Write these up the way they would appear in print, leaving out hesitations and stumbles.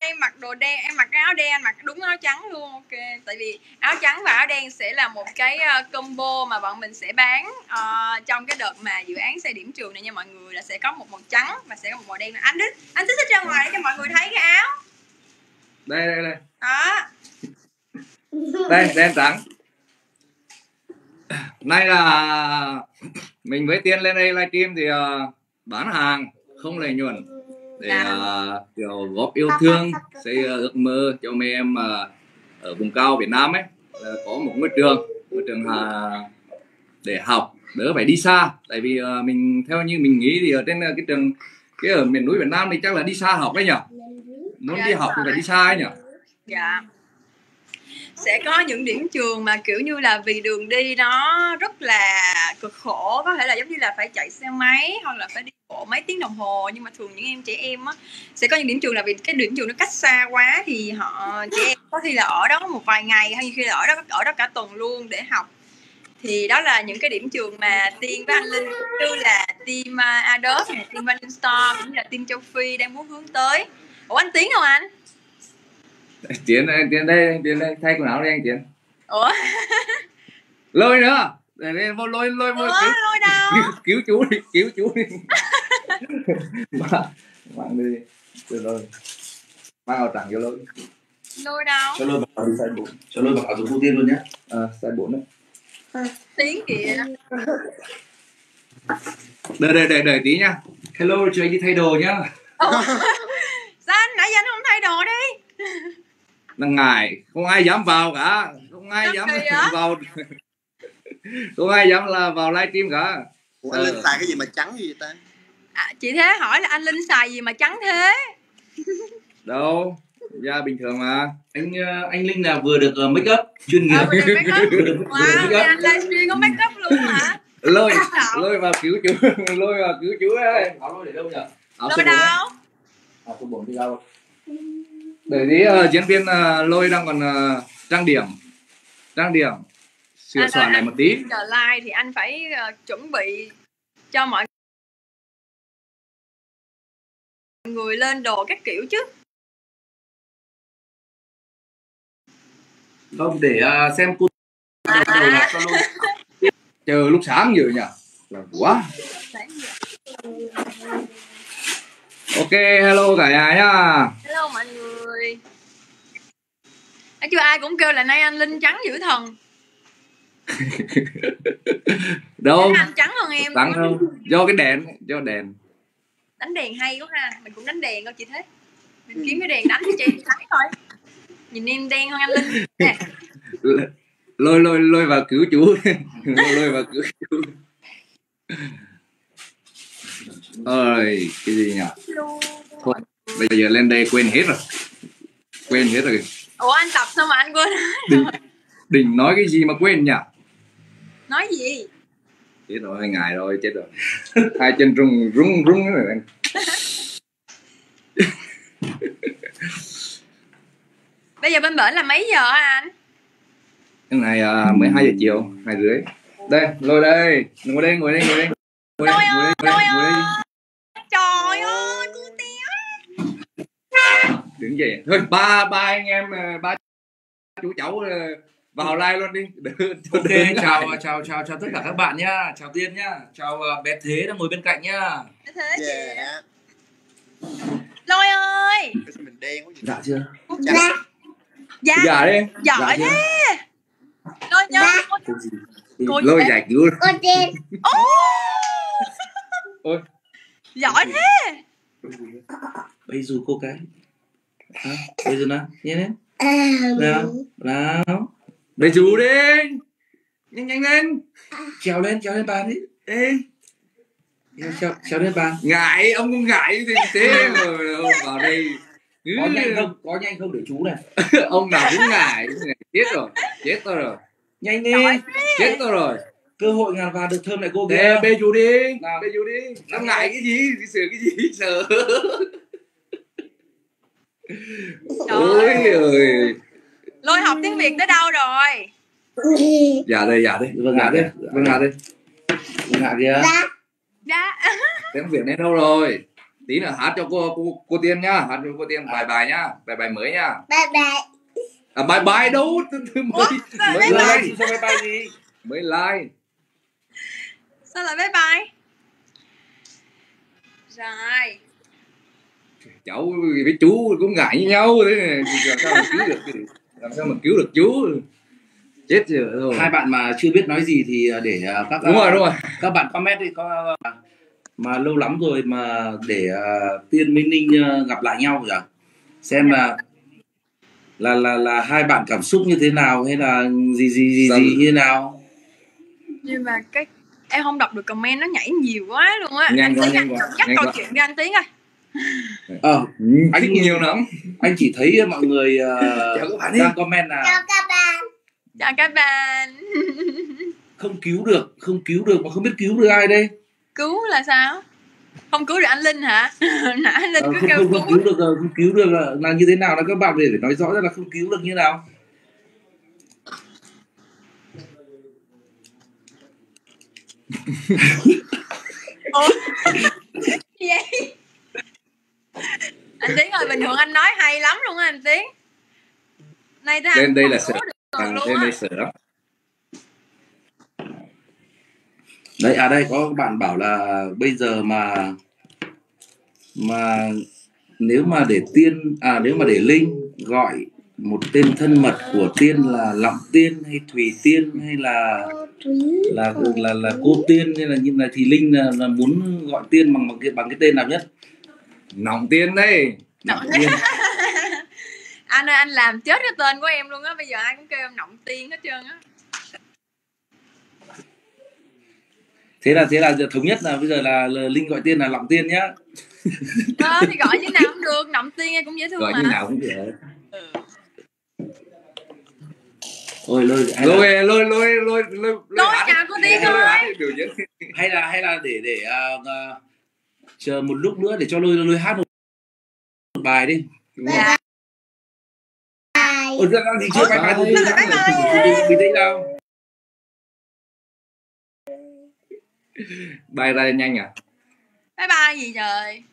em mặc đồ đen, em mặc cái áo đen, anh mặc đúng áo trắng luôn. Ok, tại vì áo trắng và áo đen sẽ là một cái combo mà bọn mình sẽ bán trong cái đợt mà dự án xây điểm trường này nha mọi người, là sẽ có một màu trắng và sẽ có một màu đen. Anh thích ra ngoài để cho mọi người thấy cái áo. Đây đó, đây đen trắng. Nay là mình với Tiên lên đây livestream thì bán hàng không lợi nhuận để kiểu góp yêu thương, xây ước mơ cho mấy em ở vùng cao Việt Nam ấy, có một ngôi trường để học đỡ phải đi xa. Tại vì mình theo như mình nghĩ thì ở trên cái trường ở miền núi Việt Nam thì chắc là đi xa học đấy nhỉ, muốn đi học thì phải đi xa ấy nhỉ. Dạ, sẽ có những điểm trường mà kiểu như là vì đường đi nó rất là cực khổ, có thể là giống như là phải chạy xe máy hoặc là phải đi bộ mấy tiếng đồng hồ, nhưng mà thường những em trẻ em á sẽ có những điểm trường là vì cái điểm trường nó cách xa quá thì họ trẻ em có khi là ở đó một vài ngày hay khi là ở đó cả tuần luôn để học. Thì đó là những cái điểm trường mà Tiên với anh Linh cũng như là team Ados này, team Vanilla Star cũng như là team Châu Phi đang muốn hướng tới. Ủa anh Tiến không anh? Tiến đây thay quần áo đi anh Tiến. Ủa? Lôi nữa để vô lôi lôi đâu? cứu chú đi. Mang đi rồi mang áo trắng cho lôi đâu? cho lôi mặc áo size 4, cho lôi mặc áo giống cô Tiên luôn nhé. Size 4 đấy. Tiến kìa. Đợi tí nha. Hello cho anh đi thay đồ nhá. Sao anh nãy giờ anh không thay đồ đi? Đang ngại, không ai dám vào cả, không ai dám vào, không ai dám là vào livestream cả. Ủa, anh Linh xài cái gì mà trắng gì vậy ta? Chị Thế hỏi là anh Linh xài gì mà trắng thế? Đâu, da bình thường mà. Anh Linh là vừa được make up chuyên nghiệp. Wow, anh livestream có make up luôn hả? Lôi vào cứu chú, đấy. Áo lôi để đâu nhỉ? Lôi đâu? Áo số 4 đi đâu? Để tí diễn viên lôi đang còn trang điểm sửa soạn lại một tí. Chờ live thì anh phải chuẩn bị cho mọi người lên đồ các kiểu chứ. Không, để xem cô chờ lúc sáng giờ nhỉ, là quá. Ok, hello cả nhà nhá. Hello mọi người. Thấy chưa, ai cũng kêu là nay anh Linh trắng dữ thần. Đâu anh trắng hơn em. trắng đâu, do đèn. Đánh đèn hay quá ha, mình cũng đánh đèn coi chị Thế. Mình kiếm cái đèn đánh cho chị trắng thôi. Nhìn em đen hơn anh Linh. Nè. Lôi vào cứu chú. Lôi vào cứu chú. Ơi, cái gì nhỉ? Thôi, bây giờ lên đây quên hết rồi. Ủa anh tập sao mà anh quên? Định nói cái gì mà quên nhỉ? Nói gì? Chết rồi, ngại rồi, chết rồi. Hai chân rung rồi anh. Bây giờ bên bển là mấy giờ hả anh? Cái này 12 giờ chiều, 2:30. Đây, lôi đây, ngồi đây. Ngồi đây. Trời ơi, cô Téo. Đứng dậy. Thôi, ba anh em, ba chú cháu vào live luôn đi. Ok, chào tất cả các bạn nhá. Chào Tiên nhá. Chào bé Thế đang ngồi bên cạnh nhá. Thế chị. Lôi ơi. Mình đen quá. Dạ chưa? Dạ đi. Giỏi thế. Lôi nhá. Lôi giải cứu. Ôi. Giỏi thế. Bây giờ cô cái. Bây giờ nào, nhé. Nào. Bây chú đi. Nhanh lên. Trèo lên bàn đi. Ê. Trèo lên bàn. Ngại, ông không ngại thì thế mà vào đây. Có nhanh không để chú này. Ông nào cũng ngại. Chết tôi rồi. Nhanh đi. Chết tôi rồi. Cơ hội ngàn vàng được thơm lại cô kìa. Bê chú đi. Ông ngại cái gì? Sửa cái gì? Sợ. Ôi ơi. Lôi học tiếng Việt tới đâu rồi? Dạ đây. Vâng hạ đây. Hạ kìa. Dạ. Tiếng Việt đến đâu rồi? tí nữa hát cho cô Tiên nhá, hát cho cô Tiên bài nhá, bài mới nhá. Bài đâu mới like, sao bài gì mới like, sao lại bye rồi. cháu với chú cũng ngại như nhau đấy, làm sao mà cứu được chú, chết rồi. Hai bạn mà chưa biết nói gì thì để các đúng rồi các bạn comment đi, có mà lâu lắm rồi mà để Tiên với Ninh gặp lại nhau rồi xem là hai bạn cảm xúc như thế nào, hay là gì như nào. Nhưng mà cái em không đọc được comment, nó nhảy nhiều quá luôn á. Nhanh anh Tiến dắt câu chuyện đi anh Tiến ơi. Anh nhiều lắm. Anh chỉ thấy mọi người đang comment là chào các bạn. không cứu được mà không biết cứu được ai đây. Cứu là sao? Không cứu được anh Linh hả? Nãy anh Linh cứ kêu không cứu được là như thế nào, là các bạn phải nói rõ ra là không cứu được như nào. Ủa? Vậy? Anh Tiến ơi, bình thường anh nói hay lắm luôn á anh Tiến. Nay lên đây là sợ, lên đây sợ lắm. Đấy, đây có bạn bảo là bây giờ mà nếu mà để nếu mà để Linh gọi một tên thân mật của Tiên là Lọng Tiên hay Thùy Tiên hay là cô Tiên hay là như này, thì Linh là muốn gọi Tiên bằng cái tên nào nhất? Nọng Tiên đây. Nọng Tiên. Anh ơi, anh làm chết cái tên của em luôn á, bây giờ ai cũng kêu em Nọng Tiên hết trơn á. Thế là thống nhất là bây giờ là Linh gọi Tiên là Lọng Tiên nhá. Thì gọi như nào cũng được, Nọng Tiên em cũng dễ thương gọi mà. như nào cũng được. Ôi lôi chào cô Tiên ơi. hay là để chờ một lúc nữa để cho lôi hát một bài đi. Dạ. Ôi đang gì chưa bài bình tĩnh đâu. Bài ra nhanh à? Bye bye gì trời.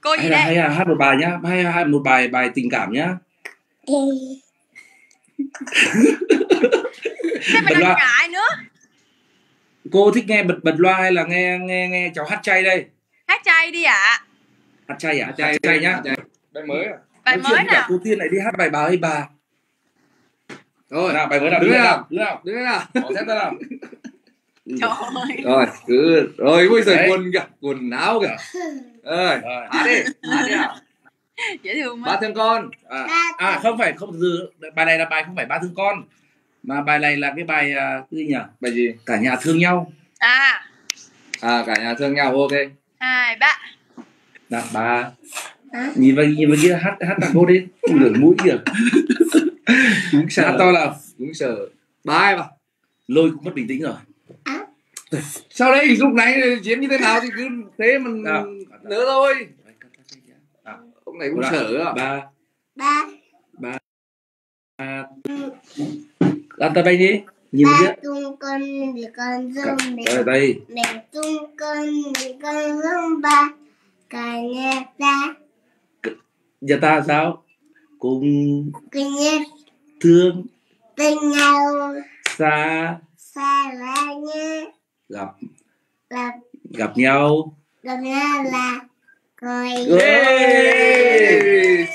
Cô gì đây? Hay là hát một bài nhá, hay một bài tình cảm nhá. Thế mà đang ngại nữa. Cô thích nghe bật loa hay là nghe cháu hát chay đây? Hát chay đi ạ. Hát chay à? Chay nhá. Bài mới à? Bài mới nào? Cô Tiên lại đi hát bài bà ơi bà. Rồi, nào bài mới nào, đứng nào. Bỏ xét ra nào. Trời. Rồi bây giờ quần áo kìa. Ơi, hát đi nào. Dễ thương quá. Ba thương con. Không bài này là bài không phải Ba thương con, mà bài này là cái bài cái gì nhỉ? Bài gì? Cả nhà thương nhau. Cả nhà thương nhau, ok. 2, 3. Nào bà nhìn vào kia hát tặng cô đi, lửa mũi kìa. Cũng sợ. Hát to nào. Cũng sợ. Bài mà. Lôi cũng mất bình tĩnh rồi. Sau đây lúc này diễn như thế nào thì cứ thế mình nữa thôi. Ông này cũng sợ à. Ba. Ăn tay bay đi. Nhìn ba tung con vì con dông mẹ tung con vì con dông ba cả nhà ta. Nhà ta sao? Cùng nhà thương tình nhau xa là nhé gặp nhau là coi.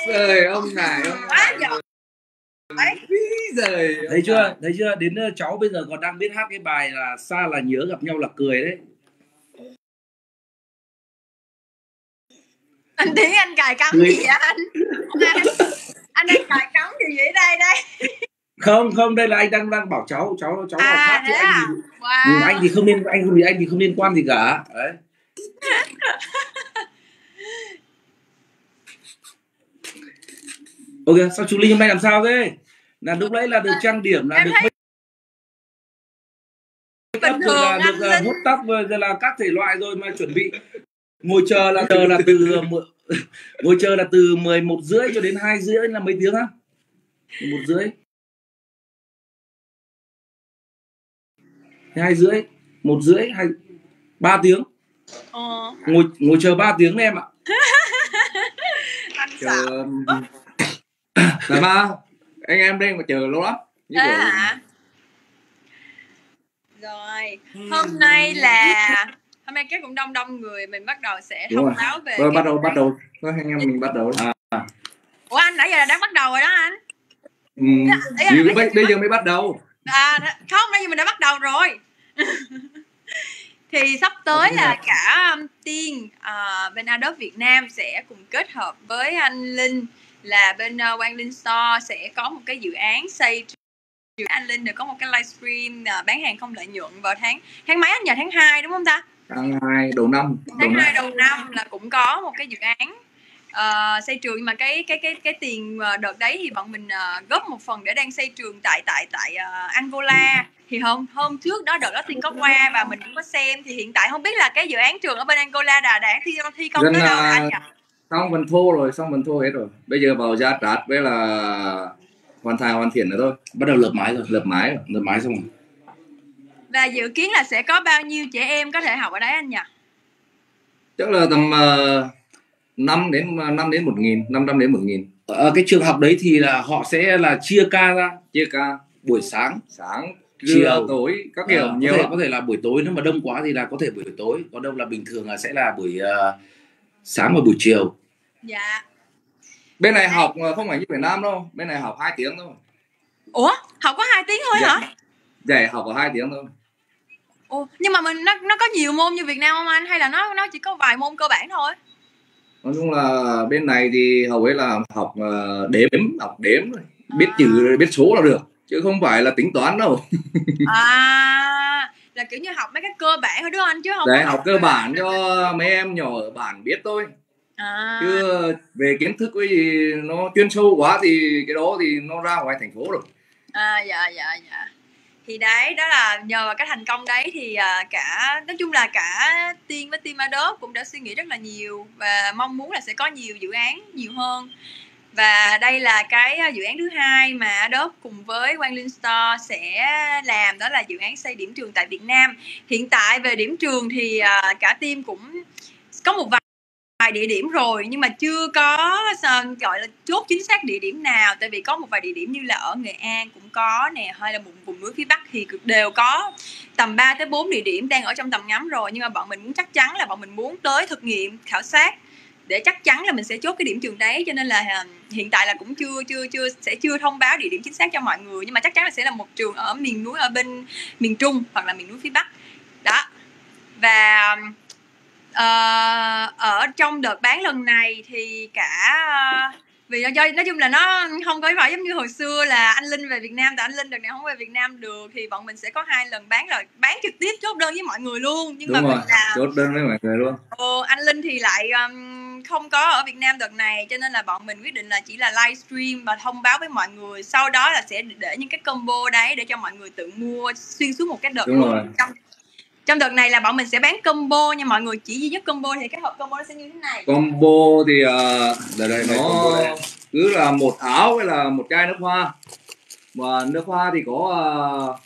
Trời ông này Quá giỏi. Thấy chưa đến cháu bây giờ còn đang biết hát cái bài là xa là nhớ gặp nhau là cười đấy. Anh Tiến, anh cài cắm gì vậy anh? Anh đang cài cắm gì vậy đây? Không, đây là anh đang bảo cháu học hát chứ anh thì wow. anh thì không liên quan gì cả đấy. Ok, sao chú Linh hôm nay làm sao thế? Là lúc nãy là được trang điểm, là được bình thường là được hút tóc rồi là các thể loại rồi mà chuẩn bị ngồi chờ là từ 11:30 cho đến 2:30 là mấy tiếng á? 1:30, 2:30, 1:30, 3 tiếng. Ngồi chờ 3 tiếng đấy em ạ. Anh chờ sợ tại mà anh em đây mà chờ lâu lắm như thế kiểu hả? Rồi hôm nay cái cũng đông đông người, mình bắt đầu sẽ đúng thông rồi. báo về Rồi, cái bắt đầu thôi anh em mình bắt đầu. Ủa anh nãy giờ là đang bắt đầu rồi đó anh. Bây giờ mới bắt đầu. Không, bây giờ mình đã bắt đầu rồi. Thì sắp tới là cả Tiên bên Adobe Việt Nam sẽ cùng kết hợp với anh Linh là bên Quang Linh Store sẽ có một cái dự án xây trường. Anh Linh được có một cái livestream bán hàng không lợi nhuận vào tháng mấy anh nhờ? Tháng 2 đúng không ta? Tháng 2 đầu năm. Tháng 2 đầu năm là cũng có một cái dự án xây trường, nhưng mà cái tiền đợt đấy thì bọn mình góp một phần để đang xây trường tại Angola. Thì hôm trước đó, đợt đó Tiên có qua và mình cũng có xem. Thì hiện tại không biết là cái dự án trường ở bên Angola đã thi công tới đâu anh nhỉ? Xong phần thô hết rồi. Bây giờ vào gia trát với là hoàn thiện nữa thôi. Bắt đầu lợp mái rồi. Lợp mái xong rồi. Và dự kiến là sẽ có bao nhiêu trẻ em có thể học ở đấy anh nhỉ? Chắc là tầm 500 đến 1.000, 500 đến 1.000. Ở cái trường học đấy thì là họ sẽ là chia ca ra, buổi sáng, chiều, tối các kiểu nhiều. Có thể là buổi tối, nếu mà đông quá thì là có thể buổi tối, còn đâu là bình thường là sẽ là buổi sáng và buổi chiều. Dạ. Bên này học không phải như Việt Nam đâu, bên này học 2 tiếng thôi. Ủa, học có 2 tiếng thôi hả? Dạy học có 2 tiếng thôi. Ồ, nhưng mà nó có nhiều môn như Việt Nam không anh, hay là nó chỉ có vài môn cơ bản thôi? Nói chung là bên này thì hầu hết là học đếm thôi. Biết chữ biết số là được, chứ không phải là tính toán đâu. Là kiểu như học mấy cái cơ bản thôi đúng không anh, chứ không đấy, học cơ bản cho mấy em nhỏ ở bản biết thôi. Chứ về kiến thức cái gì nó chuyên sâu quá thì cái đó thì nó ra ngoài thành phố rồi. Dạ. Thì đấy, đó là nhờ vào cái thành công đấy thì nói chung là cả Tiên với team Adobe cũng đã suy nghĩ rất là nhiều và mong muốn là sẽ có nhiều dự án nhiều hơn. Và đây là cái dự án thứ 2 mà Adobe cùng với Quang Linh Store sẽ làm, đó là dự án xây điểm trường tại Việt Nam. Hiện tại về điểm trường thì cả team cũng có một vài địa điểm rồi, nhưng mà chưa có gọi là chốt chính xác địa điểm nào. Tại vì có một vài địa điểm như là ở Nghệ An cũng có nè, hay là vùng núi phía Bắc thì đều có tầm 3 tới 4 địa điểm đang ở trong tầm ngắm rồi. Nhưng mà bọn mình muốn chắc chắn là bọn mình muốn tới thực nghiệm khảo sát để chắc chắn là mình sẽ chốt cái điểm trường đấy. Cho nên là hiện tại là cũng chưa thông báo địa điểm chính xác cho mọi người, nhưng mà chắc chắn là sẽ là một trường ở miền núi, ở bên miền Trung hoặc là miền núi phía Bắc đó. Và ở trong đợt bán lần này thì vì nói chung là nó không có phải giống như hồi xưa là anh Linh về Việt Nam, tại anh Linh đợt này không về Việt Nam được, thì bọn mình sẽ có 2 lần bán, rồi bán trực tiếp chốt đơn với mọi người luôn. Nhưng đúng mà rồi, chốt đơn với mọi người luôn. Anh Linh thì lại không có ở Việt Nam đợt này, cho nên là bọn mình quyết định là chỉ là livestream và thông báo với mọi người. Sau đó là sẽ để những cái combo đấy để cho mọi người tự mua xuyên suốt một cái đợt luôn. Trong đợt này là bọn mình sẽ bán combo nha mọi người, chỉ duy nhất combo thì cái hộp combo nó sẽ như thế này. Combo thì đây nó cứ là một áo với là một chai nước hoa. Và nước hoa thì có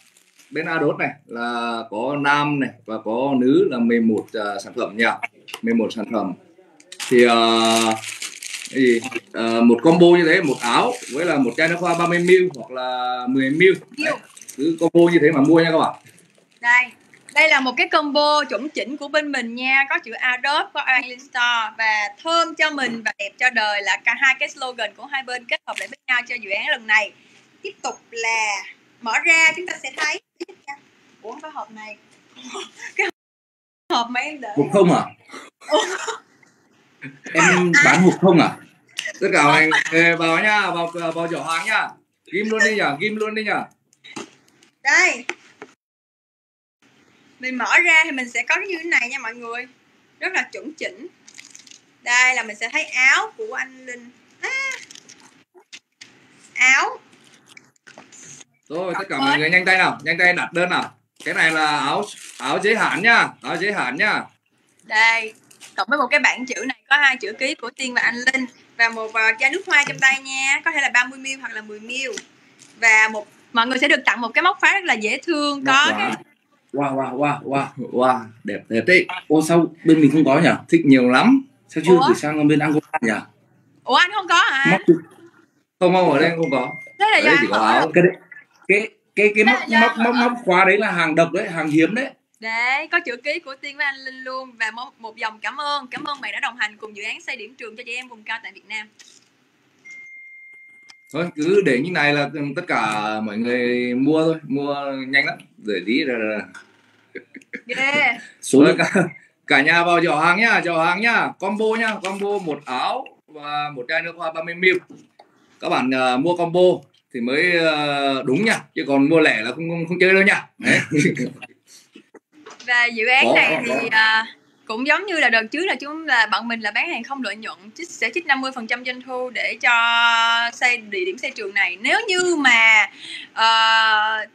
bên Adobe này là có nam này và có nữ là 11 sản phẩm nha. 11 sản phẩm. Thì một combo như thế, một áo với là một chai nước hoa 30ml hoặc là 10ml. Cứ combo như thế mà mua nha các bạn. Đây là một cái combo chuẩn chỉnh của bên mình nha, có chữ Adobe, có Quang Linh Store và thơm cho mình và đẹp cho đời là cả hai cái slogan của hai bên kết hợp lại với nhau cho dự án lần này. Tiếp tục là mở ra chúng ta sẽ thấy, ủa cái hộp này, cái hộp mà em để hộp không à? Em bán hộp không à? Tất cả mọi người vào nha, vào giỏ hàng nha, ghim luôn đi nhá. Đây, mình mở ra thì mình sẽ có như thế này nha mọi người, rất là chuẩn chỉnh. Đây là mình sẽ thấy áo của anh Linh, áo. Rồi tất cả mọi người nhanh tay đặt đơn nào. Cái này là áo giới hạn nhá, Đây, cộng với một cái bảng chữ này có 2 chữ ký của Tiên và anh Linh và một chai nước hoa trong tay nha, có thể là 30ml hoặc là 10ml. Và mọi người sẽ được tặng một cái móc khóa rất là dễ thương, có cái wow, đẹp đấy. Ô sao bên mình không có nhỉ? Thích nhiều lắm. Sao chưa gửi sang bên Angola nhỉ? Ủa anh không có hả? Không, ở đây không có. Thế là Ở đây chỉ có áo. Cái móc khóa đấy là hàng độc đấy, hàng hiếm đấy. Đấy, có chữ ký của Tiên với anh Linh luôn. Và một dòng cảm ơn mày đã đồng hành cùng dự án xây điểm trường cho chị em vùng cao tại Việt Nam. Thôi cứ để như này là tất cả mọi người mua thôi, mua nhanh lắm, rời lý là Yeah. cả nhà vào giỏ hàng nhá, combo một áo và một chai nước hoa 30ml. Các bạn mua combo thì mới đúng nha, chứ còn mua lẻ là không chơi đâu nha. Đấy. Và dự án này thì cũng giống như là đợt trước là bọn mình là bán hàng không lợi nhuận, sẽ trích 50% doanh thu để cho xây địa điểm xây trường này. Nếu như mà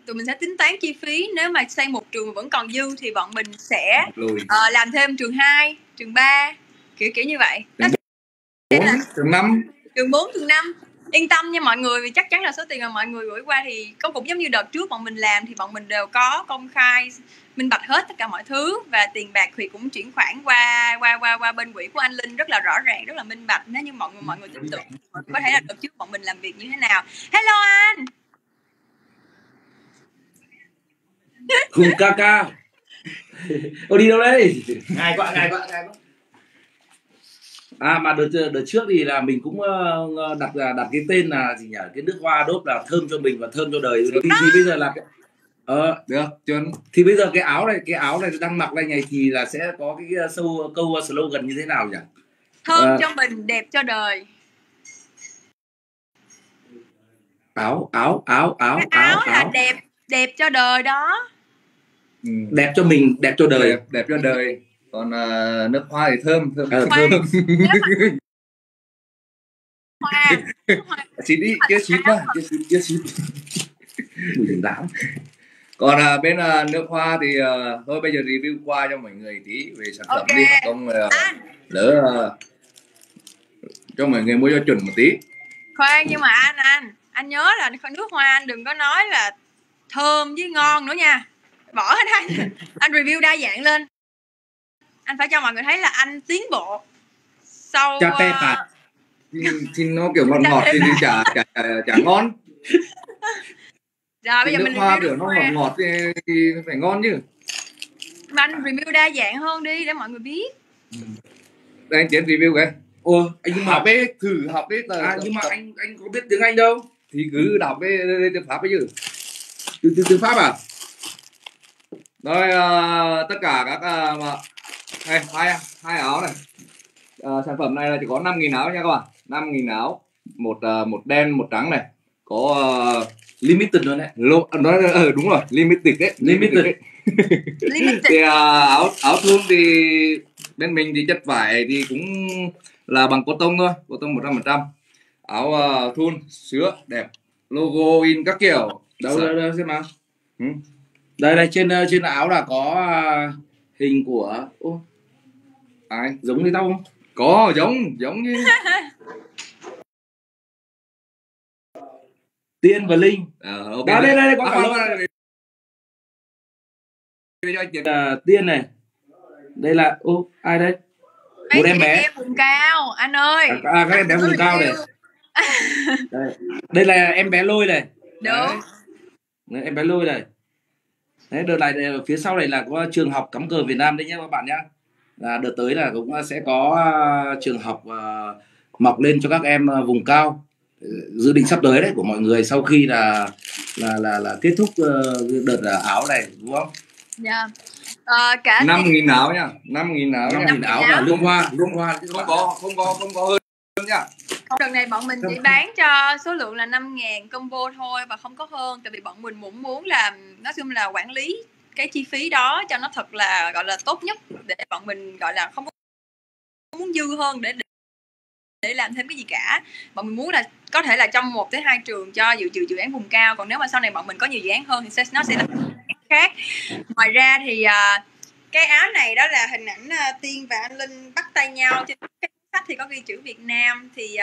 tụi mình sẽ tính toán chi phí, nếu mà xây một trường vẫn còn dư thì bọn mình sẽ làm thêm trường 2, trường 3, kiểu như vậy. Trường 5, trường 4, trường 5. Yên tâm nha mọi người, vì chắc chắn là số tiền mà mọi người gửi qua thì cũng giống như đợt trước bọn mình làm thì bọn mình đều có công khai minh bạch hết tất cả mọi thứ, và tiền bạc thì cũng chuyển khoản qua bên quỹ của anh Linh rất là rõ ràng, rất là minh bạch. Nếu như mọi người tin tưởng có thể là đợt trước bọn mình làm việc như thế nào. Hello anh. Hùng ca. Ô đi đâu đây? Ngài quá. Mà đợt trước thì là mình cũng đặt cái tên là gì nhỉ? Cái nước hoa đốt là thơm cho mình và thơm cho đời. Thì bây giờ là được chuẩn. Thì bây giờ cái áo này đang mặc đây này thì là sẽ có cái câu slogan như thế nào nhỉ? Thơm cho mình, đẹp cho đời. Áo là đẹp cho đời đó. Đẹp cho mình, đẹp cho đời. Đẹp cho đời. Còn nước hoa thì thơm. Hoa. Xịt đi, kia xịt. Đừng dám. Còn bên nước hoa thì thôi bây giờ review qua cho mọi người tí về sản phẩm đi, không lỡ cho mọi người mua cho chuẩn một tí. Khoan, nhưng mà anh nhớ là nước hoa anh đừng có nói là thơm với ngon nữa nha, bỏ hết anh review đa dạng lên. Anh phải cho mọi người thấy là anh tiến bộ sau thì nó kiểu ngọt thì chả ngon. Rồi bây giờ nước mình hoa kiểu nó ngọt thì phải ngon chứ. Mà anh review đa dạng hơn đi để mọi người biết. Đây anh Tiến review cái. Anh nhưng mà học ấy, thử học đấy. Nhưng mà anh có biết tiếng Anh đâu. Thì cứ đọc cái tiếng Pháp ấy chứ. Tiếng Pháp à? Rồi tất cả các hai áo này. Sản phẩm này là chỉ có 5.000 áo nha các bạn. 5.000 áo, một đen một trắng này. Có limited luôn đấy. Đúng rồi, limited đấy. Limited. Thì áo thun thì bên mình thì chất vải thì cũng là bằng cotton thôi, cotton 100%. Áo thun sữa đẹp, logo in các kiểu. Đâu xem nào. Đây trên áo là có hình của ai giống như tao không? Có giống như Tiên và Linh. Okay. Đây có cả Tiên này. Đây là ai đây? Một em bé vùng cao anh ơi. Các em bé vùng cao này. Đây là em bé Lôi này. Đúng. Đấy, em bé Lôi này. Đấy, đợt này phía sau này là có trường học cắm cờ Việt Nam đấy nhé các bạn nhé. Là đợt tới là cũng sẽ có trường học mọc lên cho các em vùng cao. Dự định sắp tới đấy của mọi người sau khi là kết thúc đợt áo này đúng không? Dạ. 5.000 áo nha, 5.000 áo là lương hoa không có hơn nha. Đợt này bọn mình chỉ bán cho số lượng là 5.000 combo thôi và không có hơn, tại vì bọn mình cũng muốn là nói chung là quản lý cái chi phí đó cho nó thật là gọi là tốt nhất, để bọn mình gọi là không muốn dư hơn để làm thêm cái gì cả. Bọn mình muốn là có thể là trong 1 tới 2 trường cho dự án vùng cao, còn nếu mà sau này bọn mình có nhiều dự án hơn thì nó sẽ là khác. Ngoài ra thì cái áo này đó là hình ảnh Tiên và anh Linh bắt tay nhau trên cái sách thì có ghi chữ Việt Nam, thì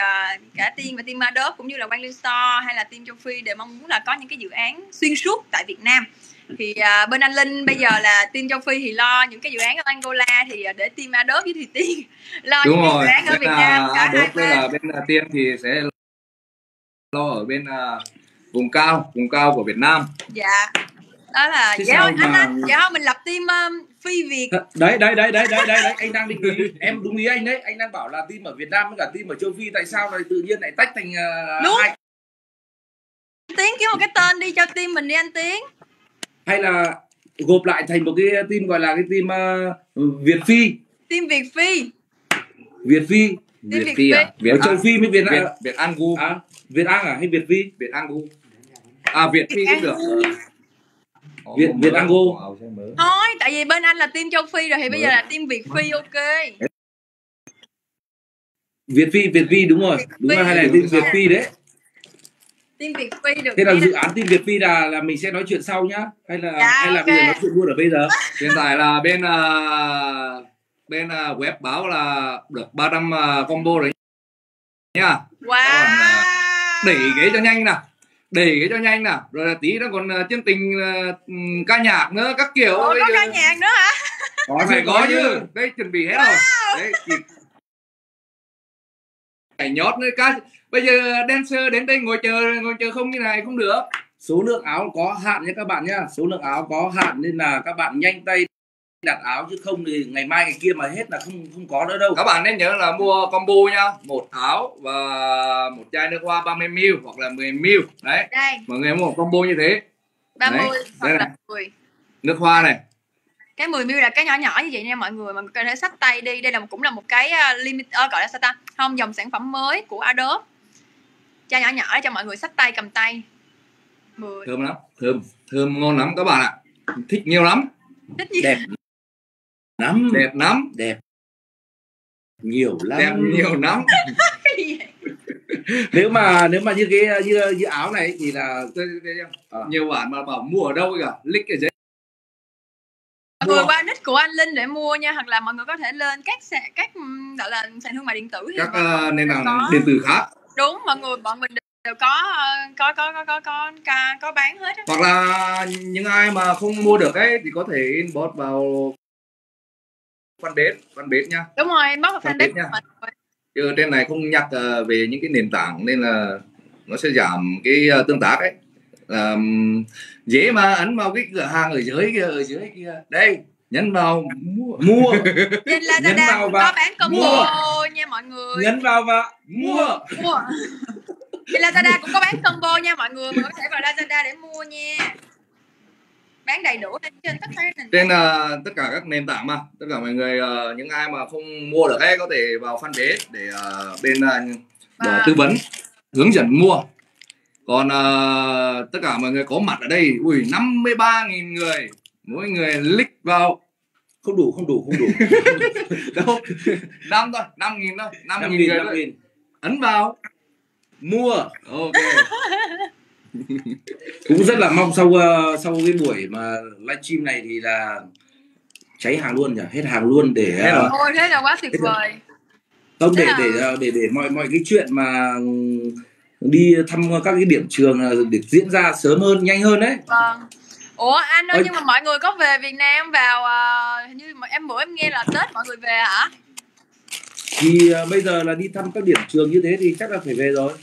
cả team và team Adobe cũng như là Quang Linh Store hay là team Châu Phi đều mong muốn là có những cái dự án xuyên suốt tại Việt Nam. Thì bên anh Linh bây giờ là team Châu Phi thì lo những cái dự án ở Angola, thì để team Adobe với Thùy Tiên lo Đúng những rồi, cái dự án ở Việt Nam. Cả hai Adobe là bên Tiên thì sẽ lo ở bên vùng cao của Việt Nam. Dạ, đó là Thế dạ sao thôi mà- anh dạ thôi mình lập team Phi Việt. Đấy anh đang định ý, em đúng ý anh đấy, anh đang bảo là team ở Việt Nam với cả team ở châu Phi, tại sao lại tự nhiên lại tách thành Đúng. hai, Tiến kiếm một cái tên đi cho team mình đi anh Tiến. hay là gộp lại thành một cái team gọi là cái team Việt Phi. Team Việt Phi. Việt Phi Team Việt Phi à? ở châu Phi với Việt Nam. Việt Angu. Việt An à hay Việt Phi? Việt Angu. Việt Phi cũng được. Việt Ango. Thôi, tại vì bên anh là team Châu Phi rồi thì bây giờ là team Việt Phi, ok. Việt Phi đúng rồi, đúng rồi, hay là team Việt Phi đấy. Team Việt Phi được. Thế là dự án team Việt Phi là mình sẽ nói chuyện sau nhá, hay là Dạ, bây giờ ok. nói chuyện luôn ở bây giờ. Hiện tại là bên web báo là được 300 combo rồi nha. Wow. Đẩy ghế cho nhanh nè, rồi là tí nó còn chương trình ca nhạc nữa các kiểu. Ủa, có ca nhạc nữa hả? Có chứ. Đây chuẩn bị hết rồi. Đấy, phải nhót nữa ca. Bây giờ dancer đến đây ngồi chờ không như này không được. Số lượng áo có hạn nha các bạn nhá, số lượng áo có hạn nên là các bạn nhanh tay đặt áo, chứ không thì ngày mai ngày kia mà hết là không có nữa đâu. Các bạn nên nhớ là mua combo nha, một áo và một chai nước hoa 30ml hoặc là 10ml. Đấy. Đây. Mọi người mua một combo như thế. 30 Đấy, hoặc đây là này. 10. Nước hoa này. Cái 10ml là cái nhỏ nhỏ như vậy nha mọi người, mà có thể xách tay đi. Đây là cũng là một cái limit gọi là sao ta? Không, dòng sản phẩm mới của Adobe. Chai nhỏ nhỏ để cho mọi người xách tay cầm tay. 10. Thơm lắm, thơm ngon lắm các bạn ạ. Thích nhiều lắm. Thích gì? Đẹp lắm. Đẹp Nhiều lắm. Đẹp nhiều lắm. Nếu mà như cái như áo này thì là Nhiều bạn mà bảo mua ở đâu cả, link ở dưới. Mọi người qua nick của anh Linh để mua nha, hoặc là mọi người có thể lên các gọi là sàn thương mại điện tử, Các nền tảng điện tử khác. Đúng, bọn mình đều có bán hết á. Hoặc là những ai mà không mua được ấy thì có thể inbox vào fanpage nha. Đúng rồi, inbox vào fanpage nha. của mình. Chứ trên này không nhắc về những cái nền tảng nên là nó sẽ giảm cái tương tác ấy. Dễ mà ấn vào cái cửa hàng ở dưới kia. Đây, nhấn vào mua. Trên Lazada cũng có bán combo nha mọi người. Nhấn vào và mua. Trên Lazada cũng có bán combo nha mọi người, mình có thể vào Lazada để mua nha. Bán đầy đủ trên tất cả trên tất cả các nền tảng mà. Tất cả mọi người những ai mà không mua được ấy có thể vào fanpage để bên tư vấn hướng dẫn mua. Còn tất cả mọi người có mặt ở đây 53.000 người, mỗi người click vào không đủ đâu 5 thôi, 5.000 thôi, 5.000 người thôi. Ấn vào mua. Ok. Cũng rất là mong sau cái buổi mà livestream này thì là cháy hàng luôn nhỉ, hết hàng luôn để ôi thế là quá tuyệt vời. Không, để mọi cái chuyện mà đi thăm các cái điểm trường để diễn ra sớm hơn, nhanh hơn đấy. Vâng. Ủa anh ơi, nhưng mà mọi người có về Việt Nam vào hình như bữa em nghe là Tết mọi người về hả? Thì bây giờ là đi thăm các điểm trường như thế thì chắc là phải về rồi.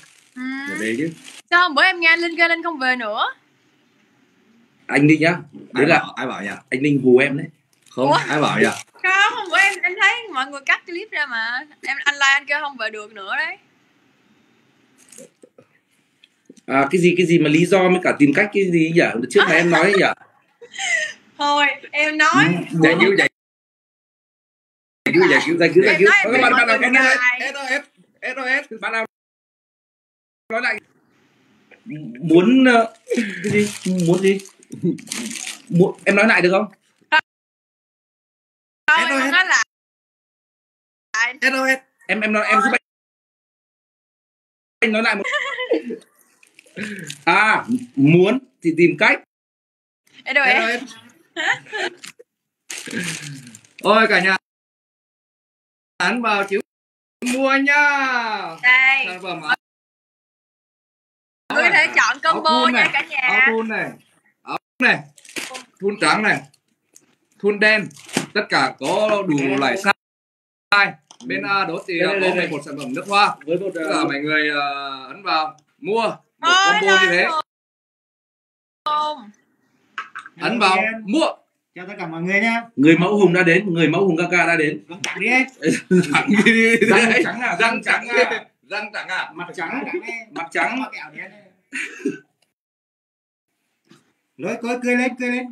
Phải về chứ. Sao hôm bữa em nghe anh Linh kêu Linh không về nữa? Anh Linh nhá. Đấy là ai bảo nhỉ? Anh Linh hù em đấy. Không, ai bảo nhỉ? Không, hôm bữa em thấy mọi người cắt clip ra mà. Anh like anh kêu không về được nữa đấy. Cái gì mà lý do với cả tìm cách cái gì nhỉ? Trước này em nói nhỉ? Thôi, em nói. Giải cứu. Các bạn nào con này. SOS. Bạn nào nói lại. Muốn cái gì? Muốn gì? Em nói lại được không? Thôi, em nói lại. SOS. Em giúp anh nói lại một. Muốn thì tìm cách. SOS. Ôi cả nhà ấn vào chữ mua nha. Đây, Sản phẩm mọi người có thể chọn combo nha cả áo nhà. thun này, áo này, thun trắng này, thun đen, tất cả có đủ loại size. Bên Đốt thì có một sản phẩm nước hoa với tất cả mọi người ấn vào mua một combo như thế, ấn vào mua. Chào tất cả mọi người nhá. Người mẫu Hùng đã đến, người mẫu Hùng Kaka đã đến. Tặng đi anh. Răng trắng à, răng trắng à, răng trắng à, Mặt trắng, mặt trắng. Lối cười lên, cười lên.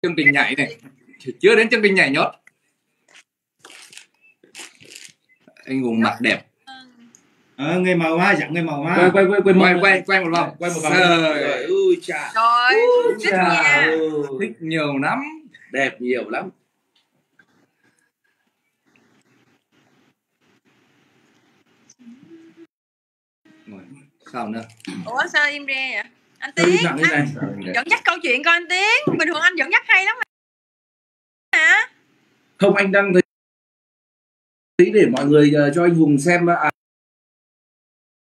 Chương trình nhảy này, chưa đến chương trình nhảy nhót. Anh Hùng mặt đẹp. Người màu ha, dạng người màu ha. Quay một vòng, quay một vòng. Trời Ui chà. Rồi, thích nha. thích nhiều lắm, Đẹp nhiều lắm. sao nữa? Ủa sao im re vậy? Anh Sao Tiến, im lặng thế này? anh dẫn dắt câu chuyện coi anh Tiến. Bình thường anh dẫn dắt hay lắm hả? Không, anh đang thấy để mọi người cho anh Hùng xem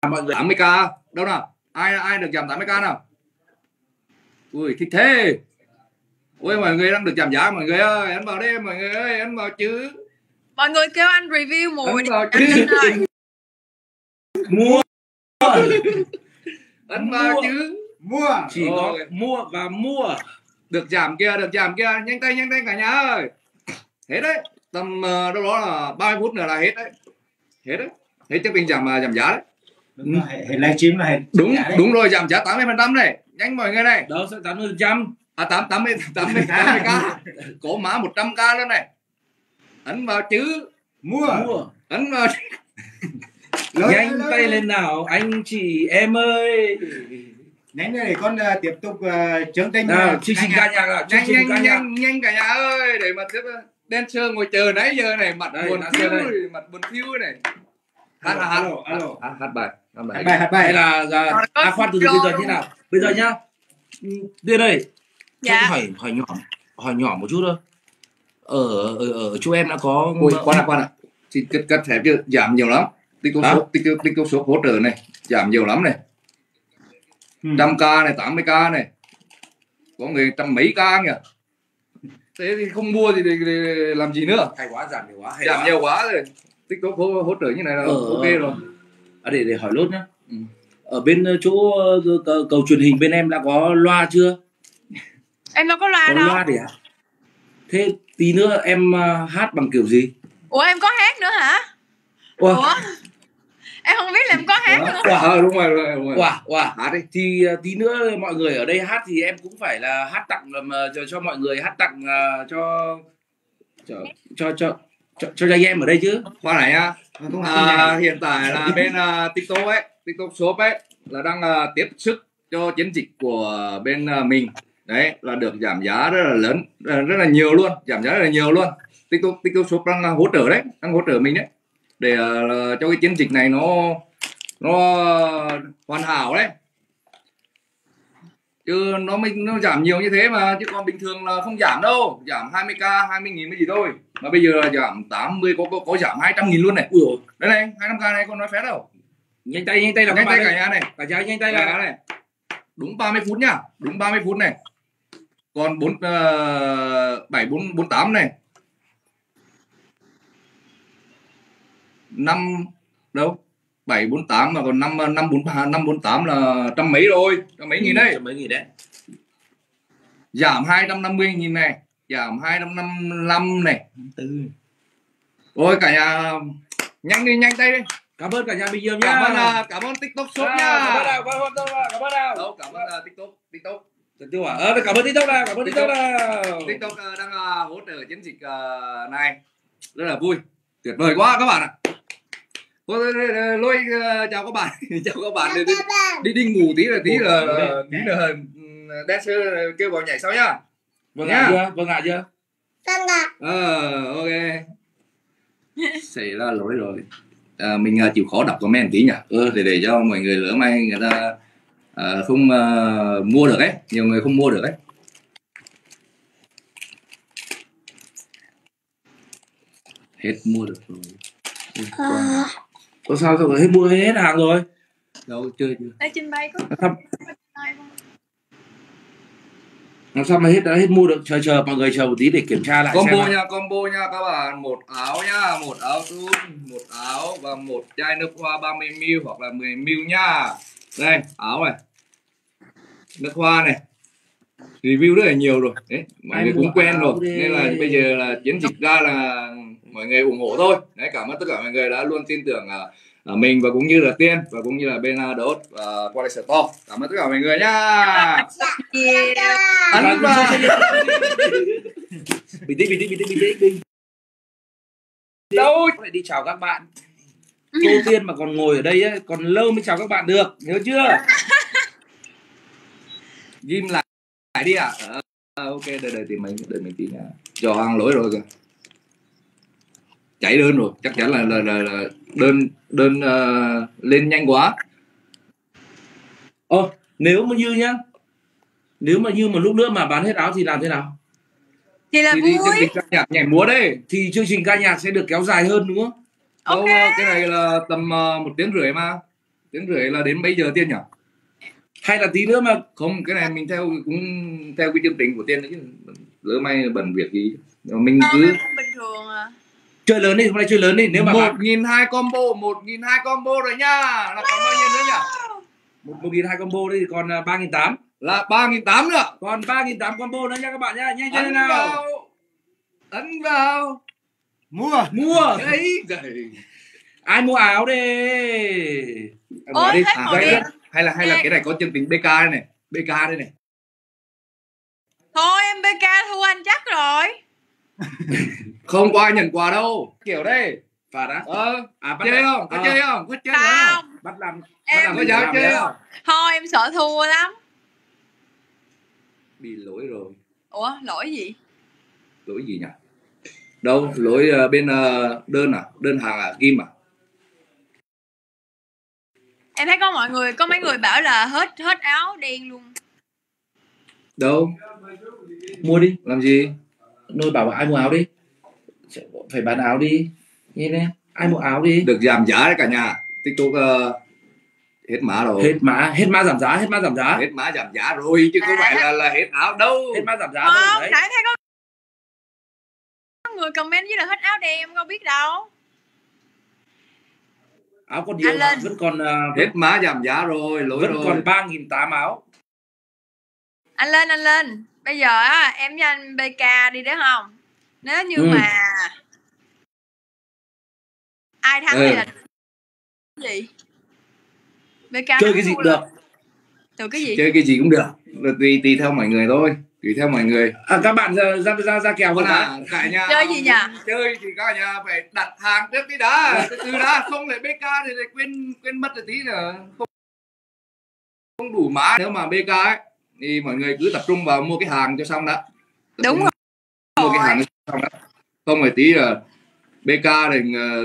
mọi người 80k đâu nào? Ai được giảm 80k nào? Ui thích thế. Ôi mọi người đang được giảm giá mọi người ơi, ấn vào đi mọi người ơi, ấn vào chứ. Mọi người kêu anh review mùi Ấn đi. vào Anh chứ. tin rồi. mua. Ấn vào chứ. Mua. Chỉ có mua và mua. Được giảm kia, nhanh tay cả nhà ơi. Hết đấy, tầm đâu đó là 30 phút nữa là hết đấy. Hết đấy. Hết chương trình giảm giá đấy. Đúng rồi, hệ livestream là hệ. Đúng rồi, giảm giá 80% này. Nhanh mọi người này. Đâu sẽ 80%. À 80k. Có má 100k luôn này. Ấn vào chứ. Mua. Ấn vào. Nhanh tay lên nào anh chị em ơi. Nhanh để con tiếp tục chương trình. Chương trình ca nhạc à? Nhanh cả nhà ơi, để mà tiếp dancer ngồi chờ nãy giờ này, mặt Đây, buồn thiêu này. Hát bài. Hay là khoan từ bây giờ thế nào? Bây giờ nhá. Tiên ơi. Dạ. Hỏi nhỏ một chút thôi. Ở chỗ em đã có. Ôi khoan ạ. Thì cất thẻ chưa? Giảm nhiều lắm. Tích số hỗ trợ này giảm nhiều lắm này. 100k này, 80k này. Có người trăm mấy k kìa. Thế thì không mua thì làm gì nữa? Hay quá, giảm nhiều quá. Giảm nhiều quá rồi. Tích số hỗ trợ như này là ok rồi. Để hỏi lốt nhá. Ở bên chỗ cầu truyền hình bên em đã có loa chưa? Em đâu có loa có đâu. Loa để à? Thế tí nữa em hát bằng kiểu gì? Ủa em có hát nữa hả? Ủa? Em không biết là em có hát nữa. Đúng rồi. Wow. Hát đi. Thì tí nữa mọi người ở đây hát thì em cũng phải là hát tặng cho mọi người, hát tặng cho anh em ở đây chứ. Khoan này nhá. Hiện tại là bên TikTok Shop ấy là đang tiếp sức cho chiến dịch của bên mình. Đấy là được giảm giá rất là lớn, rất là nhiều luôn, giảm giá rất là nhiều luôn. TikTok Shop đang hỗ trợ đấy, đang hỗ trợ mình đấy để cho cái chiến dịch này nó hoàn hảo đấy. Chứ nó giảm nhiều như thế mà, chứ còn bình thường là không giảm đâu, giảm 20k 20.000 cái gì thôi, mà bây giờ là giảm 80, có giảm 200.000 luôn này. Ui đây này 200k này, con nói phép đâu. Nhanh tay là nhanh tay cả nhà này, cả nhà nhanh tay là này. Đúng 30 phút nhá, đúng 30 phút này. Còn 7448 này. 5 đâu? 748 mà còn 548 là trăm mấy rồi, trăm mấy nghìn đấy. Trăm mấy nghìn đấy. Giảm 250.000 này, giảm 255 này. Ôi cả nhà nhanh đi, nhanh tay đi. Cảm ơn cả nhà bình dương nhá. Cảm ơn TikTok Shop nhá. Cảm ơn nào. Cảm ơn TikTok. Cảm ơn TikTok nào. TikTok đang hỗ trợ chiến dịch này rất là vui, tuyệt vời quá các bạn ạ. Lôi chào các bạn, đi ngủ tí là dancer kêu vào nhảy sau nhá. Vâng ạ chưa? Ok. Xảy ra lỗi rồi. Mình chịu khó đọc comment tí nhỉ, để cho mọi người lỡ may người ta không mua được ấy, nhiều người không mua được ấy. Hết mua được rồi. Có sao rồi, hết mua hết hàng rồi. Đâu chưa. Ê, trên bay có Làm sao mà đã hết mua được? Chờ mọi người chờ một tí để kiểm tra lại combo xem nha, combo nha các bạn. Một áo nhá, một áo thun, một áo và một chai nước hoa 30ml hoặc là 10ml nhá. Đây, áo này, nước hoa này, review rất là nhiều rồi đấy, mọi người cũng quen rồi nên là bây giờ là chiến dịch ra là mọi người ủng hộ thôi đấy. Cảm ơn tất cả mọi người đã luôn tin tưởng ở mình và cũng như là Tiên và cũng như là bên Đốt và Quality Store. Cảm ơn tất cả mọi người nhá. Ấn vào. Bình tĩnh. Đâu lại đi chào các bạn. Cô Tiên mà còn ngồi ở đây ấy, còn lâu mới chào các bạn được, nhớ chưa? Ghim lại đi ạ. Ok, đợi mình tí nha. Cho hàng lỗi rồi kìa. Chạy đơn rồi, chắc chắn là đơn lên nhanh quá. Nếu mà như một lúc nữa mà bán hết áo thì làm thế nào? Thì là Thì vui. đi chương trình ca nhạc nhảy múa đấy. Thì chương trình ca nhạc sẽ được kéo dài hơn đúng không? Đâu, cái này là tầm 1 tiếng rưỡi mà. 1 tiếng rưỡi là đến mấy giờ Tiên nhỉ? Hay là tí nữa mà Không, cái này mình theo cái chương trình của Tiên đấy chứ. Lỡ may bận việc gì. Mình cứ bình thường à. chơi lớn đi, hôm nay chơi lớn đi. Nếu mà 1.200 combo, 1.200 combo rồi nha. Là còn bao nhiêu nữa nhỉ? 1.200 combo đi thì còn 3.800. Là 3.800 nữa. Còn 3.800 combo nữa nha các bạn nhá. Nhanh Ấn lên nào. Ấn vào. Mua. Đấy. Ai mua áo đi. Ôi, đi. hết rồi. Hay là cái này có chương trình BK đây này. BK đây này. Thôi em BK thua anh chắc rồi. Không có ai nhận quà đâu. Kiểu đây. Phạt á? Chơi không? Có chơi không? Có chơi Không. Bắt làm Em có dám chơi không? thôi em sợ thua lắm. Bị lỗi rồi. Ủa lỗi gì? Lỗi gì nhỉ? Đâu, lỗi bên đơn hàng Kim à? Em thấy có mấy người bảo là hết áo đen luôn. Đâu? Mua đi. Làm gì? Nôi bảo ai mua áo đi. Phải bán áo đi. Nhìn nè, ai mua áo đi. Được giảm giá đấy cả nhà. TikTok hết mã rồi. Hết mã giảm giá. Hết mã giảm giá rồi chứ không phải là hết áo đâu. Hết mã giảm giá Không, rồi đấy. nãy thấy có người comment với là hết áo đen em đâu biết đâu. Áo còn nhiều mà vẫn còn hết mã giảm giá rồi, lỗi vẫn rồi. còn 3.800 áo. Anh lên. Bây giờ á em với anh BK đi đấy không? Nếu như mà ai thắng thì là gì? BK chơi cái gì cũng được. Từ cái gì? Chơi cái gì cũng được. Tùy theo mọi người thôi. Tùy theo mọi người. Các bạn ra kèo con cả nhà. Chơi gì nhỉ? Chơi thì cả nhà phải đặt hàng trước đi đã. Từ đã không lại BK thì lại quên mất rồi tí nữa. Không đủ mã. Nếu mà BK ấy thì mọi người cứ tập trung vào mua cái hàng cho xong đã. Đúng rồi. Mua cái hàng cho xong đã. Không phải tí là BK thì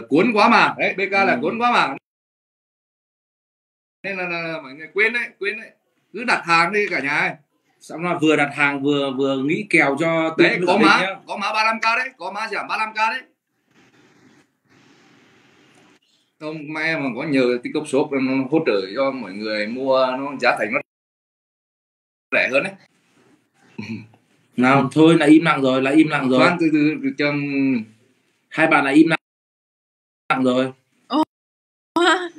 cuốn quá mà. Đấy, BK là cuốn quá mà. Nên là mọi người quên đấy. Cứ đặt hàng đi cả nhà ơi. Xong là vừa đặt hàng vừa nghĩ kèo cho đấy, có mã 35k đấy, có mã giảm 35k đấy. Không may mà có nhờ TikTok Shop nó hỗ trợ cho mọi người mua nó giá thành nó rẻ hơn đấy. Nào thôi là im lặng rồi, Khoan từ trong hai bạn là im lặng rồi.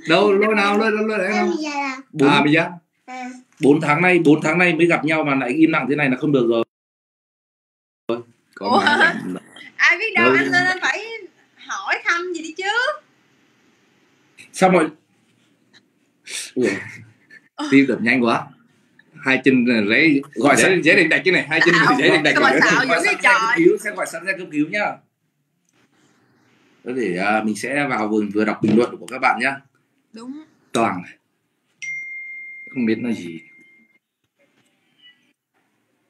Đâu lôi đấy không? Bây giờ 4 tháng nay mới gặp nhau mà lại im lặng thế này là không được rồi. Ai biết đâu anh lên anh phải hỏi thăm gì đi chứ. Sao mọi tim đập nhanh quá. Hai chân lấy gọi dễ định đạch chứ này, hai chân dễ định đạch. Sẽ gọi sẵn ra cấp cứu nhá. Để mình sẽ vào vừa đọc bình luận của các bạn nhá. Đúng. Toàn không biết nói gì,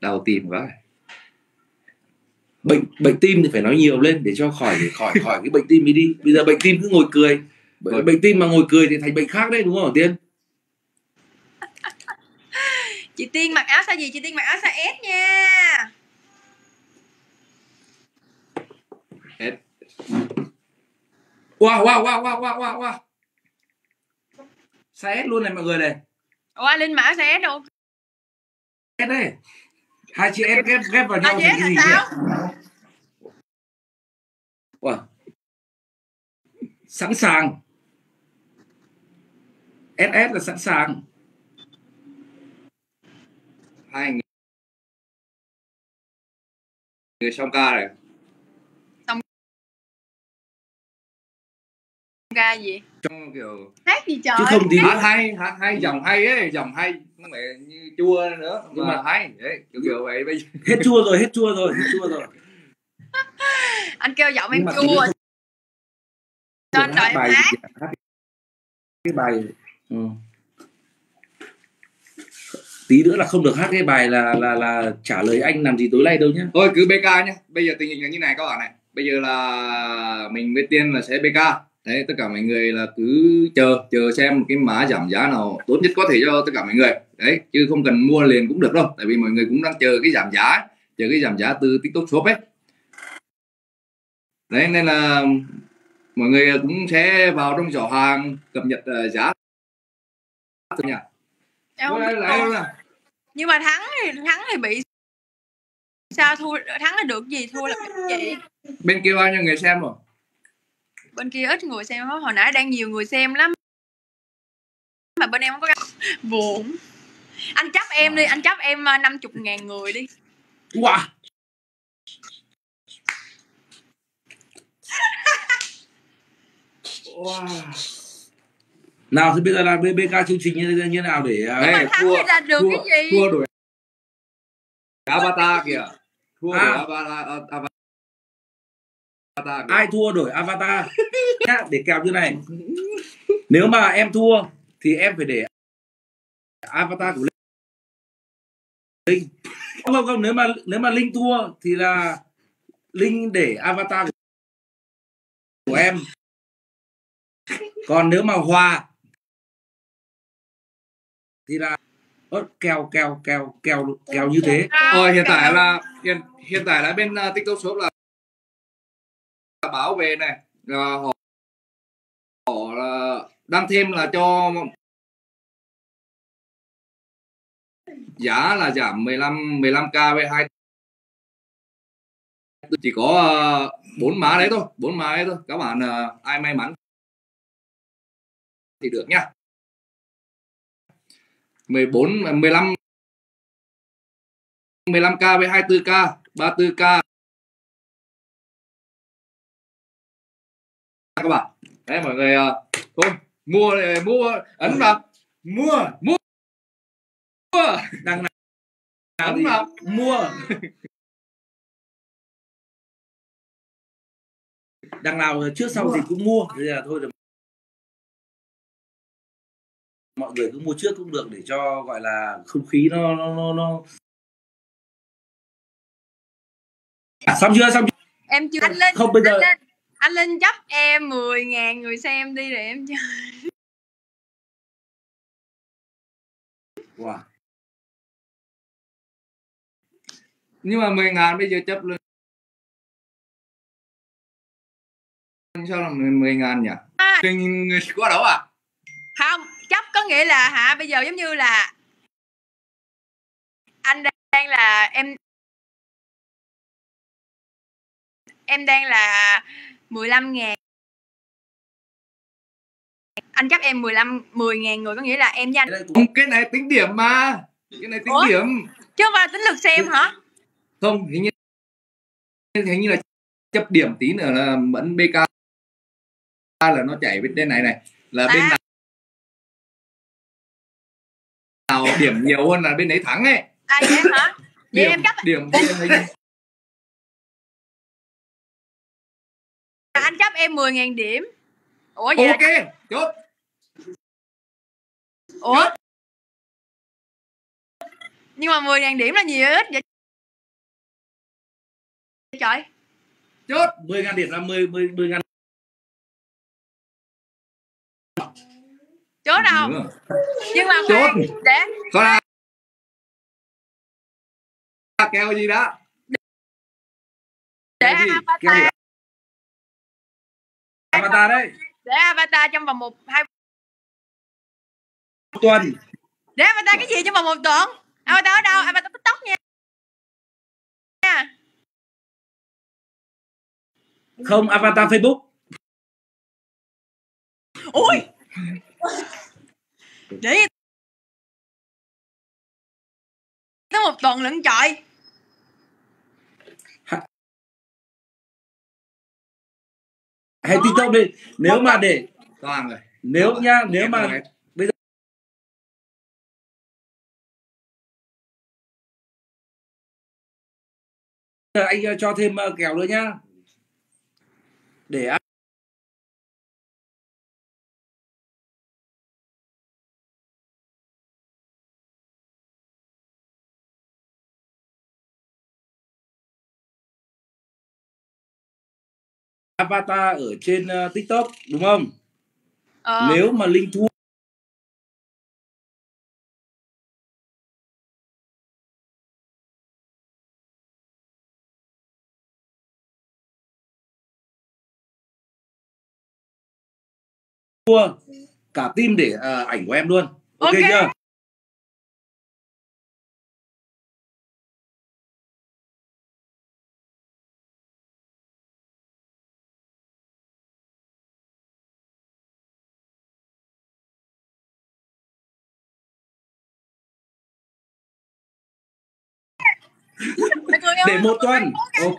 đau tim quá. Bệnh tim thì phải nói nhiều lên để cho khỏi cái bệnh tim đi. Bây giờ bệnh tim cứ ngồi cười. Bệnh tim mà ngồi cười thì thành bệnh khác đấy đúng không hả Tiên? Chị Tiên mặc áo size gì? Chị Tiên mặc áo size S nha. S. Wow. Sai S luôn này mọi người này. Ủa Linh mã sẽ đâu? S đây. Hai chữ S ghép vào nhau thành cái gì nhỉ? Wow. Sẵn sàng. SS là sẵn sàng. Hai người song ca này. Song ca gì? Trong kiểu Hát gì trời? Chứ không thì hát hay dòng hay ấy, dòng hay không phải như chua nữa nhưng mà hay đấy, kiểu vậy bây giờ. Hết chua rồi. Anh kêu giọng em chua. Cho anh đợi em hát cái bài. Tí nữa là không được hát cái bài là trả lời anh làm gì tối nay đâu nhé. Thôi cứ BK nhé. Bây giờ tình hình là như này các bạn này. Bây giờ là mình với Tiên là sẽ BK. Đấy, tất cả mọi người là cứ chờ xem cái mã giảm giá nào tốt nhất có thể cho tất cả mọi người. Đấy, chứ không cần mua liền cũng được đâu. Tại vì mọi người cũng đang chờ cái giảm giá ấy. Chờ cái giảm giá từ TikTok Shop ấy. Đấy, nên là mọi người cũng sẽ vào trong giỏ hàng cập nhật giá thôi nhỉ. Nhưng mà thắng thì bị sao? Thắng là được gì, thua là bị gì? Bên kia bao nhiêu người xem rồi? Bên kia ít người xem lắm, hồi nãy đang nhiều người xem lắm mà bên em không có buồn. Anh chấp em đi, anh chấp em 50.000 người đi. Wow. Nào thì bây giờ là BK chương trình như nào để thua là được cái gì? Thua đổi avatar kìa. Thua đổi avatar. Ai thua đổi avatar để kèo như này. Nếu mà em thua thì em phải để avatar của Linh. Không, nếu mà Linh thua thì là Linh để avatar của em. Còn nếu mà hòa thì là kèo như thế. Hiện tại là bên TikTok Shop là báo về này, họ là đang thêm là cho giá là giảm 15k với 2, chỉ có 4 mã đấy thôi, các bạn ai may mắn thì được nhá. 15k với 24k, 34k các bạn. Đấy mọi người thôi mua ấn vào mua đằng nào ấn vào mua. Đằng nào trước sau gì cũng mua. Bây giờ thôi được, mọi người cứ mua trước cũng được để cho gọi là không khí nó xong chưa? Em chưa. Anh Linh, không bây giờ anh Linh chấp em 10.000 người xem đi để em chơi. Wow. Nhưng mà 10.000 bây giờ chấp luôn sao là 10.000 nhỉ? Người có đâu à? Không, chấp có nghĩa là bây giờ giống như là anh đang là em đang là 15.000. Anh chấp em 10.000 người có nghĩa là em với anh. Cái này tính điểm mà. Cái này tính điểm. Chứ không phải là tính lượt xem hả? Không, hình như là chấp điểm tí nữa là vẫn BK là nó chạy bên này là bên nào điểm nhiều hơn là bên đấy thắng ấy. Vậy hả? Vậy em chấp điểm anh chấp em 10.000 điểm. Ủa vậy ok, chốt. Ủa? Chốt. Nhưng mà 10.000 điểm là nhiều ít vậy trời. Chốt 10.000 điểm là 10.000. Chốt đâu? Nhưng mà chốt để có kèo gì đó để avatar Avatar đấy. Để avatar trong vòng 1-2 tuần. Để avatar cái gì trong vòng 1 tuần? Avatar ở đâu? Avatar TikTok nha. Không, avatar Facebook. Ui. Để tới 1 tuần lận trời. Hay TikTok đi. Nếu mà để toàn rồi. Nếu mà bây giờ anh cho thêm kèo nữa nhá. Để avatar ở trên TikTok đúng không? Nếu mà Linh thua cả team để ảnh của em luôn. Ok chưa? Để 1 tuần. Ok.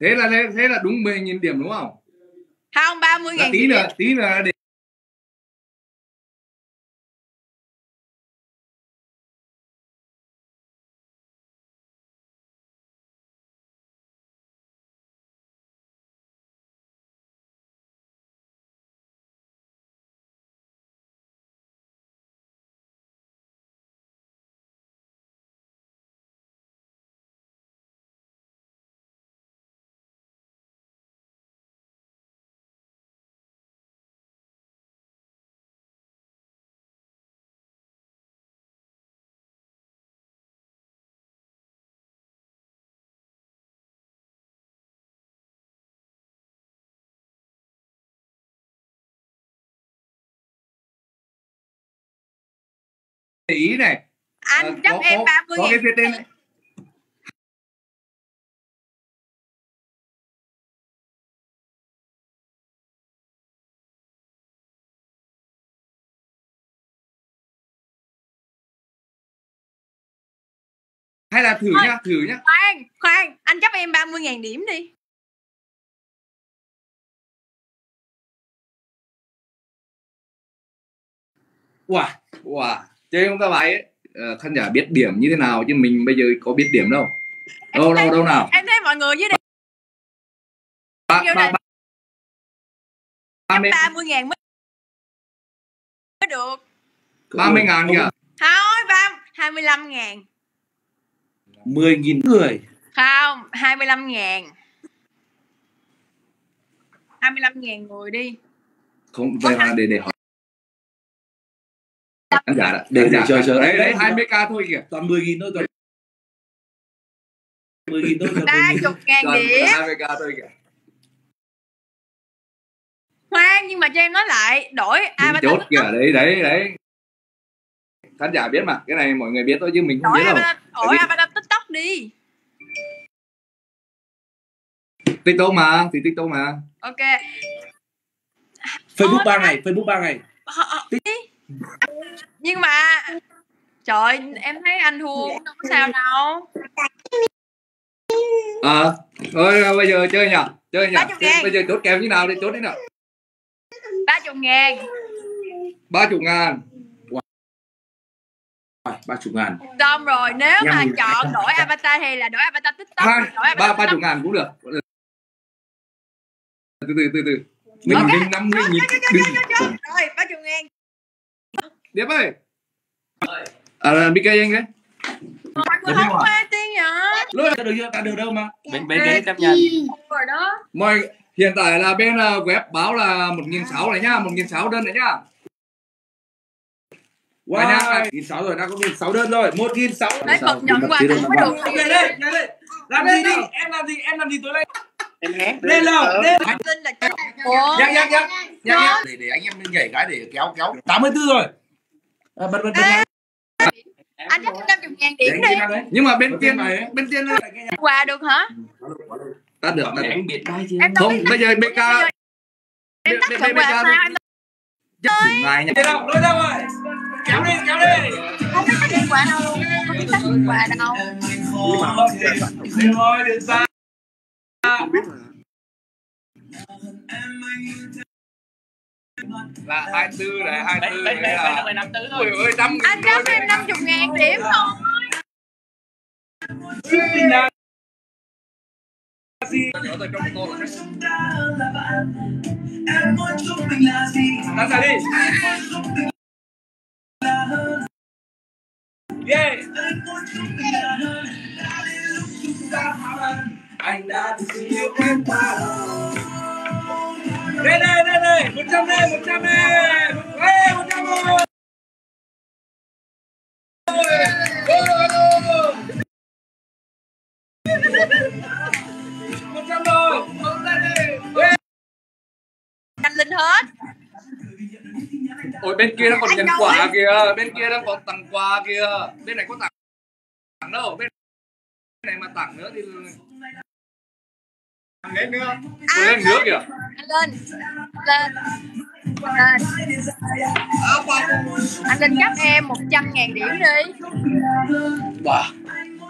Thế là đúng 10.000 điểm đúng không? Không, 30.000 tí nữa để ý này. Anh chấp em 30.000. Có cái phía trên này. Hay là thử nhá. Khoan, anh chấp em 30.000 điểm đi. Wow. Chơi không các bạn ấy. Khán giả biết điểm như thế nào chứ mình bây giờ có biết điểm đâu. Đâu nào. Em thấy mọi người dưới đây 30.000 mới được. 30.000 kìa. Thôi 25.000. 10.000 người. Không, 25.000. 25.000 người đi. Không, về mà để hỏi khán giả đã. Để chờ đấy 20k thôi kìa. Toàn 10.000 thôi. 10.000 thôi. 30.000 điểm. 20k thôi kìa. Khoan, nhưng mà cho em nói lại, đổi avatar chốt kìa, đấy. Khán giả biết mà, cái này mọi người biết thôi chứ mình không biết đâu. Đổi avatar TikTok đi. TikTok mà. Ok. Facebook 3 ngày. Nhưng mà trời, em thấy anh thua cũng đâu có sao đâu. Thôi bây giờ chơi nhỉ. Bây giờ chốt kèo như nào đi, chốt đi nào. 30.000. 30.000. 30.000. Xong rồi, nếu mà chọn đổi avatar hay là đổi avatar TikTok, 30.000 cũng được. Từ Mình đừng 50.000. Rồi 30.000. Điệp ơi. BK anh đấy. Không qua tiên nhở. Lôi được chưa? Ta được đâu mà. Bên cái chấp nhận. Rồi đó. Mọi hiện tại là bên web báo là 1.600 này nhá, 1.600 đơn này nhá. Wow, 1.600 rồi, đang có 1.600 đơn rồi, 1.600. Đấy Phật nhận quà tặng mới được. Đây đây. Làm gì đi? Em làm gì tối nay? Em hát Lên nào, lên. Linh là ủa? Dạ. Để anh em nhảy cái để kéo 84 rồi. Bật. Anh chắc 50.000 điểm đi. Nhưng mà bên tiên Quà được hả? ta được. Em biết cái chứ. Em đâu Không, biết bây giờ BK em tắt nhận quà sao em ngài nha. Lôi ra rồi. Kéo đi. không biết tắt nhận quà đâu luôn. Không biết tắt nhận quà đâu. Rồi, đến ra. không biết mà. Là 24 này, 24 này là. Đây 54 thôi. Ôi ơi, 5.000. Anh cho em 50.000 điểm thôi. Ở trong tô là Ta ra đi. Yeah. Anh đã từng yêu em qua. Đây, 100 đây. 100 rồi. Anh Linh hết. ôi bên kia nó còn nhận quà kìa, bên kia nó còn tặng quà kìa, bên này có tặng đâu, bên này mà tặng nữa thì lên nữa, lên nữa kìa. Anh lên. Anh Linh chấp em 100.000 điểm đi. Wow.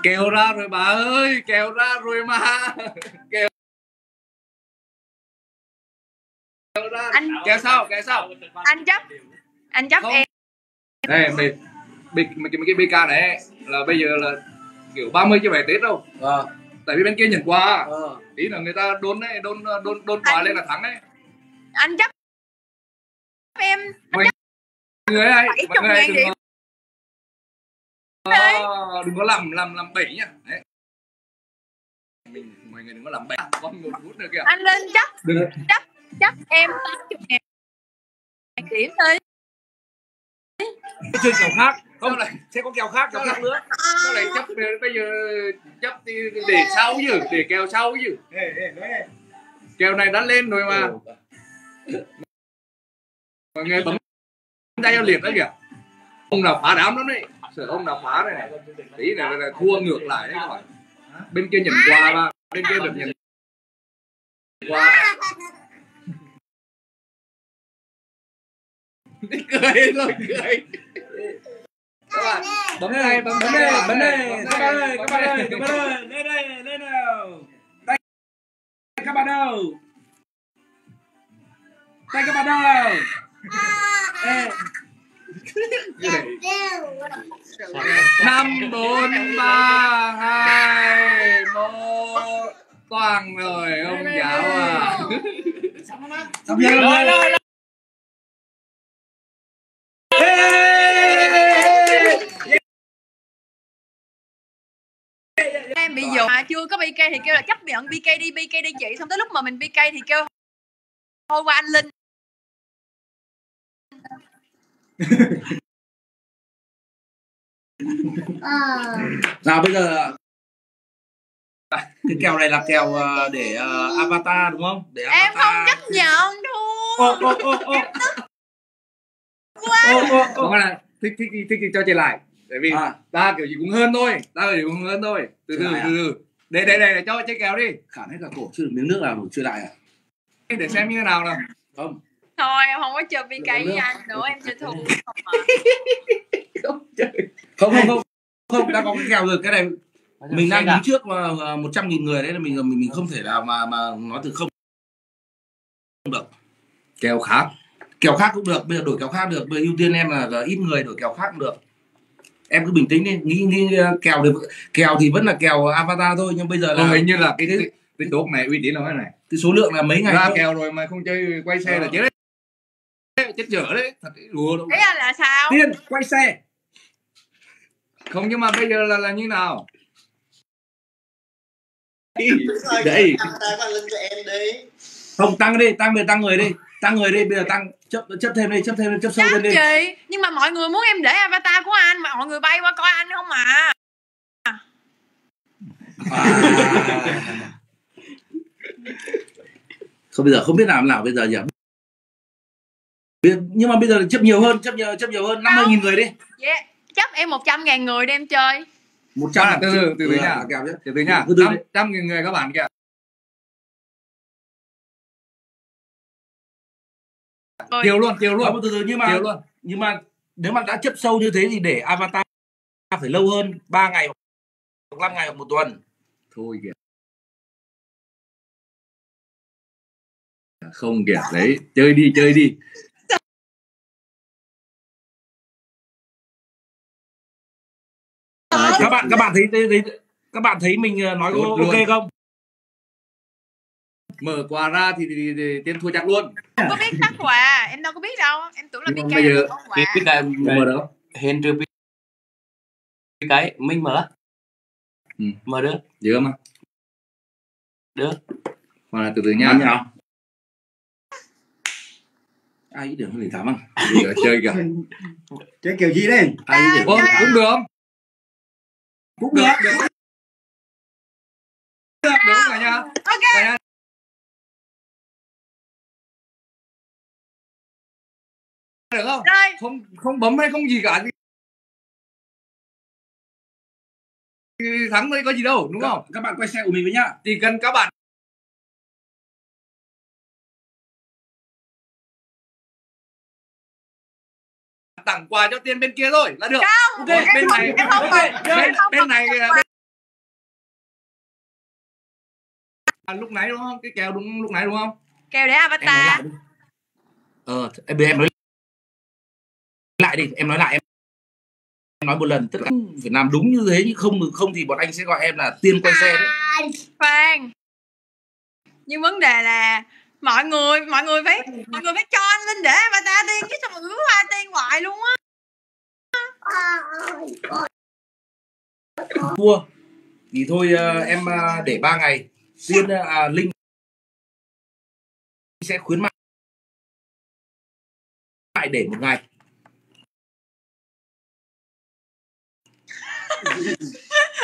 Kèo ra rồi bà ơi, kèo ra rồi mà. Kèo ra. Kèo sao? Anh chấp Không. em. Đây mấy cái BK này là bây giờ là kiểu 30 chứ phải Tết đâu. Tại vì bên kia nhận quà. Ý là người ta đôn quà lên là thắng đấy. Anh chấp em. Mọi người ơi, đừng có làm bậy nhá. Đấy. Mọi người đừng có làm bậy. Còn 1 phút nữa kìa. Anh Linh chấp em 80.000 điểm thôi. Chơi kèo khác. Không lại sẽ có kèo khác nữa. Sao lại chấp bây giờ chấp đi để sau chứ, để kèo sau chứ. Kèo này đã lên rồi mà. Mọi người bấm tay cho liệt đó kìa. Ông nào phá đám lắm đấy. Sợ ông nào phá này. Tí này là thua ngược lại đấy các bạn. Bên kia nhận quà mà, bên kia được nhận quà. Cười rồi cười. Các bạn bấm đây. Các bạn ơi, lên nào. Tay các bạn đâu? Tay các bạn đâu? Ê. 5 4 3 2 1 toàn rồi ông giáo à. Xong rồi. Em bị dụ mà chưa có BK thì kêu là chấp nhận BK đi chị, xong tới lúc mà mình BK thì kêu thôi qua anh Linh. Nào bây giờ cái kèo này là kèo để avatar đúng không? Để avatar. Em không chấp nhận thua. Không là thích cho chị lại. Tại vì ta kiểu gì cũng hơn thôi. Từ từ. Đây cho chơi kèo đi. Khản hết cả cổ chưa được miếng nước nào chưa lại à? Để xem như thế nào nào. Không. Thôi em không có chơi BK với anh nữa, em chơi thua. Không, đã có cái kèo rồi, cái này mình đang đứng trước 100.000 người đấy là mình không thể nào mà nói từ không được. Kèo khác cũng được, bây giờ đổi kèo khác được, bây giờ ưu tiên em là ít người, đổi kèo khác cũng được. Em cứ bình tĩnh đi, nghĩ kèo thì vẫn là kèo avatar thôi, nhưng bây giờ là hình như là cái tốt này uy tín lắm cái này. Cái số lượng là mấy ngày Ra thôi. kèo rồi mà không chơi quay xe là chết đấy. Chết dở đấy, thật đùa đâu. Thế là sao? Tiên quay xe. Không, nhưng mà bây giờ là như nào? Đấy. Tăng lưng cho em đi. Không, tăng đi, tăng người đi. Tăng người đi, bây giờ tăng chấp thêm đi, chấp sâu lên đi. Chị, nhưng mà mọi người muốn em để avatar của anh mà mọi người bay qua coi anh không mà. Không, bây giờ không biết làm nào bây giờ nhỉ. Nhưng mà bây giờ chấp nhiều hơn 50.000 người đi. Yeah. Chấp em 100.000 người đem chơi. 100 từ nha. Từ nha. 100.000 người các bạn kìa. Chiều luôn. Không, từ nhưng mà nếu mà đã chấp sâu như thế thì để avatar phải lâu hơn 3 ngày hoặc 5 ngày hoặc 1 tuần. Thôi kìa. Không kìa, đấy, chơi đi. Các bạn thấy mình nói ok không? Mở quà ra thì Tiên thua chắc luôn. Không có biết tắt quà, em đâu có biết đâu. Em tưởng là biết bây giờ quà. Biết cái mở được không? hên trước cái mình mở. Mở được. Dứa mà. Được. Hoặc là từ nha. Nào. Ai ý tưởng người thắm không? Chơi kìa. Chơi kiểu gì đây? Ai ý tưởng cũng được không? Cũng được. Được cả nhà. Ok. Được không? Rồi. Không bấm hay không gì cả. Thắng đây có gì đâu, đúng không? Các bạn quay xe của mình với nhá. Chỉ cần các bạn tặng quà cho Tiên bên kia thôi là được. Không, ok, bên này em không bên này lúc nãy đúng không? Cái kèo đúng lúc nãy đúng không? Kèo để avatar. Em nói lại đi, em nói lại, em nói một lần, tất cả phải làm đúng như thế, chứ không thì bọn anh sẽ gọi em là Tiên quay xe đấy. Khoan, nhưng vấn đề là mọi người phải cho anh lên để avatar Tiên, chứ sao mà cứ hoa Tiên hoài luôn á. Thua thì thôi, em để 3 ngày. Tiên Linh sẽ khuyến mại để 1 ngày.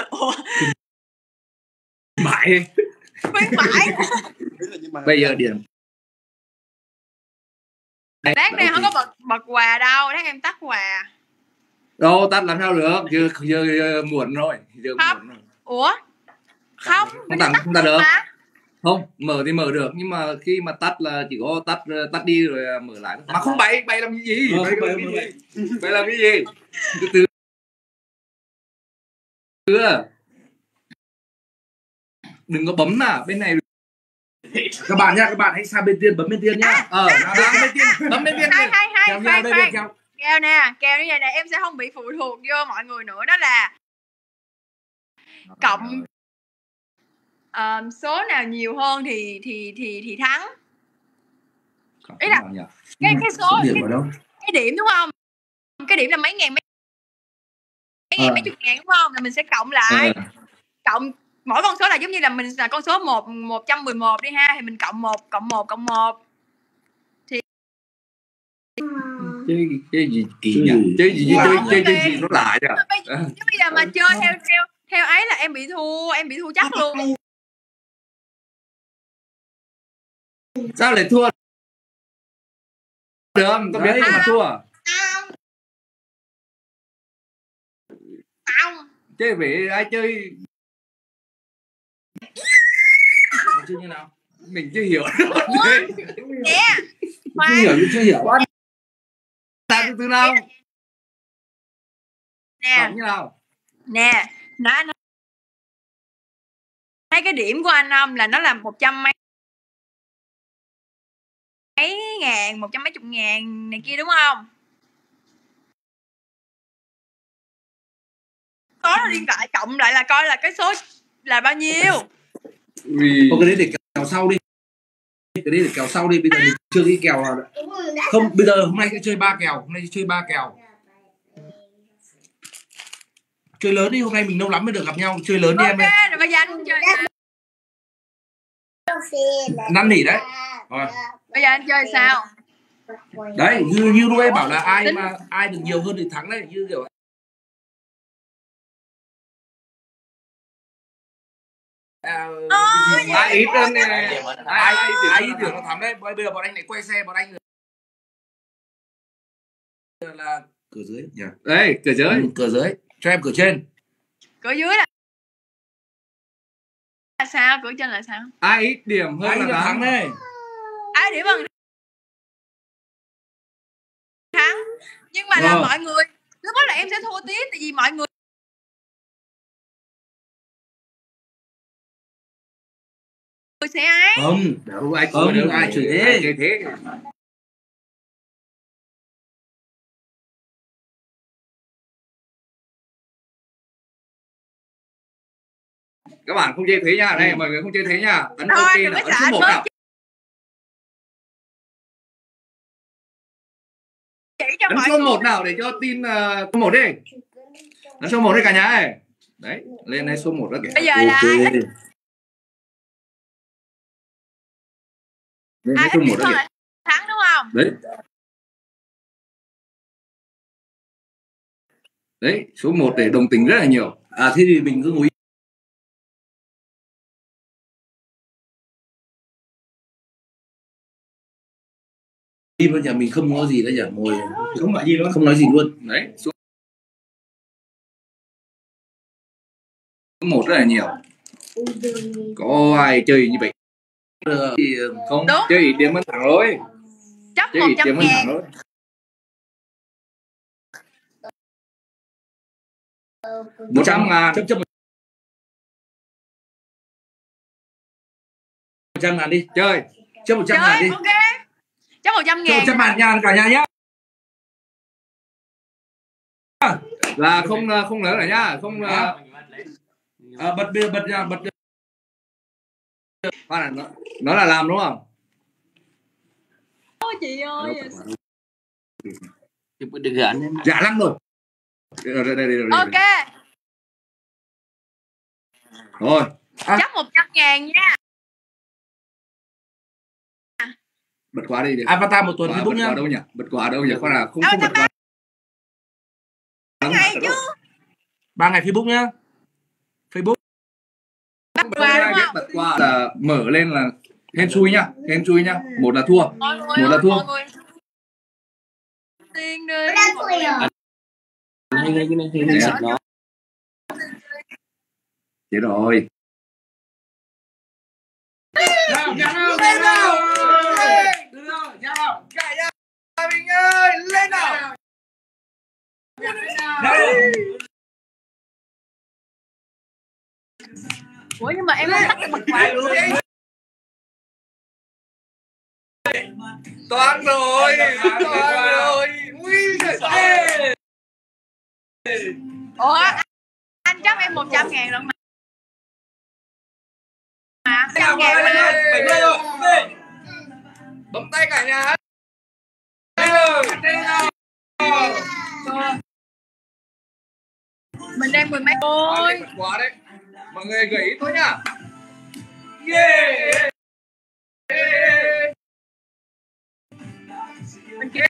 Ủa? Mãi. Khuyến mãi. Bây giờ điểm. Lát này không có bật quà đâu, lát em tắt quà. Đâu tắt làm sao được, giờ muộn rồi. Không. Ủa? Không tắt được. Không, mở thì mở được, nhưng mà khi mà tắt là chỉ có tắt đi rồi mở lại. Mà không bay làm cái gì? Bay làm cái gì? Từ đừng có bấm bên này. Các bạn nhá, các bạn hãy sang bên Tiên, bấm bên Tiên nhá. Bấm bên Tiên. Hay. Kèo như vậy nè, em sẽ không bị phụ thuộc vô mọi người nữa, đó là cộng số nào nhiều hơn thì thắng. Ý là cái số cái điểm đúng không? Cái điểm là mấy ngàn mấy chục ngàn đúng không? Là mình sẽ cộng lại. Cộng mỗi con số là giống như là mình là con số 111 đi ha, thì mình cộng 1 thì chơi gì kỳ nhỉ? Chơi gì nó lại à? Bây giờ mà chơi theo ấy là em bị thua chắc luôn. Sao lại thua được không? Có biết mà thua. Không. Chơi về ai chơi như nào? Mình chưa hiểu. Nè. Chưa hiểu. Ta từ nào? Nè. Như nào? Nè, anh thấy cái điểm của anh không, là nó là 100 mấy ngàn, 100 mấy chục ngàn này kia đúng không? Có nó đi lại cộng lại là coi là cái số là bao nhiêu. Thôi cái đấy để kèo sau đi. Cái đấy để kèo sau đi, bây giờ mình chưa đi kèo nào. Không, bây giờ hôm nay sẽ chơi 3 kèo, Chơi lớn đi, hôm nay mình lâu lắm mới được gặp nhau, chơi lớn đi em ơi. Ok, rồi bây giờ anh chơi sao? Năn nỉ đấy. Rồi. Bây giờ anh chơi sao? Đấy, như lúc ấy bảo là ai được nhiều hơn thì thắng đấy, như kiểu ai ít hơn này, ai ít tưởng nó thắng đấy. Bây giờ bọn anh lại quay xe, bọn anh là cửa dưới nhỉ? Đấy, cửa dưới. Cửa dưới, cho em cửa trên. Cửa dưới là sao? Cửa trên là sao? Ai ít điểm hơn là thắng đấy. Ai điểm hơn thắng. Nhưng mà là mọi người lúc đó là em sẽ thua tiếp, tại vì mọi người sẽ ấy. Không, đâu ai không, đâu, ai chửi thế. Ai chơi thế. Các bạn không chơi thế nha, đây mọi người không chơi thế nha. Ấn Thôi, ok đừng là có ấn sợ số 1 anh nào. Chỉ cho Ấn mọi số người 1 nào để cho tin số 1 đi. Ấn số 1 đi cả nhà ơi. Đấy, lên đây số 1 đó kìa. bây giờ là ai ít Lên số 1 đó hơn kìa. là thắng đúng không? Đấy. Đấy, số 1 để đồng tình rất là nhiều. À thế thì mình cứ ngồi im luôn, nhà mình không có gì nữa nhỉ, ngồi Không nói gì luôn. không nói gì luôn. Đấy, số 1 rất là nhiều. Có ai chơi như vậy Thì không? Đúng. Chơi ít điểm hơn thắng thôi. Chấp Chơi ít điểm hơn 100.000. thắng thôi. Một 100.000. chấp 100.000 đi. Chơi. Chấp 100.000 đi. Ok. Chấp 100.000. 100.000 nha cả nhà nhá. Là không lớn rồi nhá, không bật nha, bật. Nó là làm đúng không? Ôi chị ơi. Đừng gạn em. Dạ lắm rồi. Đây. Ok. Rồi. Chấp 100.000 nha. Bật quá đi. Avatar 1 tuần Facebook bật nhá. quá đâu nhỉ? Bật quá đâu nhỉ? Con là không bật quá. 3 ngày chứ. 3 ngày Facebook nhá. Facebook. Bật qua đúng không? Bật qua là mở lên là hên xui nhá, một là thua, Mọi một là thua. Mọi người tiên đi. Hay sạch nó. Chết rồi. Mình ơi, lên nào. Ủa nhưng mà em không tắt bật quá. Toán rồi. Ui giời ơi. Ủa anh chấp em 100.000 lần mà. 100.000 mà. Bấm tay cả nhà. Mình đang 10 mấy ôi. Quá đấy. Mọi người gửi ý thôi nhá. Yeah. Mình kia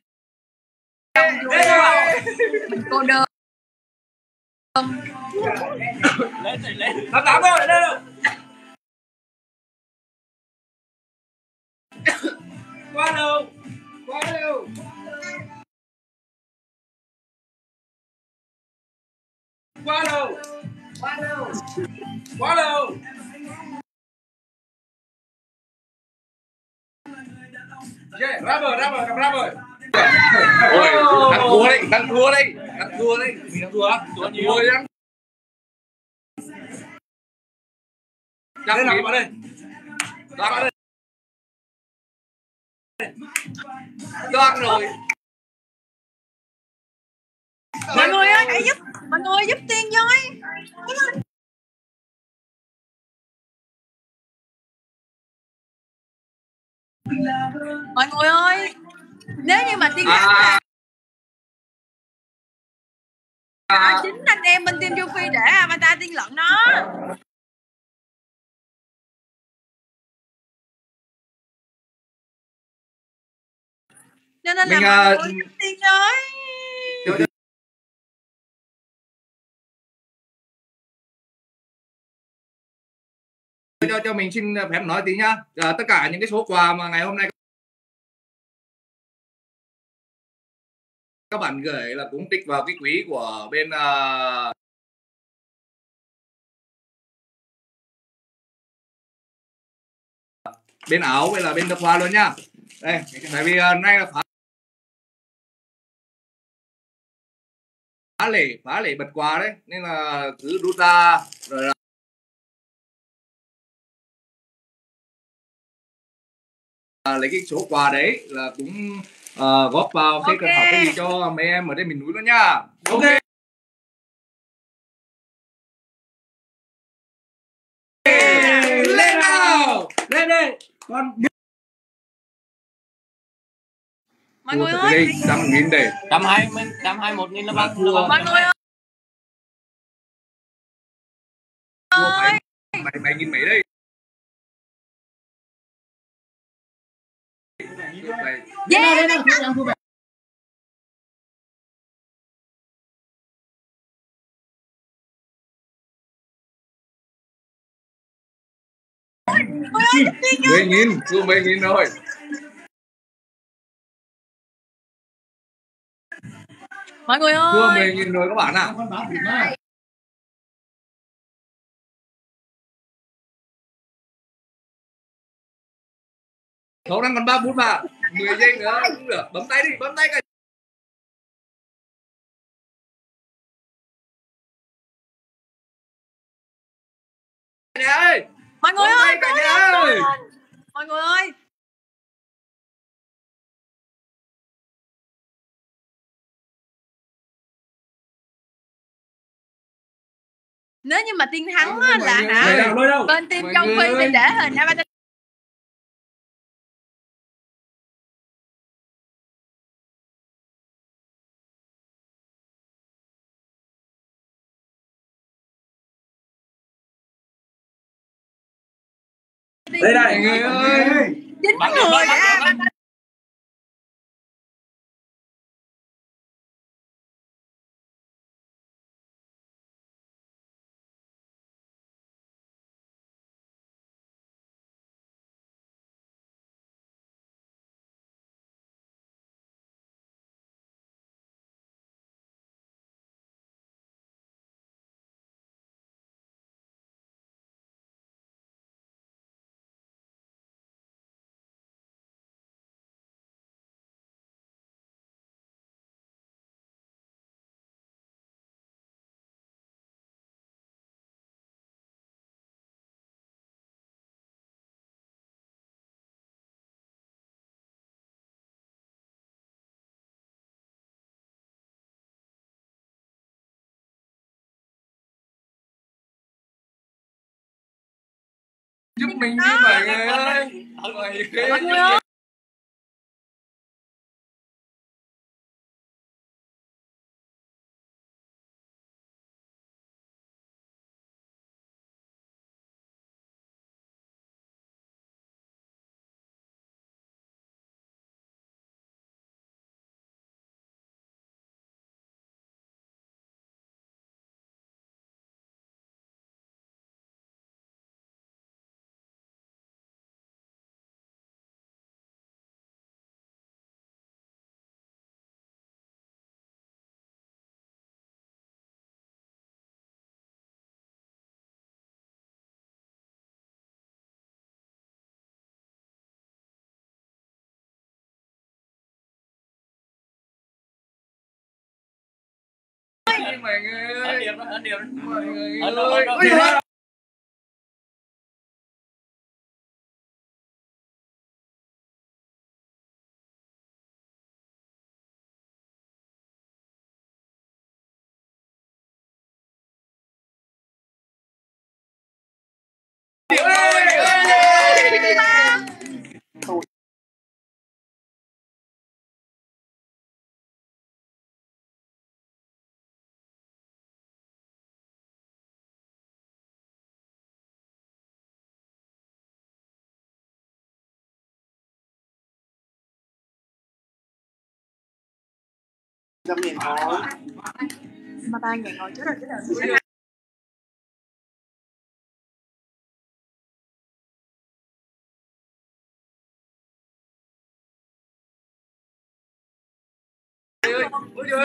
mình cô đơn. Lên. 88 rồi, lên. Qua đâu. Yeah, ra bờ. Ôi, đang thua đấy. Mình đang thua á? Thua nhiều. Đây nào các bạn ơi. Đoan rồi. Mọi người ơi, hãy giúp Tiên với. Mọi người ơi, nếu như mà Tiên thắng là chính anh em bên team Châu Phi để avatar Tiên lận đó. Cho nên là Mình, mọi người giúp Tiên ơi. cho mình xin phép nói tí nhá. Tất cả những cái số quà mà ngày hôm nay các bạn gửi là cũng tích vào cái quỹ của bên bên Áo với là bên Tập Hoa luôn nhá. Đây, tại vì nay là phá lễ bật quà đấy, nên là cứ rút ra rồi là lấy cái số quà đấy là cũng góp vào cái Ok. học cái gì cho mấy em ở đây miền núi luôn nha. Ok. Lên nào, lên đây con. Mọi người ơi, 100.000 để 121.000 là bao nhiêu? mọi người ơi, 7.000 mấy đây. yeah. Mọi người ơi, giúp Tiên nha. 10.000, cứ 10.000 rồi. Mọi người Thua ơi, 10.000 rồi các bạn ạ. Thấu đang còn 3 phút mà. 10 giây nữa cũng được. Bấm tay đi, bấm tay cả. Nhà ơi. mọi người Bấm ơi, tay cả nhà ơi. mọi người ơi. Nếu như mà Tiên thắng á, là hả? Bên team Châu Phi sẽ để hình avatar. Đây này người ơi. 9 người để avatar. Giúp mình đi mọi người ơi. Mọi người ơi. Mọi người ơi. Hết điểm. Mọi người Ơi. ơi. Dâm miệng thôi. Mà ba ngày ngồi trước rồi chứ đâu.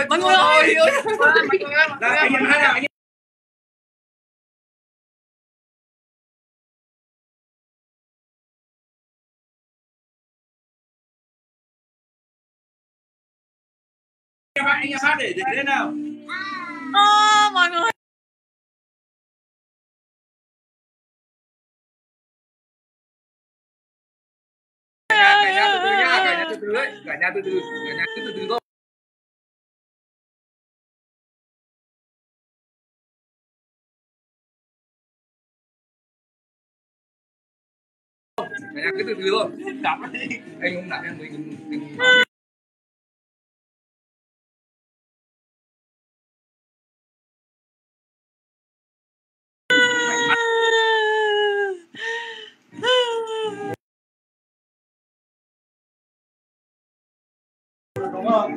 Mọi người ơi, Anh em hai nào anh em hát để lên nào. Mọi người. Cả nhà từ từ nhá, cả nhà từ từ đấy, cả nhà từ từ, cả nhà cứ từ từ thôi. Cả nhà cứ từ từ thôi. Anh không đặt em mình. Đúng không?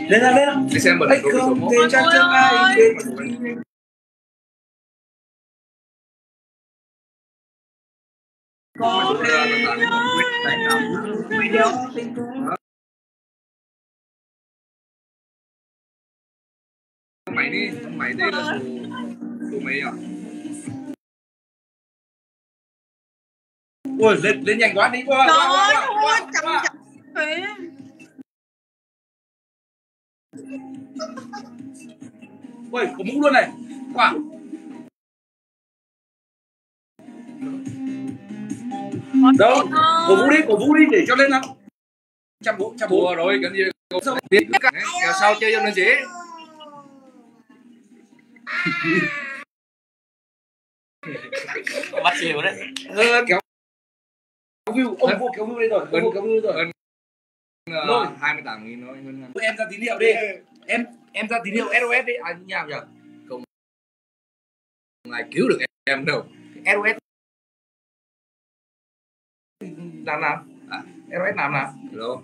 Lên nào. Để xem bật Anh độ số không một. thể chắc chắn ai đến. Mày đi, mày đây là số mấy à? Ui, lên nhanh quá đi qua. Trời ơi, thôi, chậm. Ui, có mũ luôn này. Quả. Đâu? Cổ vũ đi để cho lên nào. Trăm bộ. Thua rồi, cái gì tiếp kéo sau chơi cho nó dễ. Bắt xỉu đấy. Kéo view, ông vô kéo view đây rồi. Kéo view rồi. Rồi 28.000 thôi. Em ra tín hiệu đi. Em ra tín hiệu SOS đi. À nhào nhỉ? Không ai cứu được em đâu. SOS làm nào? SOS làm nào? Hello.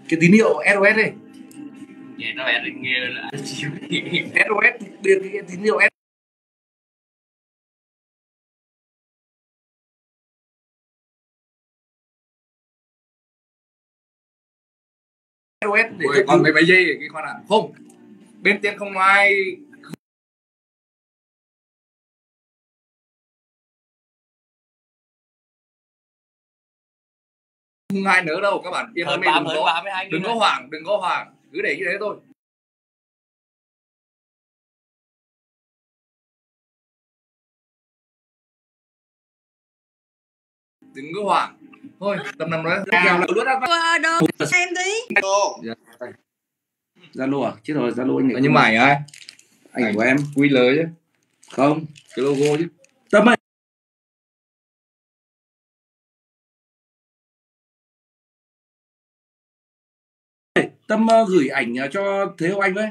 Cái tín hiệu SOS đi. Nghe nó bé nghe là SOS điền cái tín hiệu SOS để Còn mấy giây cái con ạ. Không. Bên tiên không ai không ai nữa đâu các bạn. Yên hơn tâm hơn 32 đừng có hoảng, cứ để như thế thôi. Đừng có hoảng. Thôi, tầm nằm đó. Đồ em đi. Zalo à? Chết rồi, Zalo anh. Nhưng mà ảnh ai? Ảnh của em Quy lời chứ. không, Cái logo chứ. Tâm ơi. Tâm gửi ảnh cho Thế Hậu Anh với.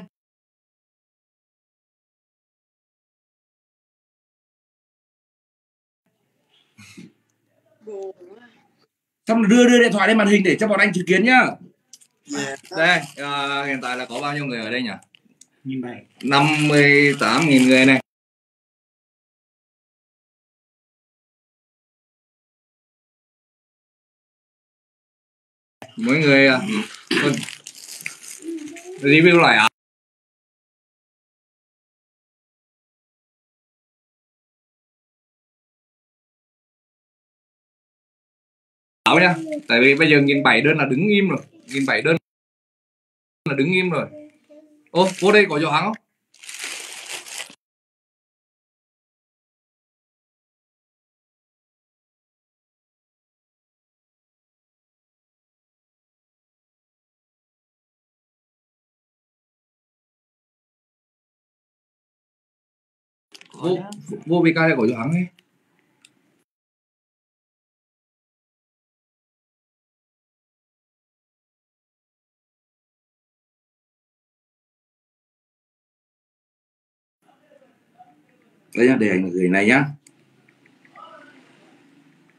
Xong rồi đưa điện thoại lên màn hình để cho bọn anh chứng kiến nhá. Đây, hiện tại là có bao nhiêu người ở đây nhỉ? Nhìn này. 58.000 người này. Mỗi người review lại à? Ảo nha, tại vì bây giờ 1.700 đơn là đứng im rồi, 1.700 đơn là đứng im rồi. Ô, vô đây có giỏ hàng không? Vô VK đây có giỏ hàng ấy. Đây nhá, để anh gửi này nhá.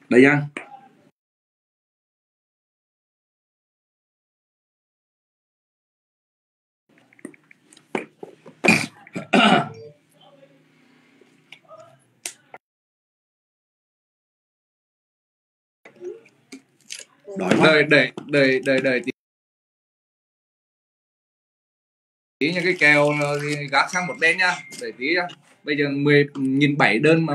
Đây nhá. Đói quá. Đợi tí những cái kèo gác sang một bên nha, đợi tí nha. Bây giờ 10.700 đơn mà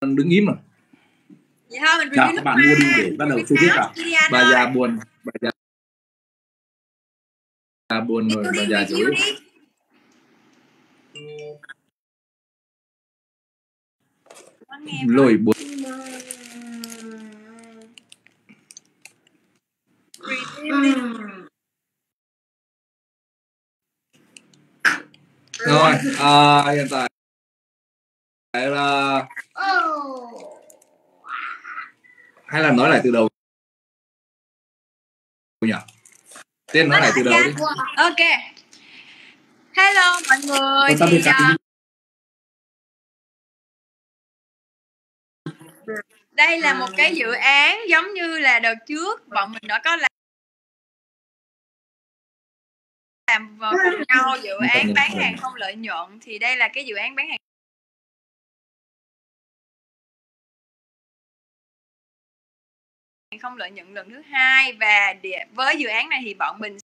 đứng im rồi. Vậy thôi mình Chào review các nước bạn hoa. mua đi để bắt đầu chơi tiếp nào. Bà già buồn, bà già buồn rồi, bà già review dối. đi. Lồi buồn. Review đi. Rồi, hiện tại là hay là nói lại từ đầu nhỉ? Tiên nói lại từ đầu đi. Ok. Hello mọi người. Tạm biệt Thì các quý vị. đây là một cái dự án giống như là đợt trước bọn mình đã có làm cùng nhau dự án bán hàng không lợi nhuận. Thì đây là cái dự án bán hàng không lợi nhuận lần thứ hai, và với dự án này thì bọn mình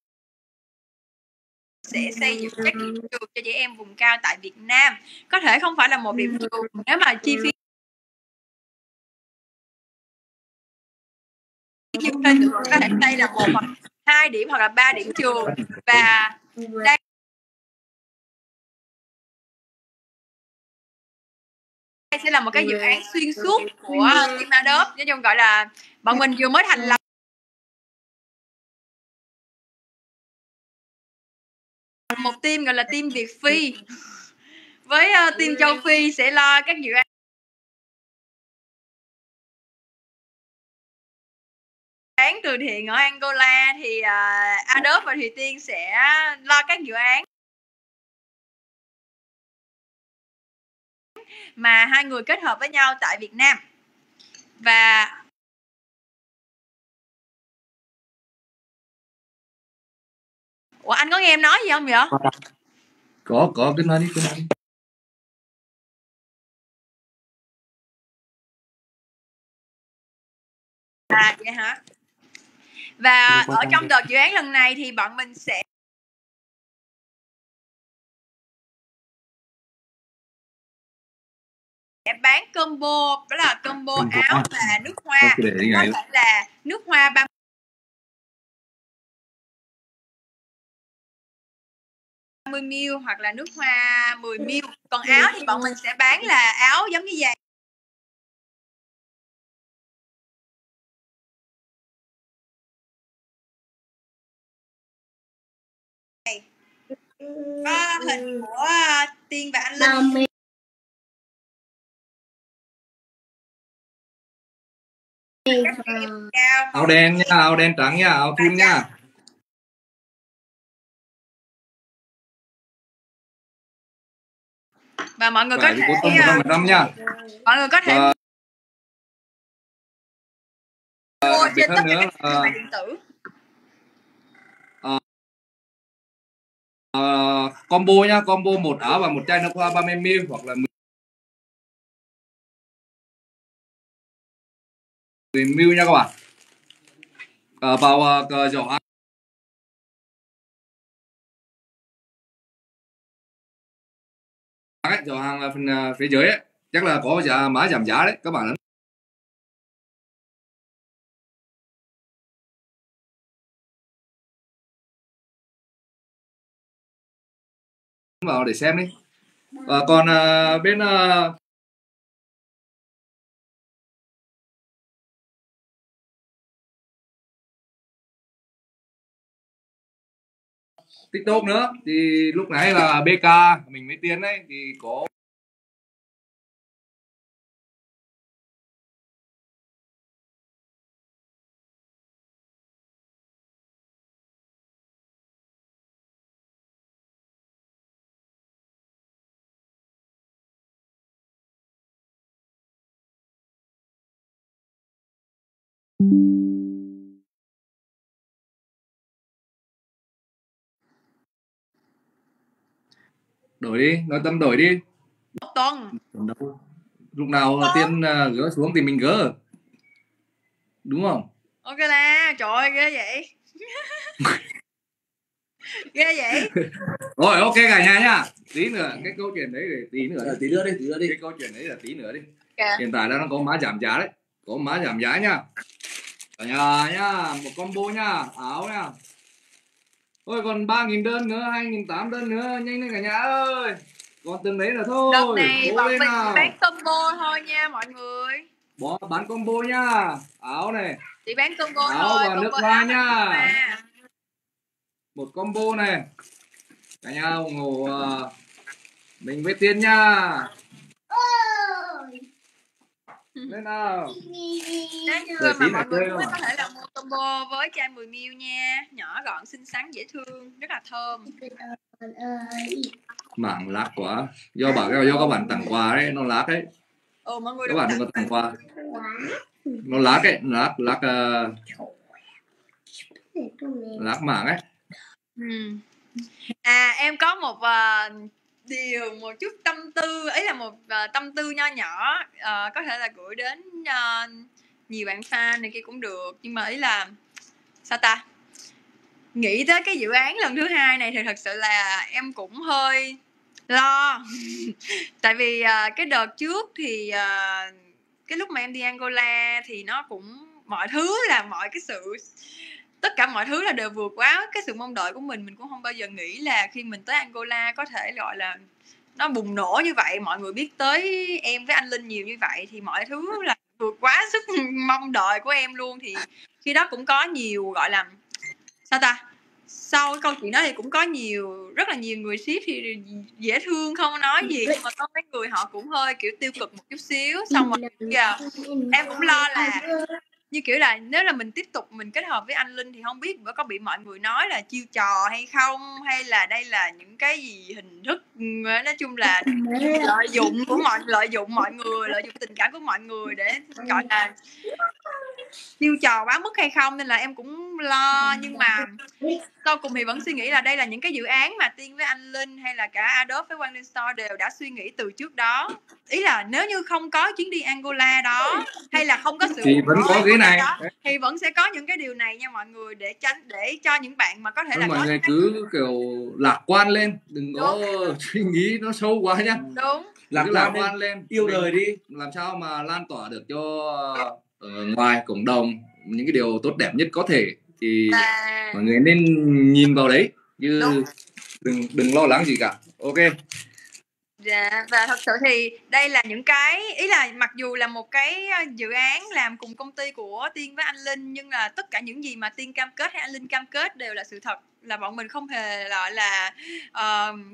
sẽ xây dựng các điểm trường cho trẻ em vùng cao tại Việt Nam. Có thể không phải là một điểm trường, nếu mà chi phí nhiều hơn nữa, có thể xây là 1 hoặc 2 điểm hoặc là 3 điểm trường. Và đây sẽ là một cái dự án xuyên suốt của team Adobe. Nói chung gọi là bọn mình vừa mới thành lập một team gọi là team Việt Phi, với team châu Phi sẽ lo các dự án từ thiện ở Angola, thì Adobe và Thùy Tiên sẽ lo các dự án mà hai người kết hợp với nhau tại Việt Nam. Và ủa, anh có nghe em nói gì không vậy? Có cứ nói đi, cứ nói đi. Vậy hả? Và ở trong đợt dự án lần này thì bọn mình sẽ bán combo, đó là combo áo và nước hoa. Có thể là nước hoa 30ml hoặc là nước hoa 10ml. Còn áo thì bọn mình sẽ bán là áo giống như vậy. Có hình của Tiên và anh Linh. Áo đen nha, áo đen trắng nha, áo thun nha. Và mọi người có thể nha. Mọi người có thể mua trên tất cả các thương mại điện tử. Combo nhá, combo 1 áo và 1 chai nước hoa 30ml hoặc là 10ml nha các bạn. Vào giỏ hàng, giỏ hàng là phần phía dưới ấy, chắc là có mã giảm giá đấy các bạn. Vào để xem đi. Còn bên TikTok nữa thì lúc nãy là BK mình mới tiến đấy, thì có Đổi đi, nói Tâm đổi đi. Một tuần. Lúc nào Tiên gỡ xuống thì mình gỡ, đúng không? Ok là trời ơi ghê vậy. Ghê vậy. Rồi ok cả nhà nhá. Tí nữa cái câu chuyện đấy để tí nữa Tí nữa đi. Cái câu chuyện đấy là tí nữa đi. Okay. Hiện tại là nó có má giảm giá đấy, có má giảm giá nhá cả nhà nhá. Một combo nhá, áo nhá. Ôi còn 3.000 đơn nữa, 2.800 đơn nữa, nhanh lên cả nhà ơi. Còn từng đấy là thôi. Đợt này bọn mình nào. bán combo thôi nha mọi người. Bán combo nhá. Áo này, Chỉ bán combo áo thôi. và nước Combo hoa áo nha. và Một combo này. Cả nhà ủng hộ mình với Tiên nha. Lên nào. nếu như Để mà tí mọi nữa người chơi muốn không có thể là mua combo với chai 10ml nha. Nhỏ gọn xinh xắn dễ thương, rất là thơm. Mảng lát quá. Do các bạn tặng quà đấy, nó lát đấy. Mọi người Các bạn đừng có tặng quà. Nó lát ấy, lát mảng ấy. Em có một điều, một chút tâm tư, ý là một tâm tư nho nhỏ, có thể là gửi đến nhiều bạn fan này kia cũng được, nhưng mà ý là sao ta, nghĩ tới cái dự án lần thứ 2 này thì thật sự là em cũng hơi lo. Tại vì cái đợt trước thì cái lúc mà em đi Angola thì nó cũng mọi thứ là tất cả mọi thứ là đều vượt quá cái sự mong đợi của mình cũng không bao giờ nghĩ là khi mình tới Angola có thể gọi là nó bùng nổ như vậy, mọi người biết tới em với anh Linh nhiều như vậy, thì mọi thứ là vượt quá sức mong đợi của em luôn. Thì khi đó cũng có nhiều gọi là sao ta, sau cái câu chuyện đó thì cũng có rất là nhiều người ship thì dễ thương không nói gì, nhưng mà có mấy người họ cũng hơi kiểu tiêu cực một chút xíu. Xong rồi em cũng lo là như kiểu là nếu là mình tiếp tục mình kết hợp với anh Linh thì không biết có bị mọi người nói là chiêu trò hay không, hay là đây là những cái gì hình thức, nói chung là lợi dụng mọi người, lợi dụng tình cảm của mọi người để gọi là chiêu trò quá mức hay không, nên là em cũng lo. Nhưng mà sau cùng thì vẫn suy nghĩ là đây là những cái dự án mà Tiên với anh Linh hay là cả Adobe với Quang Linh Store đều đã suy nghĩ từ trước đó. Ý là nếu như không có chuyến đi Angola đó, hay là không có sự thì vẫn có cái này đó, thì vẫn sẽ có những cái điều này nha mọi người, để cho những bạn mà có thể là mọi có người cứ kiểu lạc quan lên, đừng có suy nghĩ nó sâu quá nhá. Đúng, lạc quan lên, yêu đời đi, làm sao mà lan tỏa được cho ở ngoài cộng đồng những cái điều tốt đẹp nhất có thể, thì mọi người nên nhìn vào đấy chứ đừng lo lắng gì cả. Ok. Dạ, và thật sự thì đây là những cái, ý là mặc dù là một cái dự án làm cùng công ty của Tiên với anh Linh, nhưng là tất cả những gì mà Tiên cam kết hay anh Linh cam kết đều là sự thật, là bọn mình không hề gọi là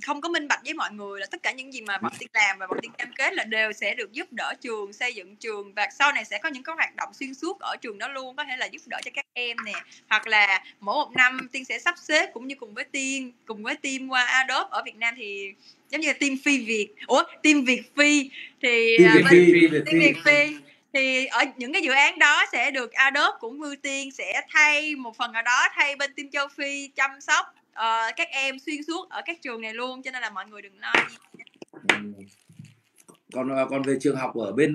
không có minh bạch với mọi người, là tất cả những gì mà bọn Tiên làm và bọn Tiên cam kết là đều sẽ được giúp đỡ trường, xây dựng trường, và sau này sẽ có những cái hoạt động xuyên suốt ở trường đó luôn, có thể là giúp đỡ cho các em nè, hoặc là mỗi một năm Tiên sẽ sắp xếp cũng như cùng với team qua Adobe ở Việt Nam, thì giống như là team Việt Phi thì team Việt Phi thì ở những cái dự án đó sẽ được Adobe cũng ưu tiên, sẽ thay một phần nào đó thay bên team châu Phi chăm sóc các em xuyên suốt ở các trường này luôn, cho nên là mọi người đừng lo gì. Còn về trường học ở bên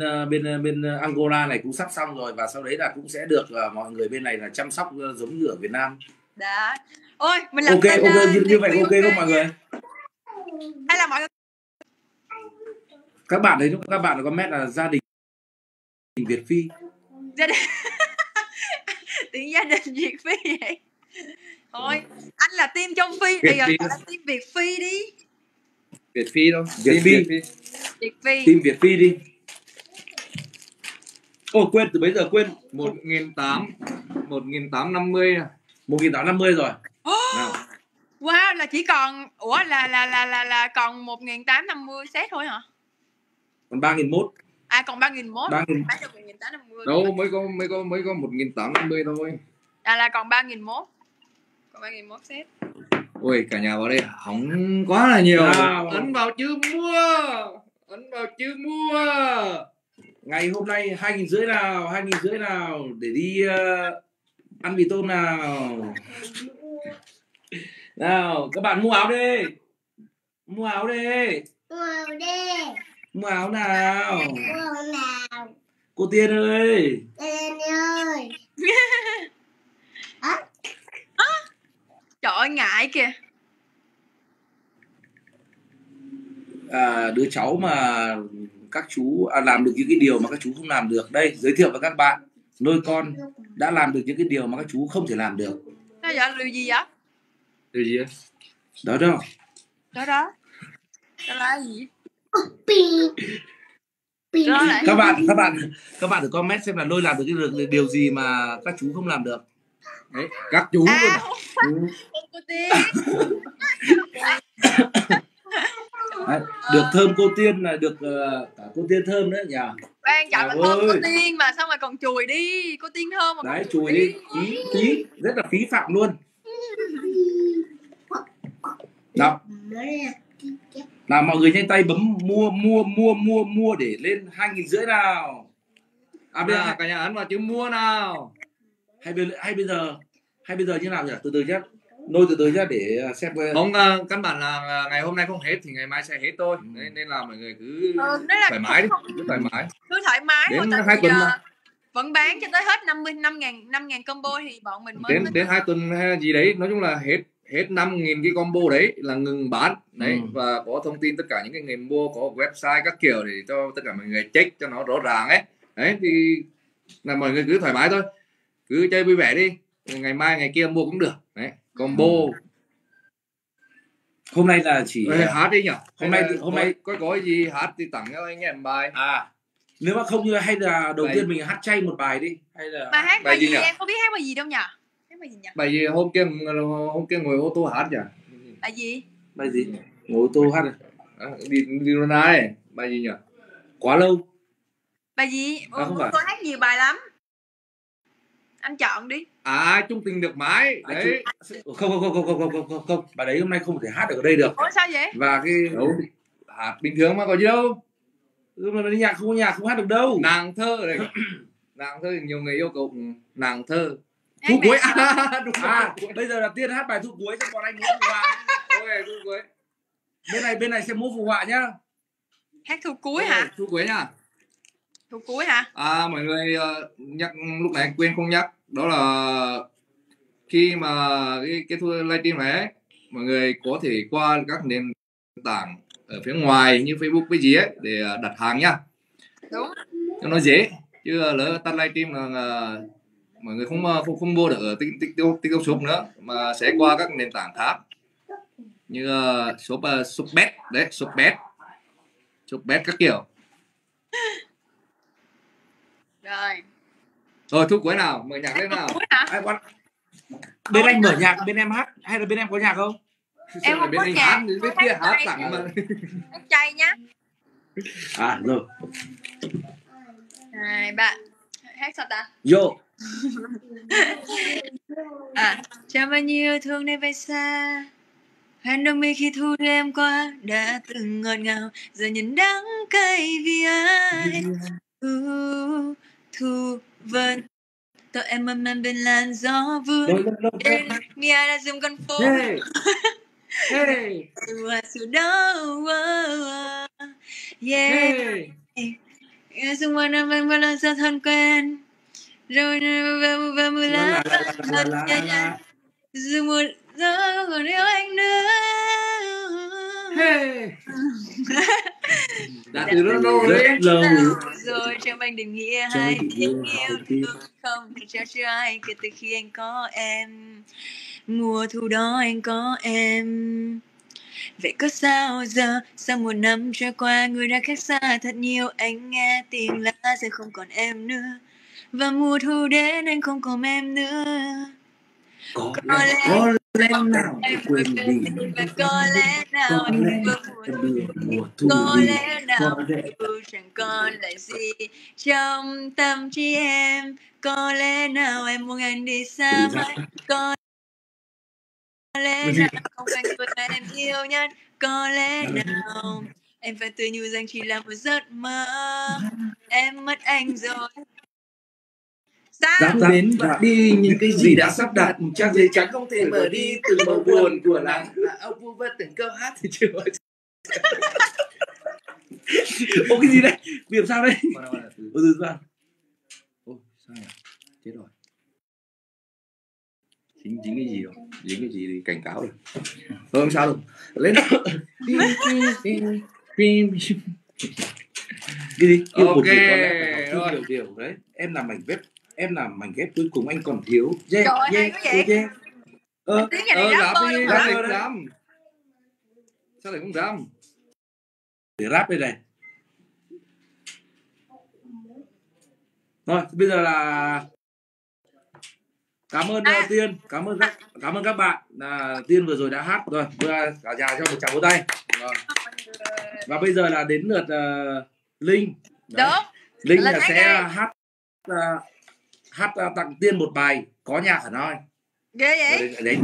Angola này cũng sắp xong rồi, và sau đấy là cũng sẽ được mọi người bên này là chăm sóc giống như ở Việt Nam. Đó. Ôi, mình làm ok như vậy ok không mọi người? Hay là mọi người các bạn có comment là gia đình Việt Phi. Tiếng gia đình Việt Phi vậy. Thôi, anh là team châu Phi thì gọi là team Việt Phi đi. Việt Phi đâu? Việt Phi. Team Việt Phi đi. Ồ, quên, từ bây giờ quên. 1.850 à? 1.850 rồi. Nào. Wow, là chỉ còn là còn 1.850 set thôi hả? Còn 3.001. À, còn 3.001. 1.850. Đâu, mới có 1.850 thôi. Là còn 3.001. Còn 3.001 set. Ôi, cả nhà vào đây hóng quá là nhiều. Ấn vào chữ mua. Ngày hôm nay 2.500 nào, 2.500 nào để đi ăn mì tôm nào. Nào, các bạn mua áo đi. Mua áo đi. Mua áo nào. Cô Tiên ơi. Trời ơi ngại kìa. Đứa cháu mà các chú làm được những cái điều mà các chú không làm được. Đây, giới thiệu với các bạn, nuôi con đã làm được những cái điều mà các chú không thể làm được. Sao vậy? Điều gì vậy? Điều gì á? Đó đâu. Đó đó. Đó là gì? Đó là Các bạn thử comment xem là Lôi làm được cái điều gì mà các chú không làm được. Đấy, các chú luôn. Cô Tiên. Đấy, được thơm cô Tiên là được cả cô Tiên thơm nữa nhỉ. Quan trọng là thơm cô Tiên mà sao mà còn chùi đi. Cô Tiên thơm mà. Đấy, chùi đi. Phí, rất là phí phạm luôn. Nào. Nào mọi người nhanh tay bấm mua để lên 2.500 nào. Cả nhà ấn vào chữ mua nào. Hay bây giờ như nào nhỉ? Từ từ nhé. Nôi từ từ nhé để xem. Không, căn bản là ngày hôm nay không hết thì ngày mai sẽ hết thôi. Đấy, nên là mọi người cứ thoải mái đi, cứ thoải mái. Cứ thoải mái. Đến 2 tuần mà. Vẫn bán cho tới hết 5.000 combo thì bọn mình mới đến 2 tuần hay gì đấy, nói chung là hết 5.000 cái combo đấy là ngừng bán đấy. Và có thông tin tất cả những cái người mua, có website các kiểu để cho tất cả mọi người check cho nó rõ ràng ấy. Đấy thì là mọi người cứ thoải mái thôi, cứ chơi vui vẻ đi, ngày mai ngày kia mua cũng được đấy. Combo hôm nay là chỉ hát đi nhỉ. Hôm nay có gì hát thì tặng cho anh em bài. Nếu mà không như hay là đầu tiên mình hát chay một bài đi, hay là mà hát bài gì em có biết hát bài gì đâu nhỉ? Hát bài gì nhỉ? Bài gì hôm kia ngồi ô tô hát nhỉ? Bài gì? Ngồi ô tô hát đi này, bài gì nhỉ? Quá lâu. Bài gì? Tôi hát nhiều bài lắm. Anh chọn đi. Chung tình được mãi. Đấy. Không. Bài đấy hôm nay không thể hát được ở đây được. Ủa sao vậy? Và cái hát bình thường mà có gì đâu. Mà nhạc không hát được đâu. Nàng thơ này. Nàng thơ nhiều người yêu cầu nàng thơ. Thu cuối. Bây giờ là Tiên hát bài thu cuối cho bọn anh múa phụ họa. Ok, thu cuối. Bên này sẽ múa phụ họa nhá. Hát thu cuối hả? Thu cuối nhá. Thu cuối hả? Mọi người nhắc lúc này quên không nhắc, đó là khi mà cái thu livestream này ấy, mọi người có thể qua các nền tảng ở phía ngoài như Facebook với gì ấy để đặt hàng nhá. Đúng. Cho nó dễ, chứ lỡ tắt livestream là mọi người không mua được ở TikTok Shop nữa, mà sẽ qua các nền tảng khác như Shopbet đấy, Shopbet các kiểu. Rồi thu cuối nào, mở nhạc lên nào. Bên anh mở nhạc, bên em hát hay là bên em có nhạc không? Em không có nhạc, biết kia hát tặng mà. Hát chay nhá. Rồi. 2, 3. Hát sao ta? Vô. Cho bao nhiêu thương nên bay xa, hẹn đồng mi khi thu đêm qua đã từng ngọt ngào, giờ nhìn đắng cay vì ai. Thu vân tao em ấm em bên làn gió vươn đến Mia đã dùng con phố mùa sự đâu xung quanh em vẫn là sao thân quen rồi về mưa lá dù một gió còn yêu anh nữa. Đã từ rất lâu rồi trong anh định nghĩa hay tình yêu thương không thể trao cho ai kể từ khi anh có em, mùa thu đó anh có em. Vậy có sao giờ sau một năm trôi qua người đã khác xa thật nhiều, anh nghe tiếng lá sẽ không còn em nữa, và mùa thu đến anh không còn em nữa. Có lẽ nào em quên đi, và có lẽ nào anh quên mùa thu, có lẽ nào chẳng còn lại gì trong tâm trí em, có lẽ nào em muốn anh đi xa mãi, có lẽ nào không phải người em yêu nhất, có lẽ nào Em phải tự nhủ rằng chỉ là một giấc mơ. Em mất anh rồi. Sao? Dám đến và đi những cái gì đã sắp đặt, trang giấy trắng không thể mở đi từng màu buồn của nắng. Ông vu vơ từng câu hát thì chưa bao giờ. Ô cái gì đây? Vì làm sao đây? Từ từ. Ôi sao nhỉ? Chết rồi. Dính cái gì rồi? Dính cái gì thì cảnh cáo rồi. Thôi không sao đâu. Lên. Cái gì? Yêu một việc có lẽ là không điều đấy. Em làm mảnh ghép cuối cùng anh còn thiếu. Trời ơi, hay quá vậy. Tiếng nhà này rap tôi luôn hả? Rap. Sao lại không rap? Để rap đây này. Rồi, bây giờ là cảm ơn Tiên, cảm ơn các bạn. Tiên vừa rồi đã hát rồi, cả nhà cho một tràng vỗ tay. Rồi. Và bây giờ là đến lượt Linh. Đúng. Linh là sẽ hát tặng Tiên một bài có nhạc hẳn hoi. Ghê vậy? Đấy,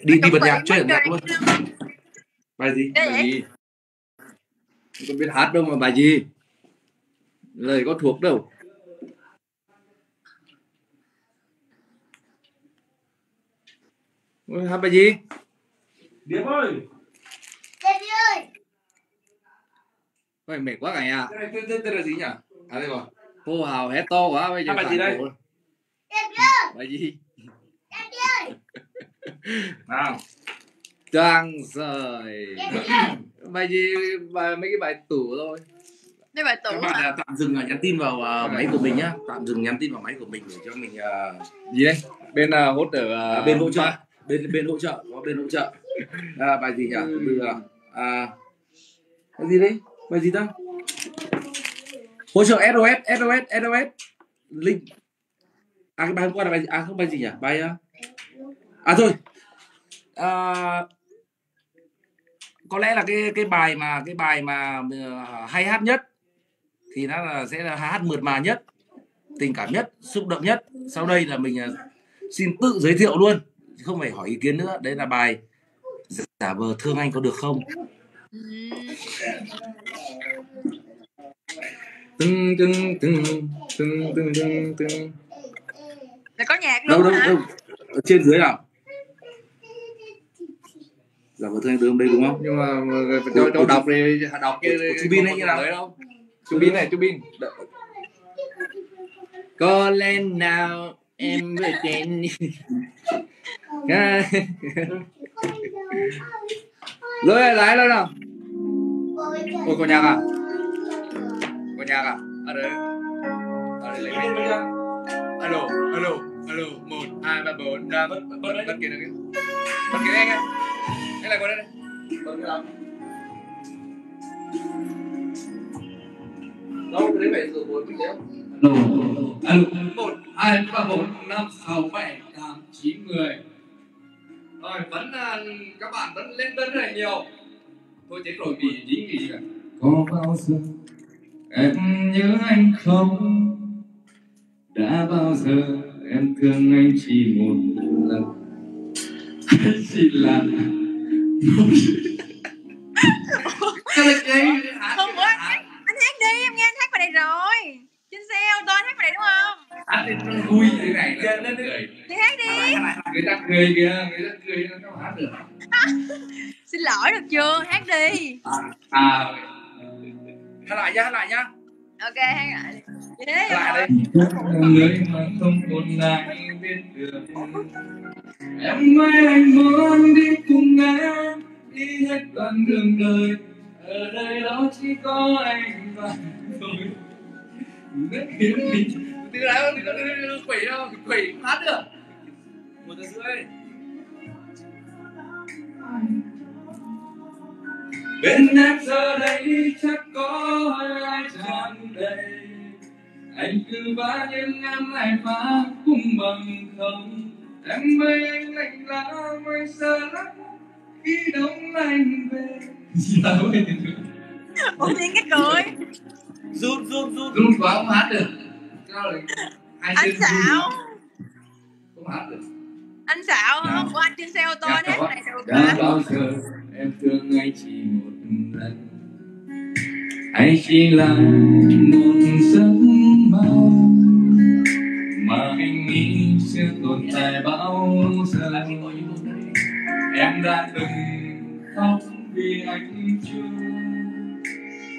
đi bật nhạc chơi nhạc luôn. Bài gì? Bài gì? Không có biết hát đâu mà bài gì? Lời có thuộc đâu. Hát bài gì? Điệp ơi. Ôi mệt quá cả nhà. Tên là gì nhỉ? À đây rồi. Hô hào hét to quá bây giờ. Bài gì đây? Bài gì? Nào. Trang rồi. Bài gì? Mấy cái bài tủ thôi. Đây bài tủ các bạn hả? tạm dừng nhắn tin vào máy của mình nhá. Tạm dừng nhắn tin vào máy của mình để cho mình gì đây? Bên hỗ trợ bên hỗ trợ. Bên hỗ trợ, có bên hỗ trợ. Bài gì nhỉ? Bài gì đấy? Bài gì ta? Hỗ trợ SOS. Link. Cái bài hôm qua là bài gì? Không bài gì nhỉ? Bài thôi. Có lẽ là cái bài mà hay hát nhất thì nó là sẽ là hát mượt mà nhất, tình cảm nhất, xúc động nhất. Sau đây là mình xin tự giới thiệu luôn, không phải hỏi ý kiến nữa. Đấy là bài Giả vờ thương anh có được không. Tưng. Là có nhạc luôn hả? Đâu. Ở trên dưới nào? Giả vờ thương anh được không đây đúng không? Nhưng mà cho đọc thì đọc kia Chu Bin hay như nào? Chu Bin. Có lên nào em với trên. Rồi lại luôn nào. Ôi có nhạc à? Ở đây lấy bên. Alo 1 2 3 4 5 bật kia này. Bật kia anh ơi. Anh lại qua đây. Bật cái nào. Đâu cái đấy phải sửa buồn cái Alo 1 2 3 4 5 6 7 8 9 10. Rồi vẫn các bạn vẫn lên đơn rất là nhiều. Thôi chết rồi vì dính gì cả. Có bao giờ em nhớ anh không? Đã bao giờ em thương anh chỉ một lần? Chỉ là Không có anh hát đi, em nghe anh hát bài này rồi. Trên xe ô tô anh hát bài này đúng không? hát đến vui thế này là lên cười. Thì hát đi. Người ta cười kìa, người ta cười nó không hát được. Xin lỗi được chưa? Hát đi. Hát lại nhá. Ok, hát lại. Hát lại đây. Người mà không một ai biết được. Em ơi anh muốn đi cùng em, đi hết đoạn đường đời. Ở đây đó chỉ có anh và tôi. Rất khiến mình. Từ đó quỷ đâu, quỷ không hát được. 1 giờ rưỡi. Bên em giờ đây chắc có ai tràn đầy. Anh cứ vã nhưng em lại phá cùng bằng không. Em ơi anh lạnh lẽo mới sợ lắm khi đông anh về. Sao vậy? Ủa tiếng cái cười. Run quá không hát được. Sao lại Anh xạo. không hát được. Anh xạo hả? Của anh trên xe ô tô đấy. Này xe ô tô. Đã bao giờ em thương anh chỉ một lần? hay chỉ là một giấc mơ mà anh nghĩ sẽ tồn tại bao giờ. Em đã từng khóc vì anh chưa,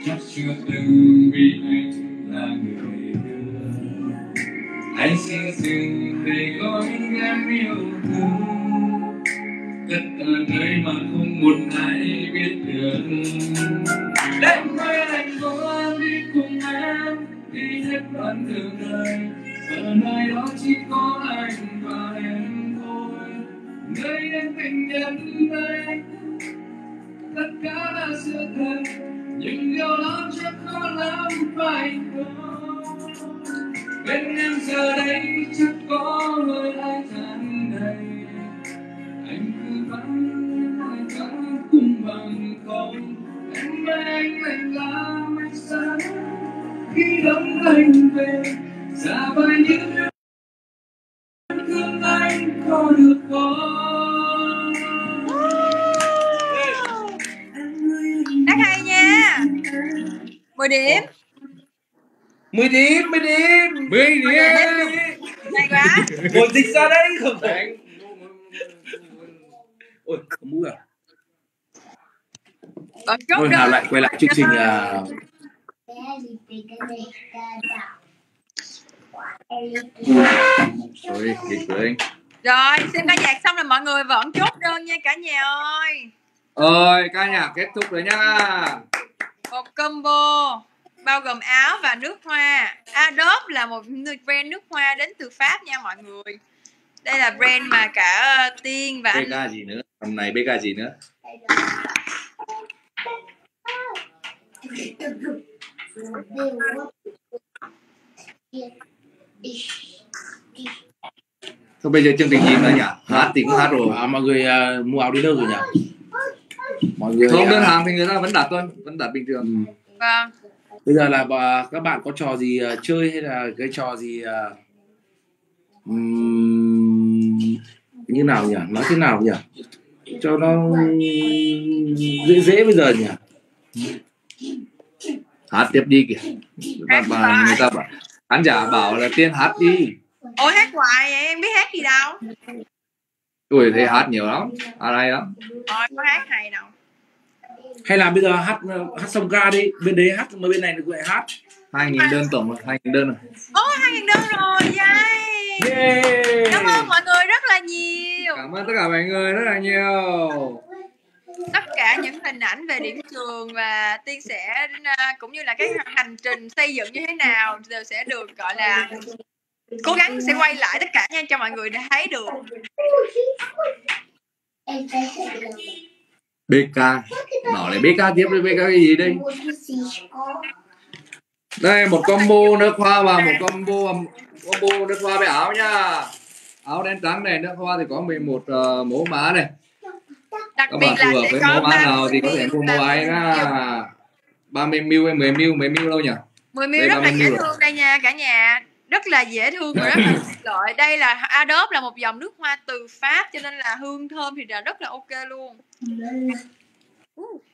chắc chưa từng vì anh là người đưa. Anh xin dừng để gọi em yêu thương, tất cả nơi mà không một ai biết được. Đêm mai anh có đi cùng em, đi hết đoạn đường đời. Ở nơi đó chỉ có anh và em thôi, nơi em tình nhân đây. Tất cả đã xưa thật, nhưng điều đó chắc khó lắm phải không? Bên em giờ đây chắc có hơn 2 tháng đầy. Anh cứ vắng cùng bằng không. Em ơi anh làm anh sao khi đón anh về, xa vời những thương anh có được không? Hát hay nha. 10 điểm. 10 điểm, 10 điểm, 10 điểm. Hay quá. ngồi dịch ra đấy không phải. Ôi, có mũi à? Còn chốt Thôi đơn. nào lại quay lại chương trình Rồi, kịch rồi. Rồi, xem ca nhạc xong là mọi người vẫn chốt đơn nha cả nhà ơi. Ơi, ca nhạc kết thúc rồi nha. Một combo bao gồm áo và nước hoa. Adobe là một brand nước hoa đến từ Pháp nha mọi người. Đây là brand mà cả Tiên và anh BK gì nữa? Hôm nay BK gì nữa? Thôi bây giờ chương trình gì nữa nhỉ? Hát thì cũng hát rồi. mọi người mua áo đi đâu rồi nhỉ? Mọi người Không đơn hàng thì người ta vẫn đặt thôi, vẫn đặt bình thường. Vâng. Bây giờ là các bạn có trò gì chơi hay là cái trò gì như nào nhỉ? Nói thế nào nhỉ? Cho nó dễ dễ bây giờ nhỉ? Hát tiếp đi kìa. Người ta bảo, khán giả bảo là Tiên hát đi. Ôi hát hoài vậy em biết hát gì đâu. Ui thấy hát nhiều lắm, hát hay lắm. Thôi có hát hay đâu. Hay là bây giờ hát song ca đi, bên đấy hát mà bên này nó lại hát. 2.000 đơn tổng rồi, 2.000 đơn rồi. Ồ 2.000 đơn rồi, yay. Yeah. Cảm ơn mọi người rất là nhiều. Cảm ơn tất cả mọi người rất là nhiều. Tất cả những hình ảnh về điểm trường và Tiên sẽ cũng như là cái hành trình xây dựng như thế nào đều sẽ được gọi là cố gắng sẽ quay lại tất cả nha cho mọi người để thấy được. BK bảo lại BK tiếp đi, BK cái gì đây? Đây một combo nước hoa và một combo nước hoa với áo nha. Áo đen trắng này, nước hoa thì có 11 mẫu mã này. Đặc Các biệt bạn là phù hợp sẽ với có mẫu mã nào thì có thể mua mẫu ấy nha. 30ml hay 10ml đâu nhỉ? 10ml rất là dễ thương đây nha cả nhà. Rất là dễ thương và rất là lợi. Đây là Adobe là một dòng nước hoa từ Pháp cho nên là hương thơm thì là rất là ok luôn.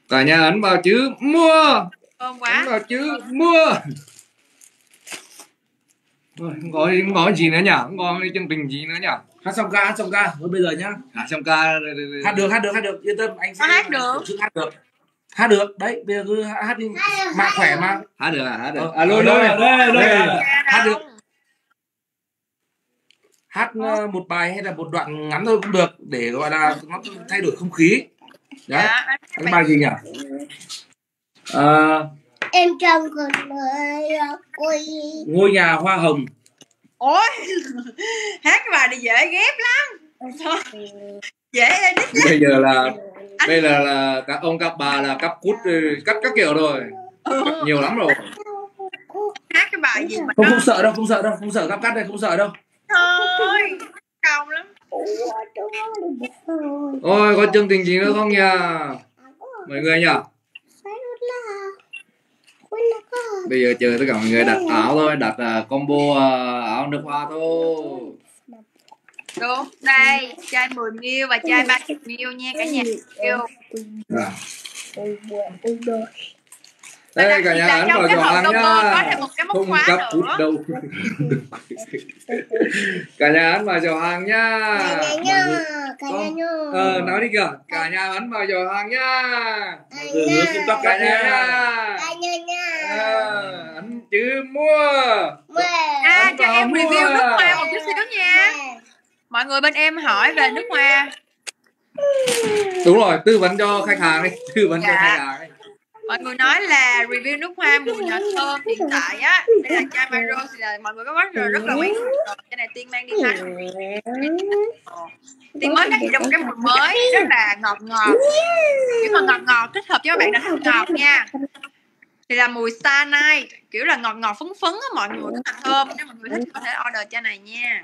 Cả nhà ấn vào chữ mua. Thơm quá. Ấn vào chữ mua. Không có gì nữa nhỉ? Không có chương trình gì nữa nhỉ? Hát song ca thôi bây giờ nhá. Hát song ca. Hát được, yên tâm anh sẽ hát được. Hát được. Đấy, bây giờ cứ hát đi. Mà khỏe mà. Hát được à? Hát được. Đây. Hát được. Không. Hát một bài hay là một đoạn ngắn thôi cũng được để gọi là nó thay đổi không khí. Đấy. Dạ, Cái bài gì nhỉ? Em trong con ơi Ngôi nhà hoa hồng. Ôi hát cái bài này dễ ghép lắm. Dễ edit lắm. Bây giờ là đây là các ông các bà là cắt cút cắt các kiểu rồi. Cắt nhiều lắm rồi. Hát cái bài gì mà Không sợ đâu, không sợ cắt đây, không sợ đâu. thôi công lắm. Ôi có chương trình gì nữa không nhỉ? Mọi người nhỉ? Bây giờ chờ tất cả mọi người đặt áo thôi, đặt combo áo nước hoa thôi. Đúng, đây, chai 10ml và chai 30ml nha cả nhà yêu. Đây cả nhà là ấn trong vào cái giỏ hộp hàng combo nhá. có thêm một cái móc Không khóa cắp hút nữa. đâu. Cả nhà ấn vào giỏ hàng nhá. Cả nhà nhá. Nói đi kìa. Cả nhà ấn vào giỏ hàng nhá. Hứa kim tóc Cả cả nhà nhà. nha. Ấn chữ mua. Cho em mua. review nước hoa một chút xíu nha. Mọi người bên em hỏi về nước hoa. Đúng rồi, tư vấn cho khách hàng đi. Tư vấn cho khách hàng đi. Mọi người nói là review nước hoa mùi nào thơm. Hiện tại á, đây là chai My Rose thì là mọi người có rất là quen thuộc rồi. Cái này Tiên mang đi ha. Tiên mới phát hiện ra một cái mùi mới rất là ngọt ngọt. Kiểu mà ngọt ngọt kết hợp với các bạn nào thích ngọt nha. Thì là mùi Star Night, kiểu là ngọt ngọt phấn phấn á mọi người, rất là thơm. Nếu mọi người thích có thể order chai này nha.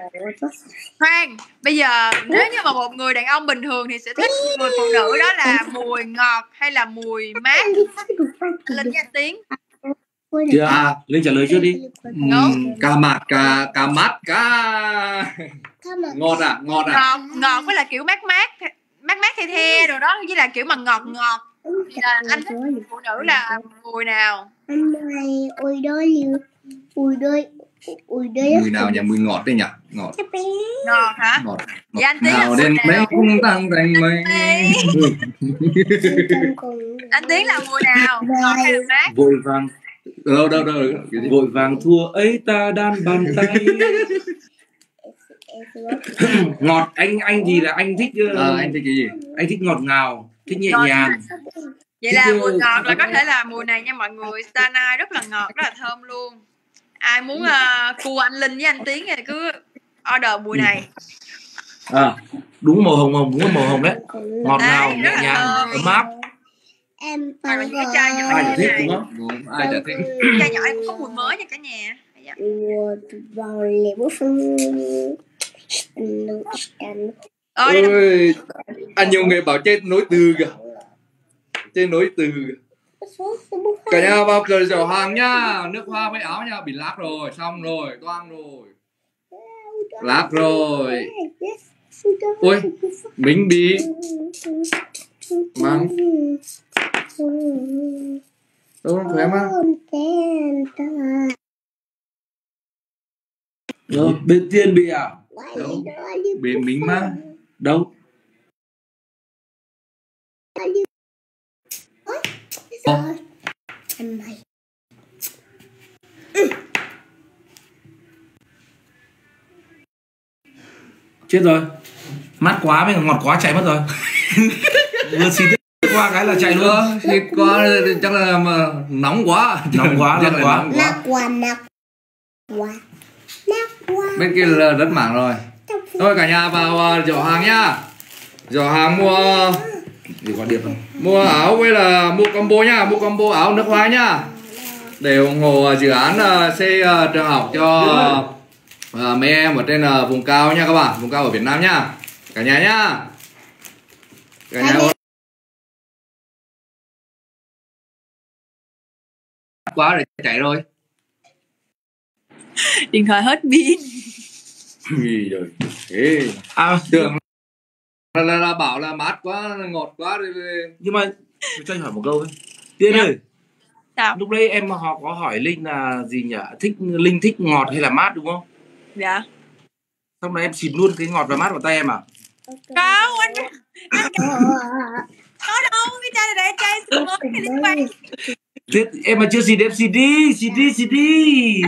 Khoan, bây giờ nếu như mà một người đàn ông bình thường thì sẽ thích người phụ nữ đó là mùi ngọt hay là mùi mát? Linh nha Tiến. Chưa Linh trả lời trước đi. Cà mát, cà mát, ngọt à? Ngọt với là kiểu mát the the rồi đó, với là kiểu mà ngọt ngọt. Thì là anh thích phụ nữ là mùi nào? Mùi nào nhỉ? Mùi ngọt đấy nhỉ? Ngọt hả? Ngọt. Vậy anh Tiến là Nào mùi đến mấy nào? cũng tăng thành mây. Anh Tiến là mùi nào? Ngọt hay là mát? Vội vàng. Đâu. Vội vàng thua ấy ta đan bàn tay. Ngọt anh gì là anh thích Anh thích cái gì? anh thích ngọt ngào, thích nhẹ Ngọt. nhàng. Vậy là mùi ngọt là có thể là mùi này nha mọi người. Star Night rất là ngọt, rất là thơm luôn. Ai muốn cua anh Linh với anh Tiến thì cứ order mùi này. Đúng màu hồng đấy. Ngọt ngào, Đấy, nhẹ rất là nhàng, thơm. ấm áp. em Hoặc là những cái chai nhỏ Ai như chả thế thích này. đúng không? Đúng, ai chả thích. Chai nhỏ này cũng có mùi mới nha cả nhà. Đây là Ôi, anh nhiều người bảo trên nối từ kìa. Trên nối từ kìa. Cả nhà vào cửa giỏ hàng nhá. Nước hoa với áo nha. Bị lác rồi, xong rồi, toang rồi. Lác rồi. Ôi, mình bị mang. Đâu không khỏe mà. Bên Tiên bị à? Đâu, bị mình mà. Đâu? Chết rồi. Mát quá với ngọt quá chạy mất rồi. Vừa xịt qua cái là chạy luôn. Xịt qua chắc là mà nóng quá. Nóng quá. nạc quá. Bên kia là rất mảng rồi. Thôi cả nhà vào giỏ hàng nhá. Giỏ hàng mua Để gọi điện không? mua áo với là mua combo nhá, mua combo áo nước hoa nhá. Để ủng hộ dự án xây trường học cho mấy em ở trên vùng cao nha các bạn, vùng cao ở Việt Nam nhá. Cả nhà nhá. Cả nhà quá để chạy rồi. điện thoại hết pin. Gì rồi. Ê, tưởng là bảo là mát quá, ngọt quá rồi. Nhưng mà cho anh hỏi một câu ấy. Tiên ơi. Sao? Lúc đấy em họ có hỏi Linh là gì nhỉ? Linh thích ngọt hay là mát đúng không? Dạ. Xong rồi em xịt luôn cái ngọt và mát vào tay em à? Không, anh có đâu, cái chai này là chai sữa mới thì liên quan. Thế em mà chưa xịt em xịt đi.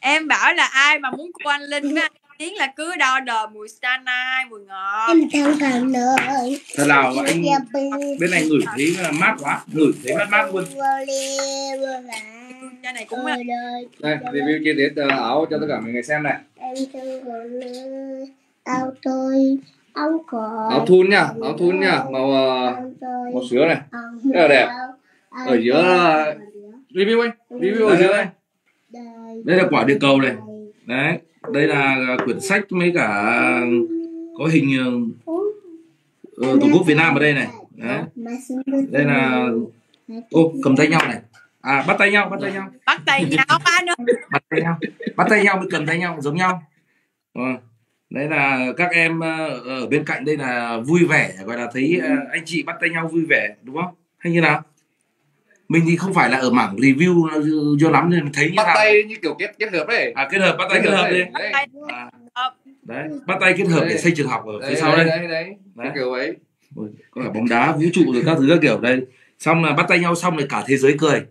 Em bảo là ai mà muốn của anh Linh với anh Tiến là cứ order mùi Star Night, mùi ngọt. Em chẳng cần lời. Thật nào anh bên này ngửi thấy mát quá, ngửi thấy mát luôn. Chai này cũng là Đây, review chi tiết áo cho tất cả mọi người xem này. Em chẳng còn lời. Áo thun nhá, màu sữa này. Rất là đẹp. Ở giữa là review ở giữa đây. Đây là quả địa cầu này. Đấy, đây là quyển sách với cả có hình Tổ quốc Việt Nam ở đây này. Đấy. Đây là cầm tay nhau này. Bắt tay nhau. bắt tay nhau ba nữa. Bắt tay nhau mới cầm tay nhau giống nhau. Đấy là các em ở bên cạnh đây là vui vẻ, gọi là thấy anh chị bắt tay nhau vui vẻ đúng không? Hay như nào? Mình thì không phải là ở mảng review cho lắm nên thấy như bắt nào. tay như kiểu kết hợp đấy. Kết hợp, bắt tay kết hợp đi. Đấy. Đấy, bắt tay kết hợp để xây trường học ở phía sau đây. Đấy. Cái kiểu ấy. Có cả bóng đá, vũ trụ rồi các thứ các kiểu đây. Xong là bắt tay nhau xong rồi cả thế giới cười.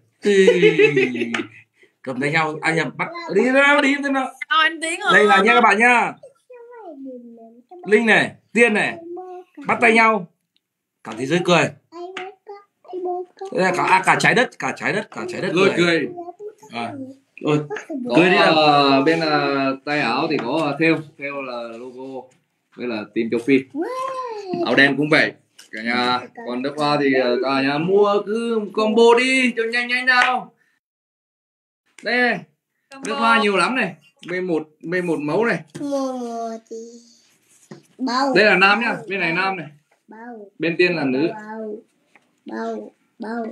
Cầm tay nhau, anh em bắt đi nào, đi thế nào. Anh Tiến ơi. Đây là nha các bạn nhá. Linh này, Tiên này, bắt tay nhau, cả thế giới cười. Đây là cả trái đất Cười. Ôi, Cười đi nào. Bên tay áo thì có theo là logo. Đây là team châu Phi. Áo đen cũng vậy. Cả nhà. Còn nước hoa thì cả nhà mua cứ combo đi cho nhanh nào. Đây này. Nước hoa nhiều lắm này. B1 mẫu này. Đây là nam nhá. Bên này nam này. Bên Tiên là nữ. Bao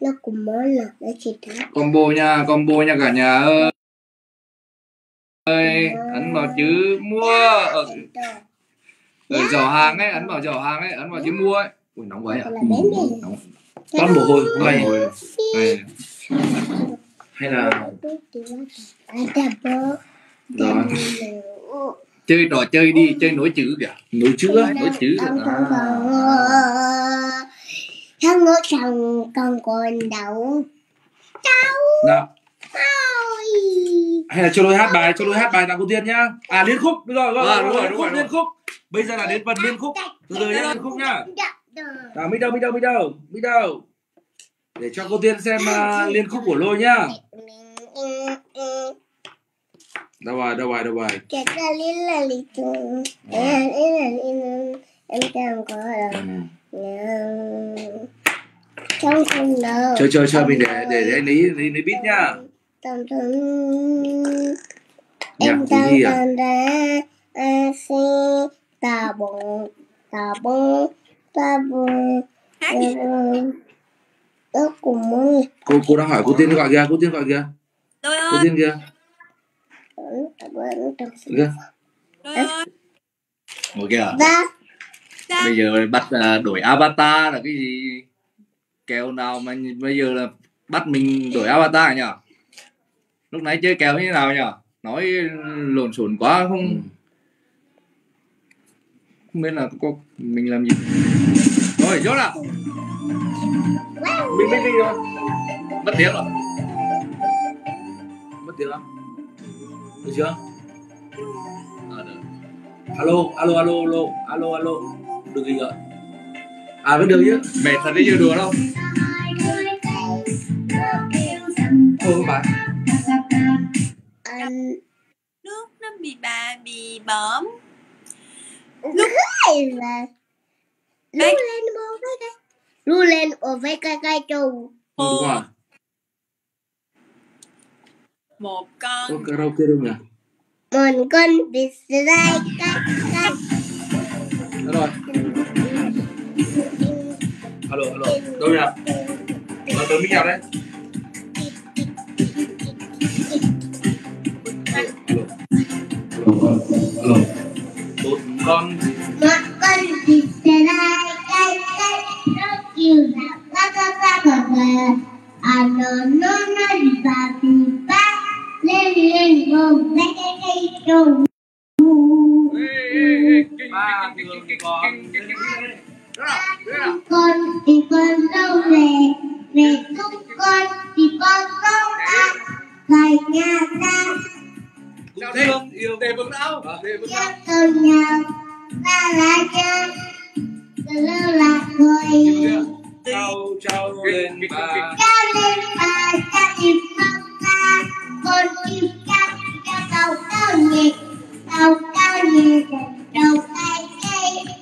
nó cùng món là đã chỉ thế. Combo nha cả nhà ơi. Ấn vào chữ mua ở giỏ hàng ấy, ấn vào giỏ hàng ấy, ấn vào chữ mua ấy. Ui nóng quá à. Nóng. toát mồ hôi này. Hay là rồi. Chơi trò chơi đi, chơi nối chữ kìa. nối chữ á. Nối chữ. Thằng ngô thằng con đậu Nào. Hay là cho đôi hát bài tặng cô Tiên nhá. Liên khúc, đúng rồi. Liên khúc. Bây giờ là đến phần liên khúc. Từ từ nhá, liên khúc nhá. Nào, mic đâu. Để cho cô Tiên xem liên khúc của Lô nhá. Đâu rồi. Cái ta là lý tưởng. Em chẳng có trong không đâu. Chơi mình để anh lấy beat nhá. Tâm thân em đang ra si ta bông ước cùng muốn Cô đang hỏi cô Tiên gọi kìa. Cô Tiên kìa. Ngồi kìa. Dạ. Bây giờ bắt đổi avatar là cái gì? Kèo nào mà bây giờ là bắt mình đổi avatar nhỉ? Lúc nãy chơi kèo như thế nào nhỉ? Nói lộn xộn quá không biết là mình làm gì. Rồi chốt nào. Mình đi rồi. Mất tiếng rồi. Mất tiếng không? Được chưa? Alo. Được gì ạ? Vẫn được chứ. Mệt thật đấy, chưa đùa đâu. Không phải. Nước nó bị bõm. Lu lên với cái trù. Đúng rồi. Một con. Có karaoke đâu nhỉ? Một con vịt dài cái. Được rồi. Alo. Đâu nhỉ? Tớ mic nào đấy? Alo. Một con vịt dài cái. Nó kêu là ca. Nó đi ba. Lên gồm cái trù. Con thì con đâu về cùng con thì con không ăn lại nhà ta. Thương yêu để vững não. Nhớ từ nhau ta là chân từ lâu là người. Trao lên bà. Cha tìm không ta. Con chim cắt cho cao nhẹ. Cao nhẹ đầu cây.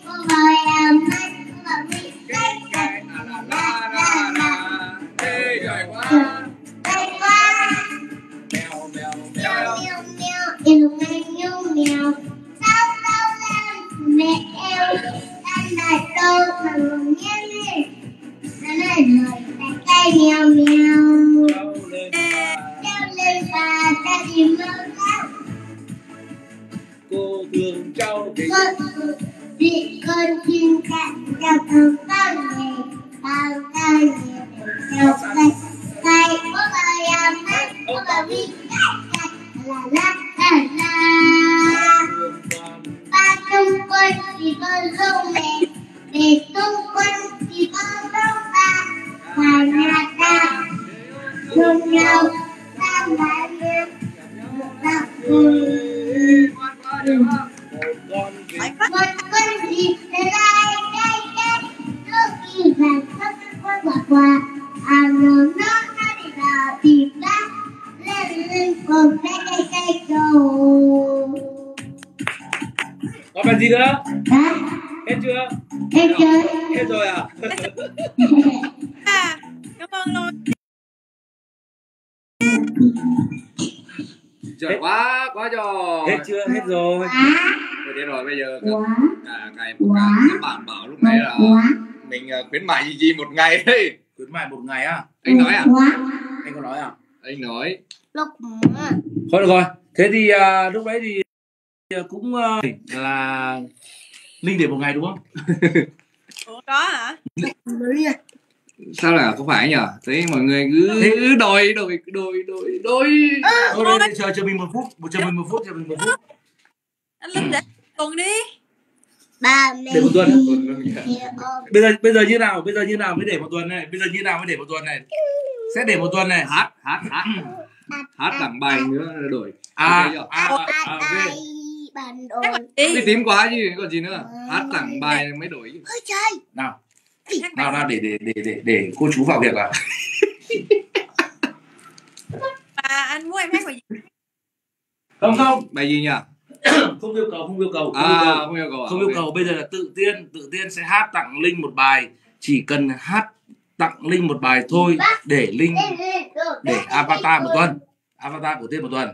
Con bòi mắt. Cây quá. Mèo sao lên mẹ eo anh lại đâu mà nhé nó lại lời cây mèo leo lên bà ta đi mơ cao. Cô thương cháu thì con chim cạn cho thằng cao nhẹ. nhau cay cay có bài am hát có bài vi cay la la la la ba tung quân thì con dâu mẹ tung quân thì con dâu ta ngoài nhà ta thương nhau ta lại nhau ta cười một con gì lại cay cay lúc khi vàng khóc con quả quả nó đi vào tìm đá lên lên cùng cay cay cầu Có bài gì nữa? hả? Hết chưa? Hết chưa? Hết rồi à? Cảm ơn luôn. Trời quá trời. Hết chưa? Hết rồi. Thế rồi bây giờ Quá. cái bạn bảo lúc nãy là mình khuyến mại gì một ngày đấy. Khuyến mại một ngày á? Anh nói à? Anh có nói à? Anh nói. Lúc Thôi được rồi. Thế thì lúc đấy thì cũng là Linh để một ngày đúng không? Ủa có hả? Sao là không phải nhỉ? Thấy mọi người cứ đòi. Thôi đây chờ mình 1 phút, chờ mình 1 phút. Anh Linh để tuần đi. ba mẹ Để một tuần. thì Bây giờ như nào? Bây giờ như nào mới để một tuần này? Bây giờ như nào mới để một tuần này? Sẽ để một tuần này. Hát đẳng bài nữa đổi. Ok. bản đồ Đi tím quá chứ còn gì nữa. Hát đẳng bài mới đổi. ôi trời Nào để cô chú vào việc à? Mà anh muốn em hát bài gì? Không. Bài gì nhỉ? Không yêu cầu. Không yêu cầu. Không yêu cầu. Bây giờ là tự tiên sẽ hát tặng Linh một bài. Chỉ cần hát tặng Linh một bài thôi để Linh để avatar một tuần. Avatar của Tiên một tuần.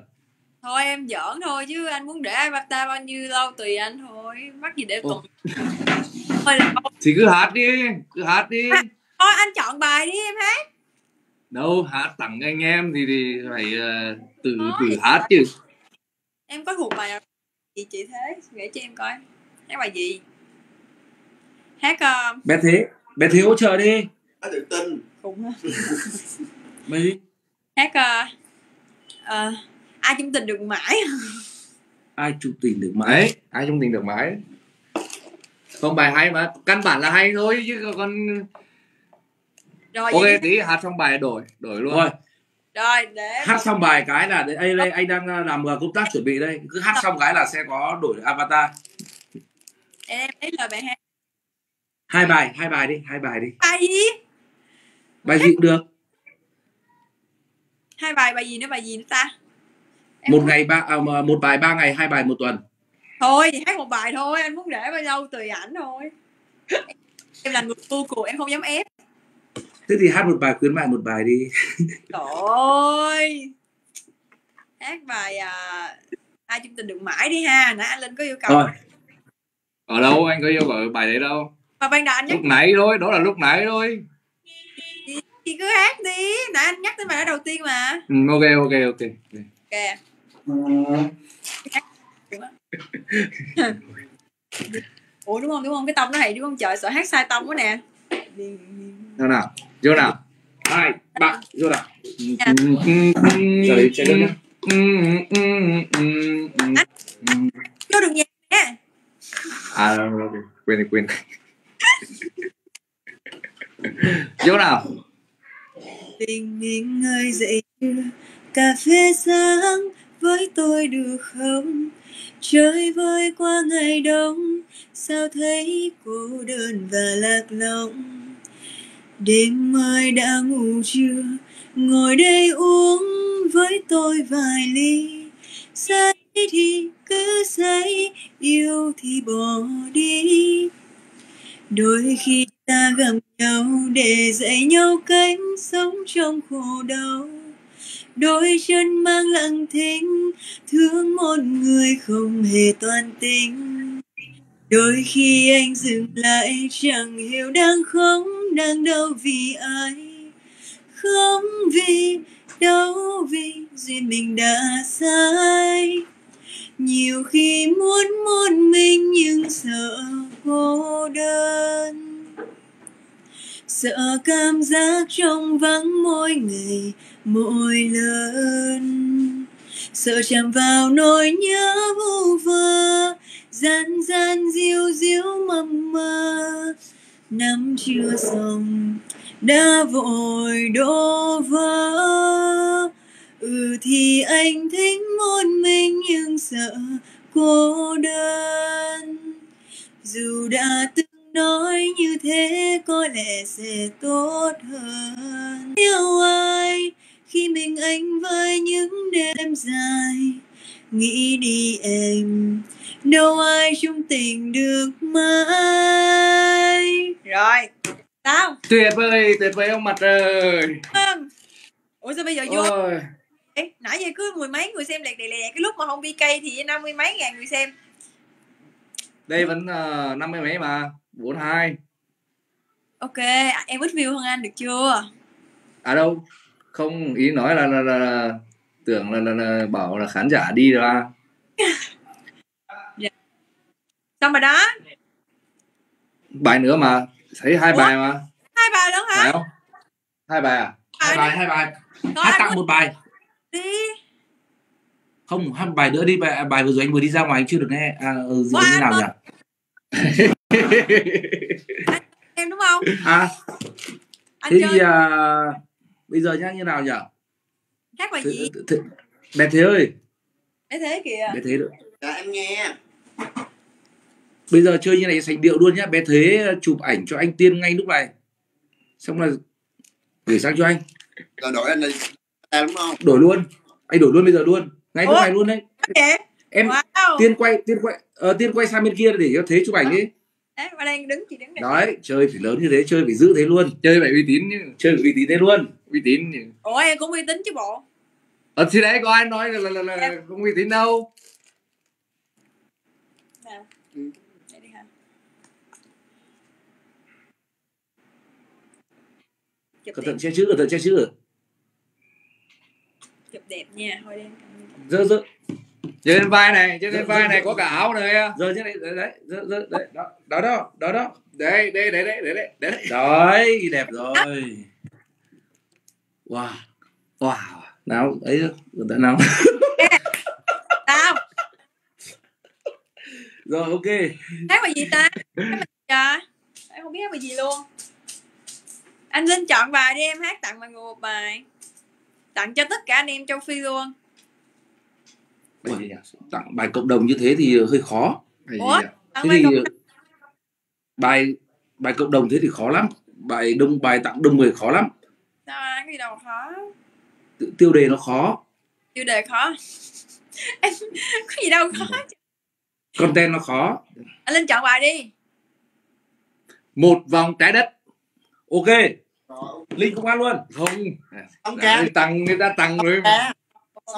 Thôi em giỡn thôi chứ anh muốn để avatar bao nhiêu lâu tùy anh thôi. Mắc gì để tuần. Thôi là Thì cứ hát đi. thôi anh chọn bài đi em hát. Đâu hát tặng anh em thì phải tự hát chứ. Em có thuộc bài nào gì chị Thế gửi cho em coi. Hát bài gì? Hát Bé Thế hỗ trợ đi. tự tin cũng Bài gì? hát ai chung tình được mãi. Ai chung tình được mãi? Đấy, ai chung tình được mãi. Không bài hay mà, căn bản là hay thôi chứ còn. Rồi Ok tí hát xong bài đổi luôn. Rồi để Hát xong bài cái là đây anh đang làm công tác chuẩn bị đây. Cứ hát xong cái là sẽ có đổi avatar. em lấy lời bài hát. Hai bài đi. Bài gì? Bài gì cũng được. Hai bài gì nữa ta? Một bài 3 ngày, 2 bài 1 tuần. Thôi hát một bài thôi, anh muốn để bao lâu tùy ảnh thôi. Em là người vô cuộc, em không dám ép. Thế thì hát một bài khuyến mại một bài đi. Trời ơi. Hát bài ai chung tình được mãi đi ha. Nãy anh Linh có yêu cầu. Rồi. Ở đâu anh có yêu cầu bài đấy đâu. Mà ban đầu anh nhắc Lúc nãy thôi, đó là lúc nãy thôi. thì cứ hát đi. Nãy anh nhắc tới bài đó đầu tiên mà. Ok. Kìa. Ủa đúng không? Cái tông nó hay đúng không? Trời sợ hát sai tông quá nè. Nào. Vô nào. 2, 3, vô nào. Giờ đi chơi nữa. Vô được nhạc nè. Quên. Vô nào. Tình mình ngơi dậy trưa, cà phê sáng với tôi được không? Trời vơi qua ngày đông, sao thấy cô đơn và lạc lõng. Đêm mai đã ngủ chưa, ngồi đây uống với tôi vài ly. Say thì cứ say, yêu thì bỏ đi. Đôi khi ta gặp nhau để dạy nhau cách sống trong khổ đau. Đôi chân mang lặng thinh, thương một người không hề toan tính. Đôi khi anh dừng lại chẳng hiểu đang khóc đang đau vì ai. Không vì đâu vì duyên mình đã sai. Nhiều khi muốn một mình nhưng sợ cô đơn. sợ cảm giác trong vắng mỗi ngày mỗi lần, sợ chạm vào nỗi nhớ vu vơ, gian gian diu diu mập mờ, năm chưa xong đã vội đổ vỡ. Thì anh thích một mình nhưng sợ cô đơn, dù đã từng nói như thế có lẽ sẽ tốt hơn. Yêu ai khi mình anh với những đêm dài, nghĩ đi em, đâu ai chung tình được mãi. Rồi, sao? Tuyệt vời ông mặt trời. Ủa sao bây giờ vô? Ôi. Ê, nãy giờ cứ mười mấy người xem lẹt, cái lúc mà không PK thì 50 mấy ngàn người xem. Đây vẫn 50 mấy mà 42. Ok, em ít view hơn anh được chưa? À đâu, không, ý nói là tưởng là bảo là khán giả đi ra. Dạ. Xong rồi đó. Bài nữa mà, thấy 2 bài mà. 2 bài nữa hả? Phải không? 2 bài à? Hai bài. Hát tặng một bài. Đi. Không, hát bài nữa đi, bài vừa rồi anh vừa đi ra ngoài anh chưa được nghe. Gì như nào nhỉ? Em đúng không? Anh thế chơi. thì bây giờ nhá, như nào nhỉ? Hát bài gì? Bé Thế ơi. Bé Thế kìa. Bé Thế được. Dạ em nghe. Bây giờ chơi như này sành điệu luôn nhá. Bé Thế chụp ảnh cho anh Tiên ngay lúc này, xong là gửi sang cho anh. Rồi đổi anh là đúng không? Đổi luôn. Anh đổi luôn bây giờ luôn. Ngay lúc này luôn đấy. Em wow. Tiên quay sang bên kia để cho Thế chụp ảnh đi. Đấy, mà đang đứng đây. Đấy, chơi phải lớn như thế, chơi phải giữ thế luôn. Chơi phải uy tín chứ. Chơi phải uy tín thế luôn. Uy tín chứ. Ủa em cũng uy tín chứ bộ. Thì đấy có ai nói là không uy tín đâu. Nào. Đây đi hả? Cẩn thận che chữ. Chụp đẹp nha, thôi đen. Dơ. Trên lên vai này có cả áo này. Dơ như đấy, đấy. Đó. Đấy. Đấy, đẹp rồi. Wow. Nào, ấy đã nào. Sao? Rồi, ok. Hát bài gì ta? Em không biết hát bài gì luôn. Anh Linh chọn bài đi, em hát tặng mọi người một bài. Tặng cho tất cả anh em châu Phi luôn. Tặng bài cộng đồng như thế thì hơi khó. Ủa? Thế thì bài cộng đồng thế thì khó lắm. Bài tặng đông người khó lắm. Sao cái gì đâu khó? Tiêu đề nó khó. Tiêu đề khó? Em có gì đâu khó. Content nó khó. Anh Linh chọn bài đi. Một vòng trái đất. Ok. Linh không ăn luôn. Ông ca. Người ta tặng rồi.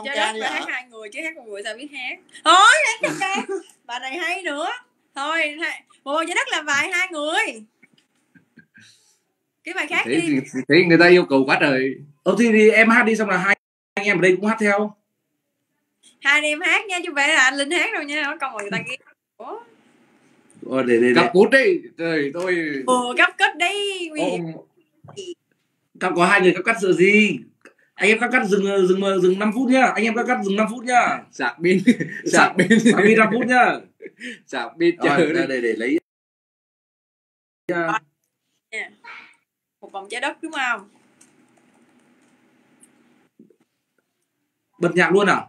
Trái đất phải hát 2 người chứ hát một người sao biết hát. Thôi hát cho ca. Bài này hay nữa. Thôi một trái đất làm bài 2 người. Cái bài khác đi. Thế người ta yêu cầu quá trời. Thì em hát đi, xong là hai anh em ở đây cũng hát theo. 2 anh em hát nha, chứ không phải là anh Linh hát đâu nha. Có còn người ta ghi. Để cặp cút đi. Trời tôi. Cắp kết đi. Cặp có 2 người cắp cắt sợ gì? Anh em cắt dừng 5 phút nhá. Anh em cắt dừng 5 phút nhá. Sạc pin 5 phút nhá. Sạc pin chờ để lấy. Một vòng trái đất đúng không? Bật nhạc luôn à?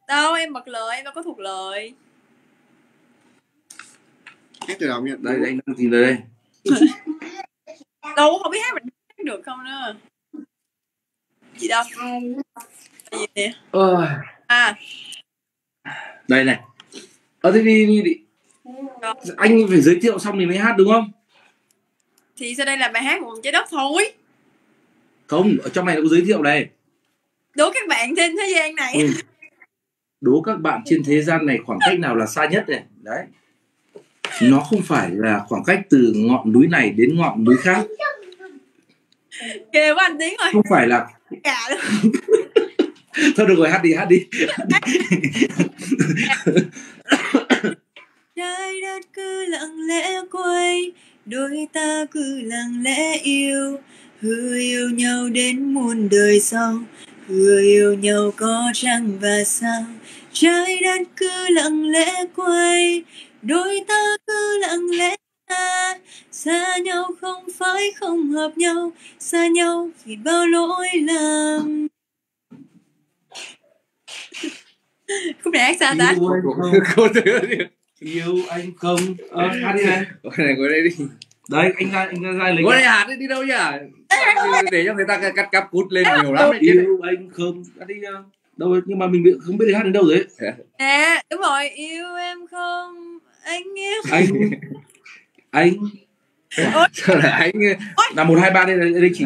Đâu em bật lời, em đâu có thuộc lời. Hát từ đầu nha. Đây anh đang tìm đây. Đâu không biết hát mình hát được không nữa. Gì đâu. Gì nè. Đây này. Thế đi. Anh phải giới thiệu xong thì mới hát đúng không? Thì sau đây là bài hát một vòng trái đất thôi. Không, ở trong này nó có giới thiệu này. Đố các bạn trên thế gian này. Đố các bạn trên thế gian này khoảng cách nào là xa nhất này. Đấy. Nó không phải là khoảng cách từ ngọn núi này đến ngọn núi khác. Kêu quá anh Tiến rồi. Không phải là thôi được rồi, hát đi. Trái đất cứ lặng lẽ quay, đôi ta cứ lặng lẽ yêu, hứa yêu nhau đến muôn đời sau, hứa yêu nhau có trăng và sao, trái đất cứ lặng lẽ quay, đôi ta cứ lặng lẽ xa, xa nhau không phải không hợp nhau, xa nhau vì bao lỗi lầm. Khúc này hát sao ta? Yêu anh không, Cô thứ yêu anh không. Hát đi này. ngồi đây đi. Đấy anh ra lịch. Ngồi đây hát đi đâu nhỉ? Để cho người ta cắt cút lên nhiều lắm đấy. Yêu anh không, hát đi đâu nhưng mà mình không biết hát đến đâu rồi ấy. Nè, đúng rồi, yêu em không, anh yêu. Anh Sao lại anh là 1 2 3 đây chỉ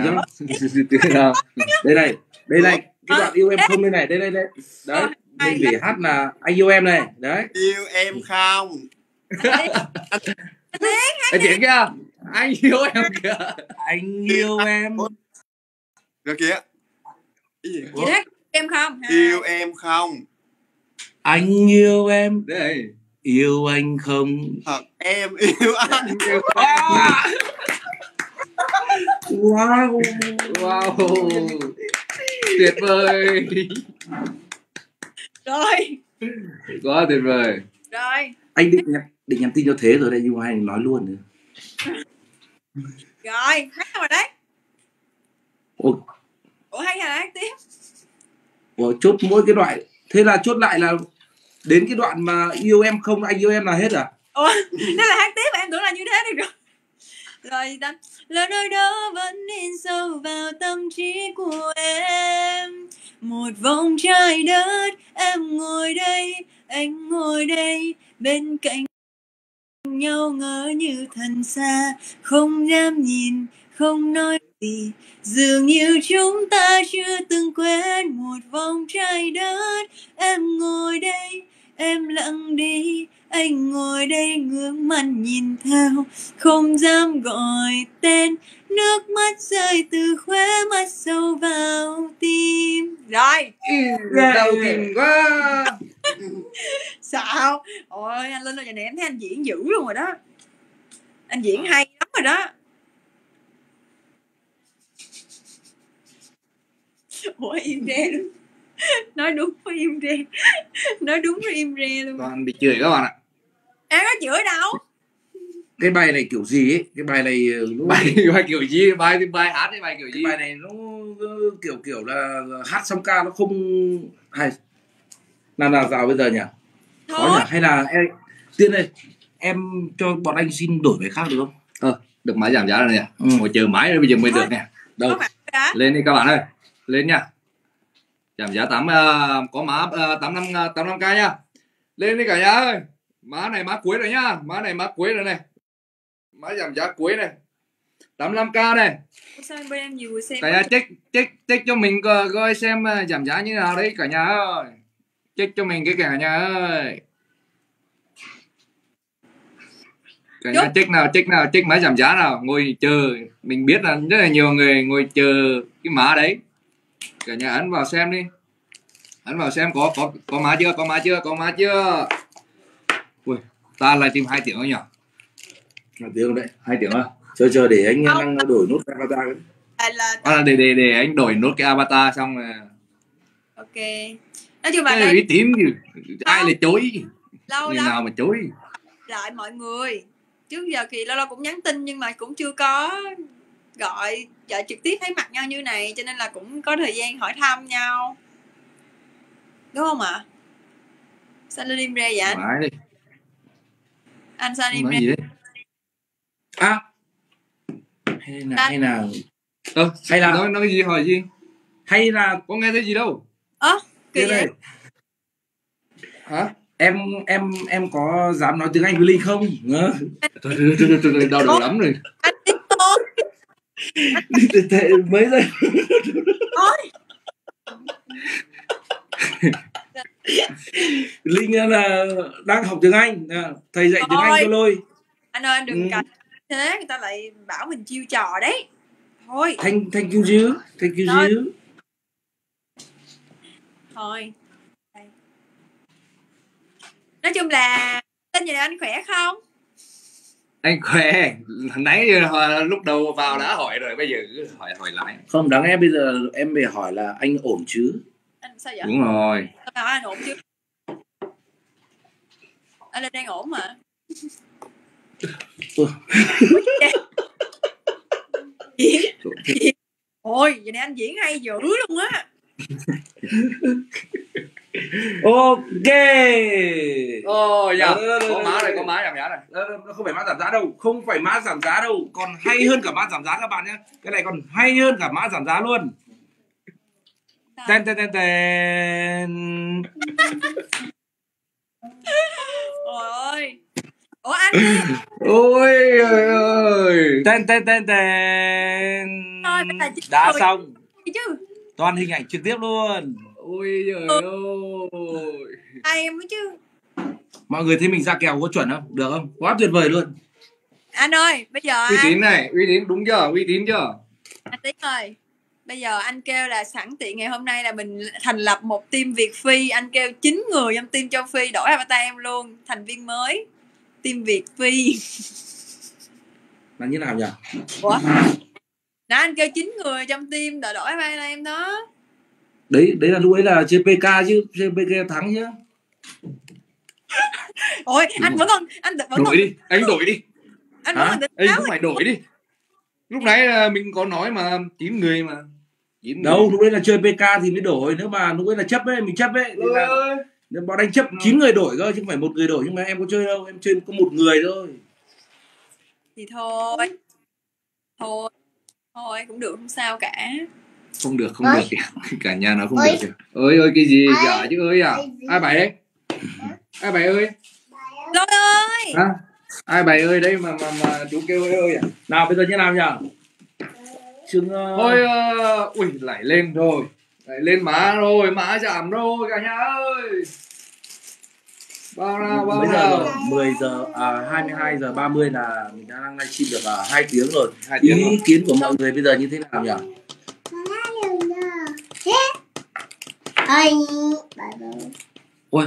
cho. Đây này, cái đoạn yêu em không đây này, đây. Đấy, mình phải hát là anh yêu em này, đấy. Yêu em không. Anh chuyện kia, anh yêu em kìa. Anh yêu em. Rồi kìa. Cái gì? Chị hát em không? Yêu em không. Anh yêu em. Đây. Yêu anh không. Thật em yêu anh. Wow. Tuyệt vời. Rồi. Quá tuyệt vời. Rồi. Anh định nhắn tin cho Thế rồi đây nhưng mà anh nói luôn nữa. Rồi, hát rồi đấy. Ủa hay là hát tiếp. Ủa, chốt mỗi cái đoạn. Thế là chốt lại là đến cái đoạn mà yêu em không, anh yêu em là hết à? Ủa, nó là hát tiếp, em tưởng là như thế được rồi. Rồi ta lời nơi đó vẫn in sâu vào tâm trí của em. Một vòng trái đất, em ngồi đây, anh ngồi đây, bên cạnh nhau ngỡ như thần xa, không dám nhìn, không nói gì, dường như chúng ta chưa từng quen. Một vòng trái đất, em ngồi đây, em lặng đi, anh ngồi đây ngước mắt nhìn theo, không dám gọi tên, nước mắt rơi từ khóe mắt sâu vào tim. Rồi. Đau tim quá. Sao? Ôi anh Linh ơi, giờ này em thấy anh diễn dữ luôn rồi đó. Anh diễn hay lắm rồi đó. Ủa im re luôn. Nói đúng với im re. Nói đúng với im re luôn. Toàn bị chửi các bạn ạ. Em có chửi đâu. Cái bài này kiểu gì ấy? Cái bài này bài kiểu gì? Bài hát hay bài kiểu gì? Cái bài này nó kiểu là hát xong ca nó không hay. Nào vào bây giờ nhỉ? Có nhỉ? Hay là em Tiên ơi, em cho bọn anh xin đổi bài khác được không? Được máy giảm giá rồi nè. Ngồi chờ máy rồi bây giờ mới được nè. Đâu? Lên đi các bạn ơi. Lên nha. Giảm giá 8 có má 85k nha. Lên đi cả nhà ơi. Má này má cuối rồi nhá. Má này má cuối rồi này. Má giảm giá cuối này. 85k này. Sao bên em nhiều người xem. Cả nhà check cho mình coi xem giảm giá như nào đấy cả nhà ơi. Check cho mình cái cả nhà ơi. Cả nhà check máy giảm giá nào, ngồi chờ. Mình biết là rất là nhiều người ngồi chờ cái má đấy. Cả nhà ấn vào xem đi. Ấn vào xem có má chưa? Ui, ta lại tìm 2 tiếng rồi nhỉ? 2 tiếng đấy, 2 tiếng à? Chờ để anh đang đổi nút avatar. Để anh đổi nút cái avatar xong rồi. Ok. Nói chung là đây uy tín ai là chối. Lâu người nào mà chối. Lại mọi người. Trước giờ thì lâu cũng nhắn tin nhưng mà cũng chưa có gọi vợ trực tiếp thấy mặt nhau như này, cho nên là cũng có thời gian hỏi thăm nhau, đúng không ạ? Sao lên im re vậy anh? Phải đi. Anh sao im nói re? Gì đấy? Hay là nói cái gì, hỏi gì? Hay là có nghe thấy gì đâu? Kỳ vậy? Hả? Em có dám nói tiếng Anh với Linh không? Thôi đau đầu lắm rồi. Anh tiếp thôi. Mấy giây. Linh là đang học tiếng Anh, thầy dạy tiếng Anh cho Lôi. Anh ơi, anh đừng cạch thế, người ta lại bảo mình chiêu trò đấy. Thôi. Thank you chứ. Thôi. Nói chung là tin gì anh khỏe không? Anh khỏe. Nãy giờ lúc đầu vào đã hỏi rồi, bây giờ cứ hỏi lại. Không, đáng lẽ bây giờ em phải hỏi là anh ổn chứ? Anh sao vậy? Đúng rồi. Sao bảo anh ổn chứ? Anh đang ổn mà. Diễn. Ôi, vậy này anh diễn hay dữ luôn á. Ok. Dạ. Có má này, có má giảm giá này. Không phải mã giảm giá đâu, không phải mã giảm giá đâu, còn hay hơn cả mã giảm giá các bạn nhé. Cái này còn hay hơn cả mã giảm giá luôn. Tên tên tên tên. Ôi ơi. Ủa anh Ôi ơi. Tên tên tên tên. thôi Đã xong. chứ. Toàn hình ảnh trực tiếp luôn. Ôi giời ơi. Ai em mới chứ. Mọi người thấy mình ra kèo có chuẩn không? Được không? Quá tuyệt vời luôn. Anh ơi, bây giờ Uy tín này, uy tín đúng chưa? Uy tín chưa? anh Tín ơi, bây giờ anh kêu là sẵn tiện ngày hôm nay là mình thành lập một team Việt Phi. Anh kêu 9 người trong team Châu Phi đổi avatar em luôn, thành viên mới team Việt Phi. Là như nào nhỉ? Ủa? Nãy anh kêu 9 người trong team đổi avatar em đó. Đấy là lúc ấy là JPK chứ, JPK thắng chứ. Ôi, anh vẫn còn Đổi đi, anh đổi đi. Anh vẫn còn tỉnh Anh táo. cũng phải đổi đi. Lúc nãy mình có nói mà 9 người mà. 9 Đâu, người. lúc đấy là chơi PK thì mới đổi, nếu mà lúc đấy là chấp ấy, mình chấp ấy. Nên bọn anh chấp 9 người đổi cơ chứ không phải một người đổi, nhưng mà em có chơi đâu, em chơi có một người thôi. Thì thôi cũng được, không sao cả. Không được kìa. Cả nhà nó không được kìa. Ơi cái gì dạ chứ ơi à. Ai bày đấy? Ai bày ơi? Lôi ơi. Hả? Ai bày ơi đấy mà chú kêu ơi à. Nào bây giờ như nào nhỉ? Trương Thôi ui lại lên rồi. Lại lên má rồi, má giảm rồi cả nhà ơi. Bao nào bây giờ 10 giờ 22 giờ 30 là mình đang livestream được 2 tiếng rồi. 2 tiếng Ý rồi. kiến của mọi người bây giờ như thế nào nhỉ? Ôi,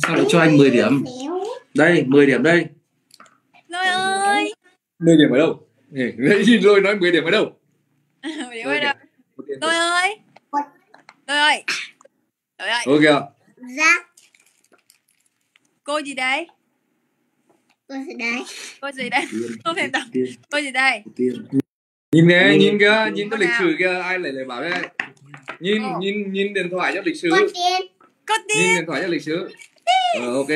sao lại cho anh 10 điểm? Đây, 10 điểm đây. Lôi ơi. 10 điểm ở đâu? Đấy gì rồi nói 10 điểm ở đâu? 10 điểm ở đâu? Lôi ơi. Lôi ơi. Lôi ơi. Ok. Dạ. Cô gì đây? Cô gì đây? Cô gì đây? Không thèm đọc. Cô gì đây? Nhìn nè, nhìn kìa, nhìn cái lịch sử kìa, ai lại bảo đây. Nhìn điện thoại cho lịch sử. Cô Nhìn Tiên. điện thoại cho lịch sử. Ok.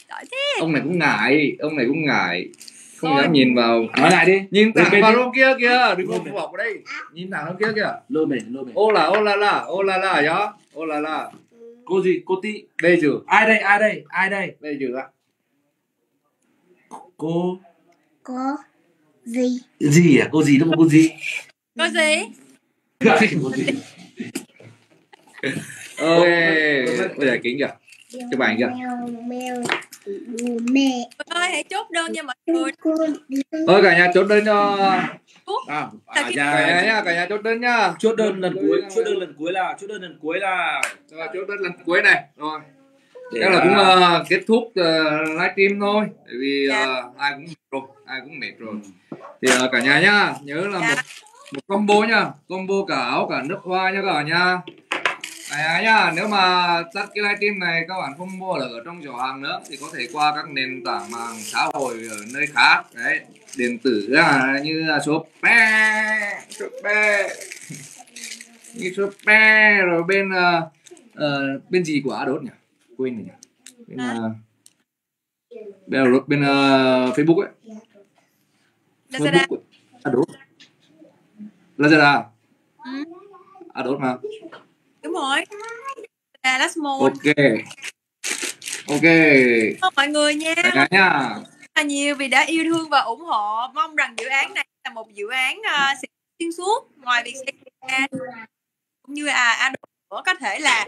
Giỏi thế. Ông này cũng ngại. Không dám nhìn vào. Nói lại đi. Nhìn thẳng vào hôm kia kìa, đừng có vọc vào đây. Nhìn thẳng hôm kia kìa. Lôi mình. Ô là nhá. Ô là la. Cô gì? Cô Tị. Đây chứ. Ai đây? Đây chứ ạ. Cô gì? gì à? Cô gì đâu mà cô gì? Cô gì? Cô gì? Bây giờ kính kìa. Chụp ảnh kìa. Mẹ. Ơi hãy chốt đơn cho mọi người. Thôi cả nhà chốt đơn cho. Cả Cả nhà chốt đơn nhá. Chốt đơn lần cuối là Rồi chốt đơn lần cuối này. Rồi. để Chắc là cũng kết thúc livestream thôi. Bởi vì ai cũng mệt rồi. Thì cả nhà nhá, nhớ là một combo nhá, combo cả áo cả nước hoa nha cả nhà. Nhá, nếu mà tắt cái livestream này các bạn không mua ở trong giỏ hàng nữa thì có thể qua các nền tảng mạng xã hội ở nơi khác đấy, điện tử như là Shopee như Shopee rồi bên gì của Adot nhỉ, quên rồi nhỉ, bên Facebook ấy, Facebook ấy. Adot Lazada Adot mà. Đúng rồi. Last mode. Ok. Cảm ơn mọi người nha. Cả nhà Rất là nhiều vì đã yêu thương và ủng hộ. Mong rằng dự án này là một dự án sẽ xuyên suốt, ngoài việc sẽ cũng như là có thể là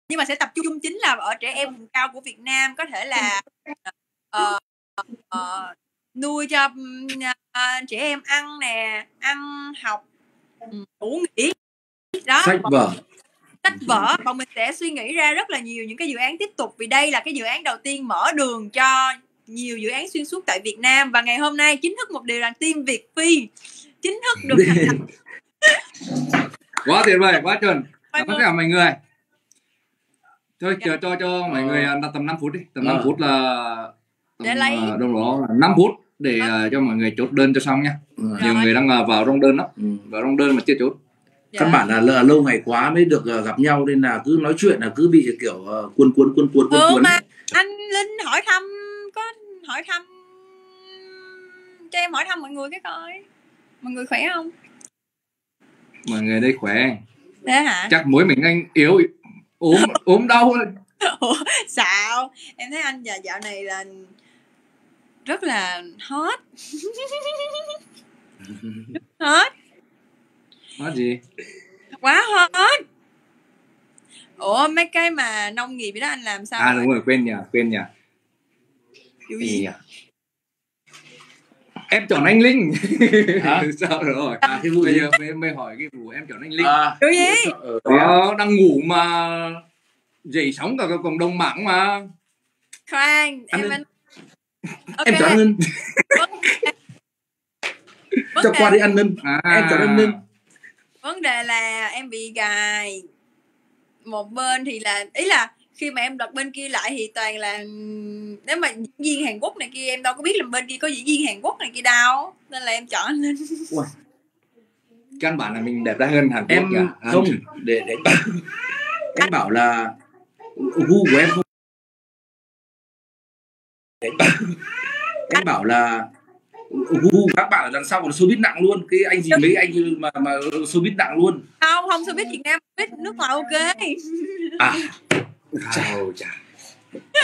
nhưng mà sẽ tập trung chính là ở trẻ em vùng cao của Việt Nam, có thể là nuôi cho trẻ em ăn nè, ăn học, ngủ nghỉ đó, sách vở. Bọn mình sẽ suy nghĩ ra rất là nhiều những cái dự án tiếp tục, vì đây là cái dự án đầu tiên mở đường cho nhiều dự án xuyên suốt tại Việt Nam. Và ngày hôm nay chính thức một điều là team Việt Phi chính thức được thành lập. Quá tuyệt vời, quá chuẩn. Cảm ơn tất cả mọi người. Thôi Dạ. cho mọi người đặt tầm 5 phút đi. Tầm 5 phút là Để lấy. đâu đó là 5 phút để cho mọi người chốt đơn cho xong nha. Nhiều Rồi. người đang vào trong đơn đó. Vào trong đơn mà chưa chốt. Dạ. Căn bản là lâu ngày quá mới được gặp nhau nên là cứ nói chuyện là cứ bị kiểu cuốn Mà anh Linh hỏi thăm cho em hỏi thăm mọi người cái coi mọi người khỏe không? Mọi người đây khỏe. Thế hả? Chắc mỗi mình anh yếu ốm đau thôi. Ủa, sao? Em thấy anh dạo này là rất là hot. Hot. Nói gì? Quá hot. Ủa mấy cái mà nông nghiệp đó anh làm sao? Đúng rồi, quên nhỉ. Kiểu gì? Em chọn anh Linh. Hả? Sao rồi? cái vụ Bây gì? giờ mới hỏi cái vụ em chọn anh Linh. Kiểu gì? Đang ngủ mà dậy sóng cả cộng đồng mạng mà. Khoan, Anh anh Em chọn anh Linh. Cho qua đi anh Linh. Em chọn anh Linh. Vấn đề là em bị gài một bên thì là ý là khi mà em đặt bên kia lại thì toàn là nếu mà diễn viên Hàn Quốc này kia em đâu có biết là bên kia có diễn viên Hàn Quốc này kia đâu nên là em chọn anh Linh. Căn bản là mình đẹp trai hơn Hàn Quốc Em kìa. không để em bảo là gu của em không. Em bảo là gu các bạn ở đằng sau còn showbiz nặng luôn, cái anh gì mấy anh mà showbiz nặng luôn. Không showbiz Việt Nam, showbiz nước ngoài ok. Chà.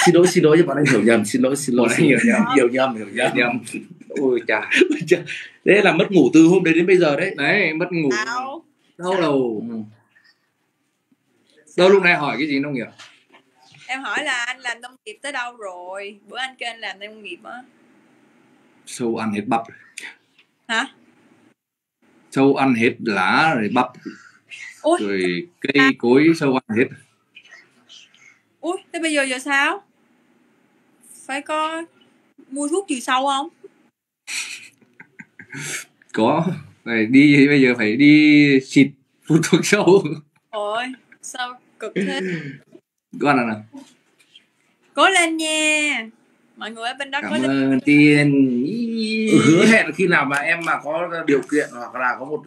Xin lỗi cho bọn anh hiểu nhầm, xin lỗi hiểu nhầm. Ôi chà. Thế là mất ngủ từ hôm đấy đến bây giờ đấy. Đấy, mất ngủ. Đâu Đâu lúc này hỏi cái gì nông nghiệp? em hỏi là anh làm nông nghiệp tới đâu rồi? Bữa anh kêu anh làm nông nghiệp á. Sâu ăn hết bắp. Hả? Sâu ăn hết lá rồi bắp. Ui. Rồi cây cối sâu ăn hết. Ui, thế bây giờ sao? Phải có mua thuốc trừ sâu không? Có. Bây giờ phải đi xịt phun thuốc sâu. Ôi, sao cực thế? Có ăn nào? Cố lên nha. Mọi người ở bên đó Cảm cố lên. ơn Tiên. Hứa hẹn khi nào mà em mà có điều kiện hoặc là có một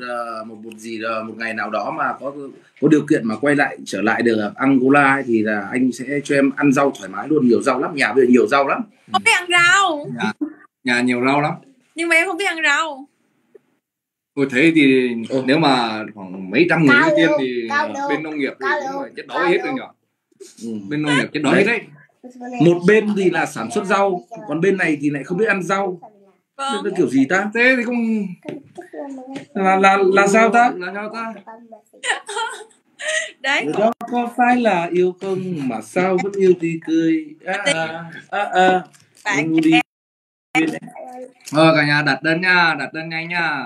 gì đó, một ngày nào đó mà có điều kiện mà quay lại trở lại được Angola ấy, thì là anh sẽ cho em ăn rau thoải mái luôn, nhiều rau lắm, nhà bây giờ nhiều rau lắm. Không biết ăn rau. Nhà nhiều rau lắm. Nhưng mà em không biết ăn rau. Ôi thế thì nếu mà khoảng mấy trăm người Tiên thì bên nông nghiệp thì cũng phải chết đói hết rồi nhỉ. Bên nông nghiệp chết đói hết đấy. Một bên thì là sản xuất rau, còn bên này thì lại không biết ăn rau. Vâng. Nó kiểu gì ta? Thế thì không là sao ta? Là sao ta? Đấy. Đó có phải là yêu không mà sao vẫn yêu thì cười. Bạn đi. Cả nhà đặt đơn nhanh nha.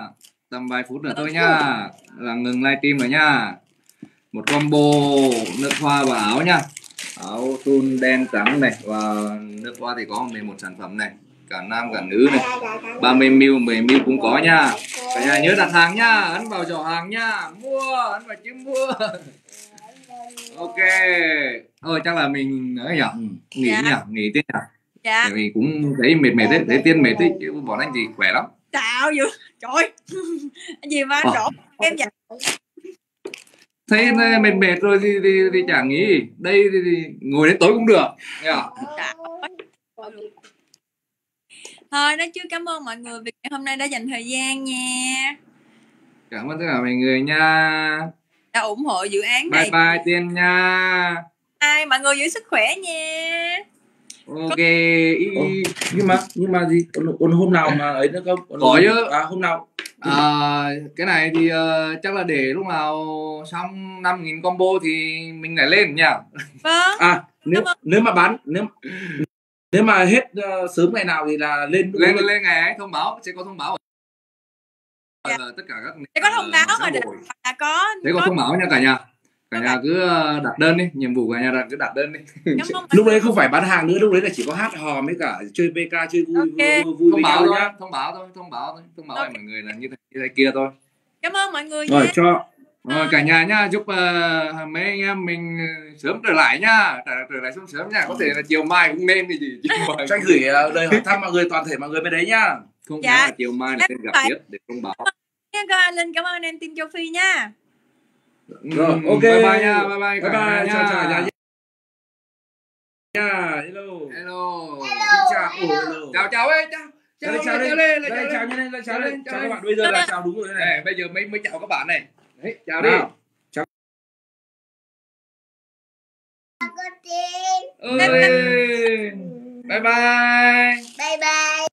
Tầm vài phút nữa thôi nha. Là ngừng livestream rồi nha. Một combo nước hoa và áo nha. Áo thun đen trắng này và nước hoa thì có 11 sản phẩm này, cả nam cả nữ này, 30ml 10ml cũng có nha. Cả nhà nhớ đặt hàng nha, ấn vào giỏ hàng nha, ấn vào chữ mua. Ok. Thôi chắc là mình nói nhỉ, nghỉ tiếp nhỉ. Dạ. Tại vì cũng thấy mệt đấy, thấy Tiên mệt đấy chứ bọn anh thì khỏe lắm. Sao vậy? Trời. Anh gì mà anh đổ em vậy? Thấy mệt rồi thì chẳng nghĩ đây thì ngồi đến tối cũng được nha. Thôi nói chứ cảm ơn mọi người vì hôm nay đã dành thời gian nha. Cảm ơn tất cả mọi người nha, đã ủng hộ dự án này. Bye bye Tiên nha. Mọi người giữ sức khỏe nha. Ok. Nhưng mà gì còn hôm nào mà ấy nữa không? Có chứ. Hôm nào cái này thì chắc là để lúc nào xong 5.000 combo thì mình lại lên nha. Vâng. Nếu mà hết sớm ngày nào thì là lên ngày ấy thông báo, sẽ có thông báo ở tất cả các sẽ có thông báo mà để là có sẽ có thông báo nha cả nhà. cả nhà cứ đặt đơn đi, nhiệm vụ cả nhà cứ đặt đơn đi. Cảm ơn Lúc đấy không phải bán hàng nữa, lúc đấy là chỉ có hát hò với cả chơi PK, chơi vui Ok. vui với Thông báo nhau thôi, nhá. thông báo với Ok. mọi người là như thế kia thôi. Cảm ơn mọi người Rồi nha. cho Rồi cả nhà nhá, chúc mấy anh em mình sớm trở lại nhá, trở lại sớm nha, có thể là chiều mai cũng nên thì gì chiều mai cho anh gửi lời hỏi thăm mọi người, toàn thể mọi người bên đấy nhá. không Dạ. là chiều mai là nên gặp tiếp để thông báo. Nha các anh Linh, cảm ơn anh em team Châu Phi nha. Rồi, ok. Bye bye nha, bye bye Bye bye, cả nhà chào nha. cả nhà nha. Hello. Hello. Xin chào. Hello. Chào ấy, chào Đây, chào lên, lên. chào Đây, lên. chào như này, chào lên. Chào Chào lên. các bạn. Bây giờ là chào đúng rồi đây này. Này, bây giờ mới chào các bạn này. Đấy, chào đi. Nào. Con tim. Ơi. Bye bye. Bye bye.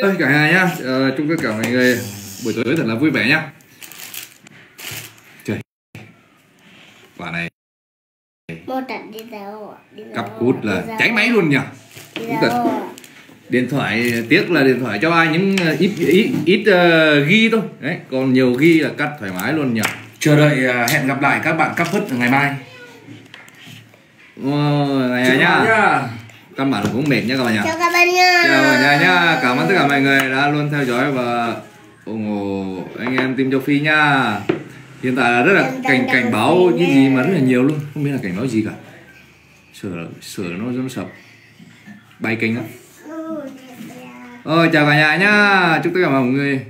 Ơi cả nhà nhá, chúc tất cả mọi người buổi tối thật là vui vẻ nhá. Trời, quả này Một trận đi đâu? cặp cút là cháy máy luôn nhỉ. Đúng thật. Điện thoại tiếc là điện thoại cho ai những ít ghi thôi. Đấy, còn nhiều ghi là cắt thoải mái luôn nhỉ. Chờ đợi hẹn gặp lại các bạn couple ngày mai. Ngày nhá. Căn bản cũng mệt nhá các bạn nhỉ. Chào các bạn nha. Chào cả nhà nhá, cảm ơn tất cả mọi người đã luôn theo dõi và ủng hộ anh em team Châu Phi nha. Hiện tại là rất là cảnh báo những gì mà rất là nhiều luôn, không biết là cảnh báo gì cả. Sửa nó sập, bay kênh lắm. Chào cả nhà nhá, chúc tất cả mọi người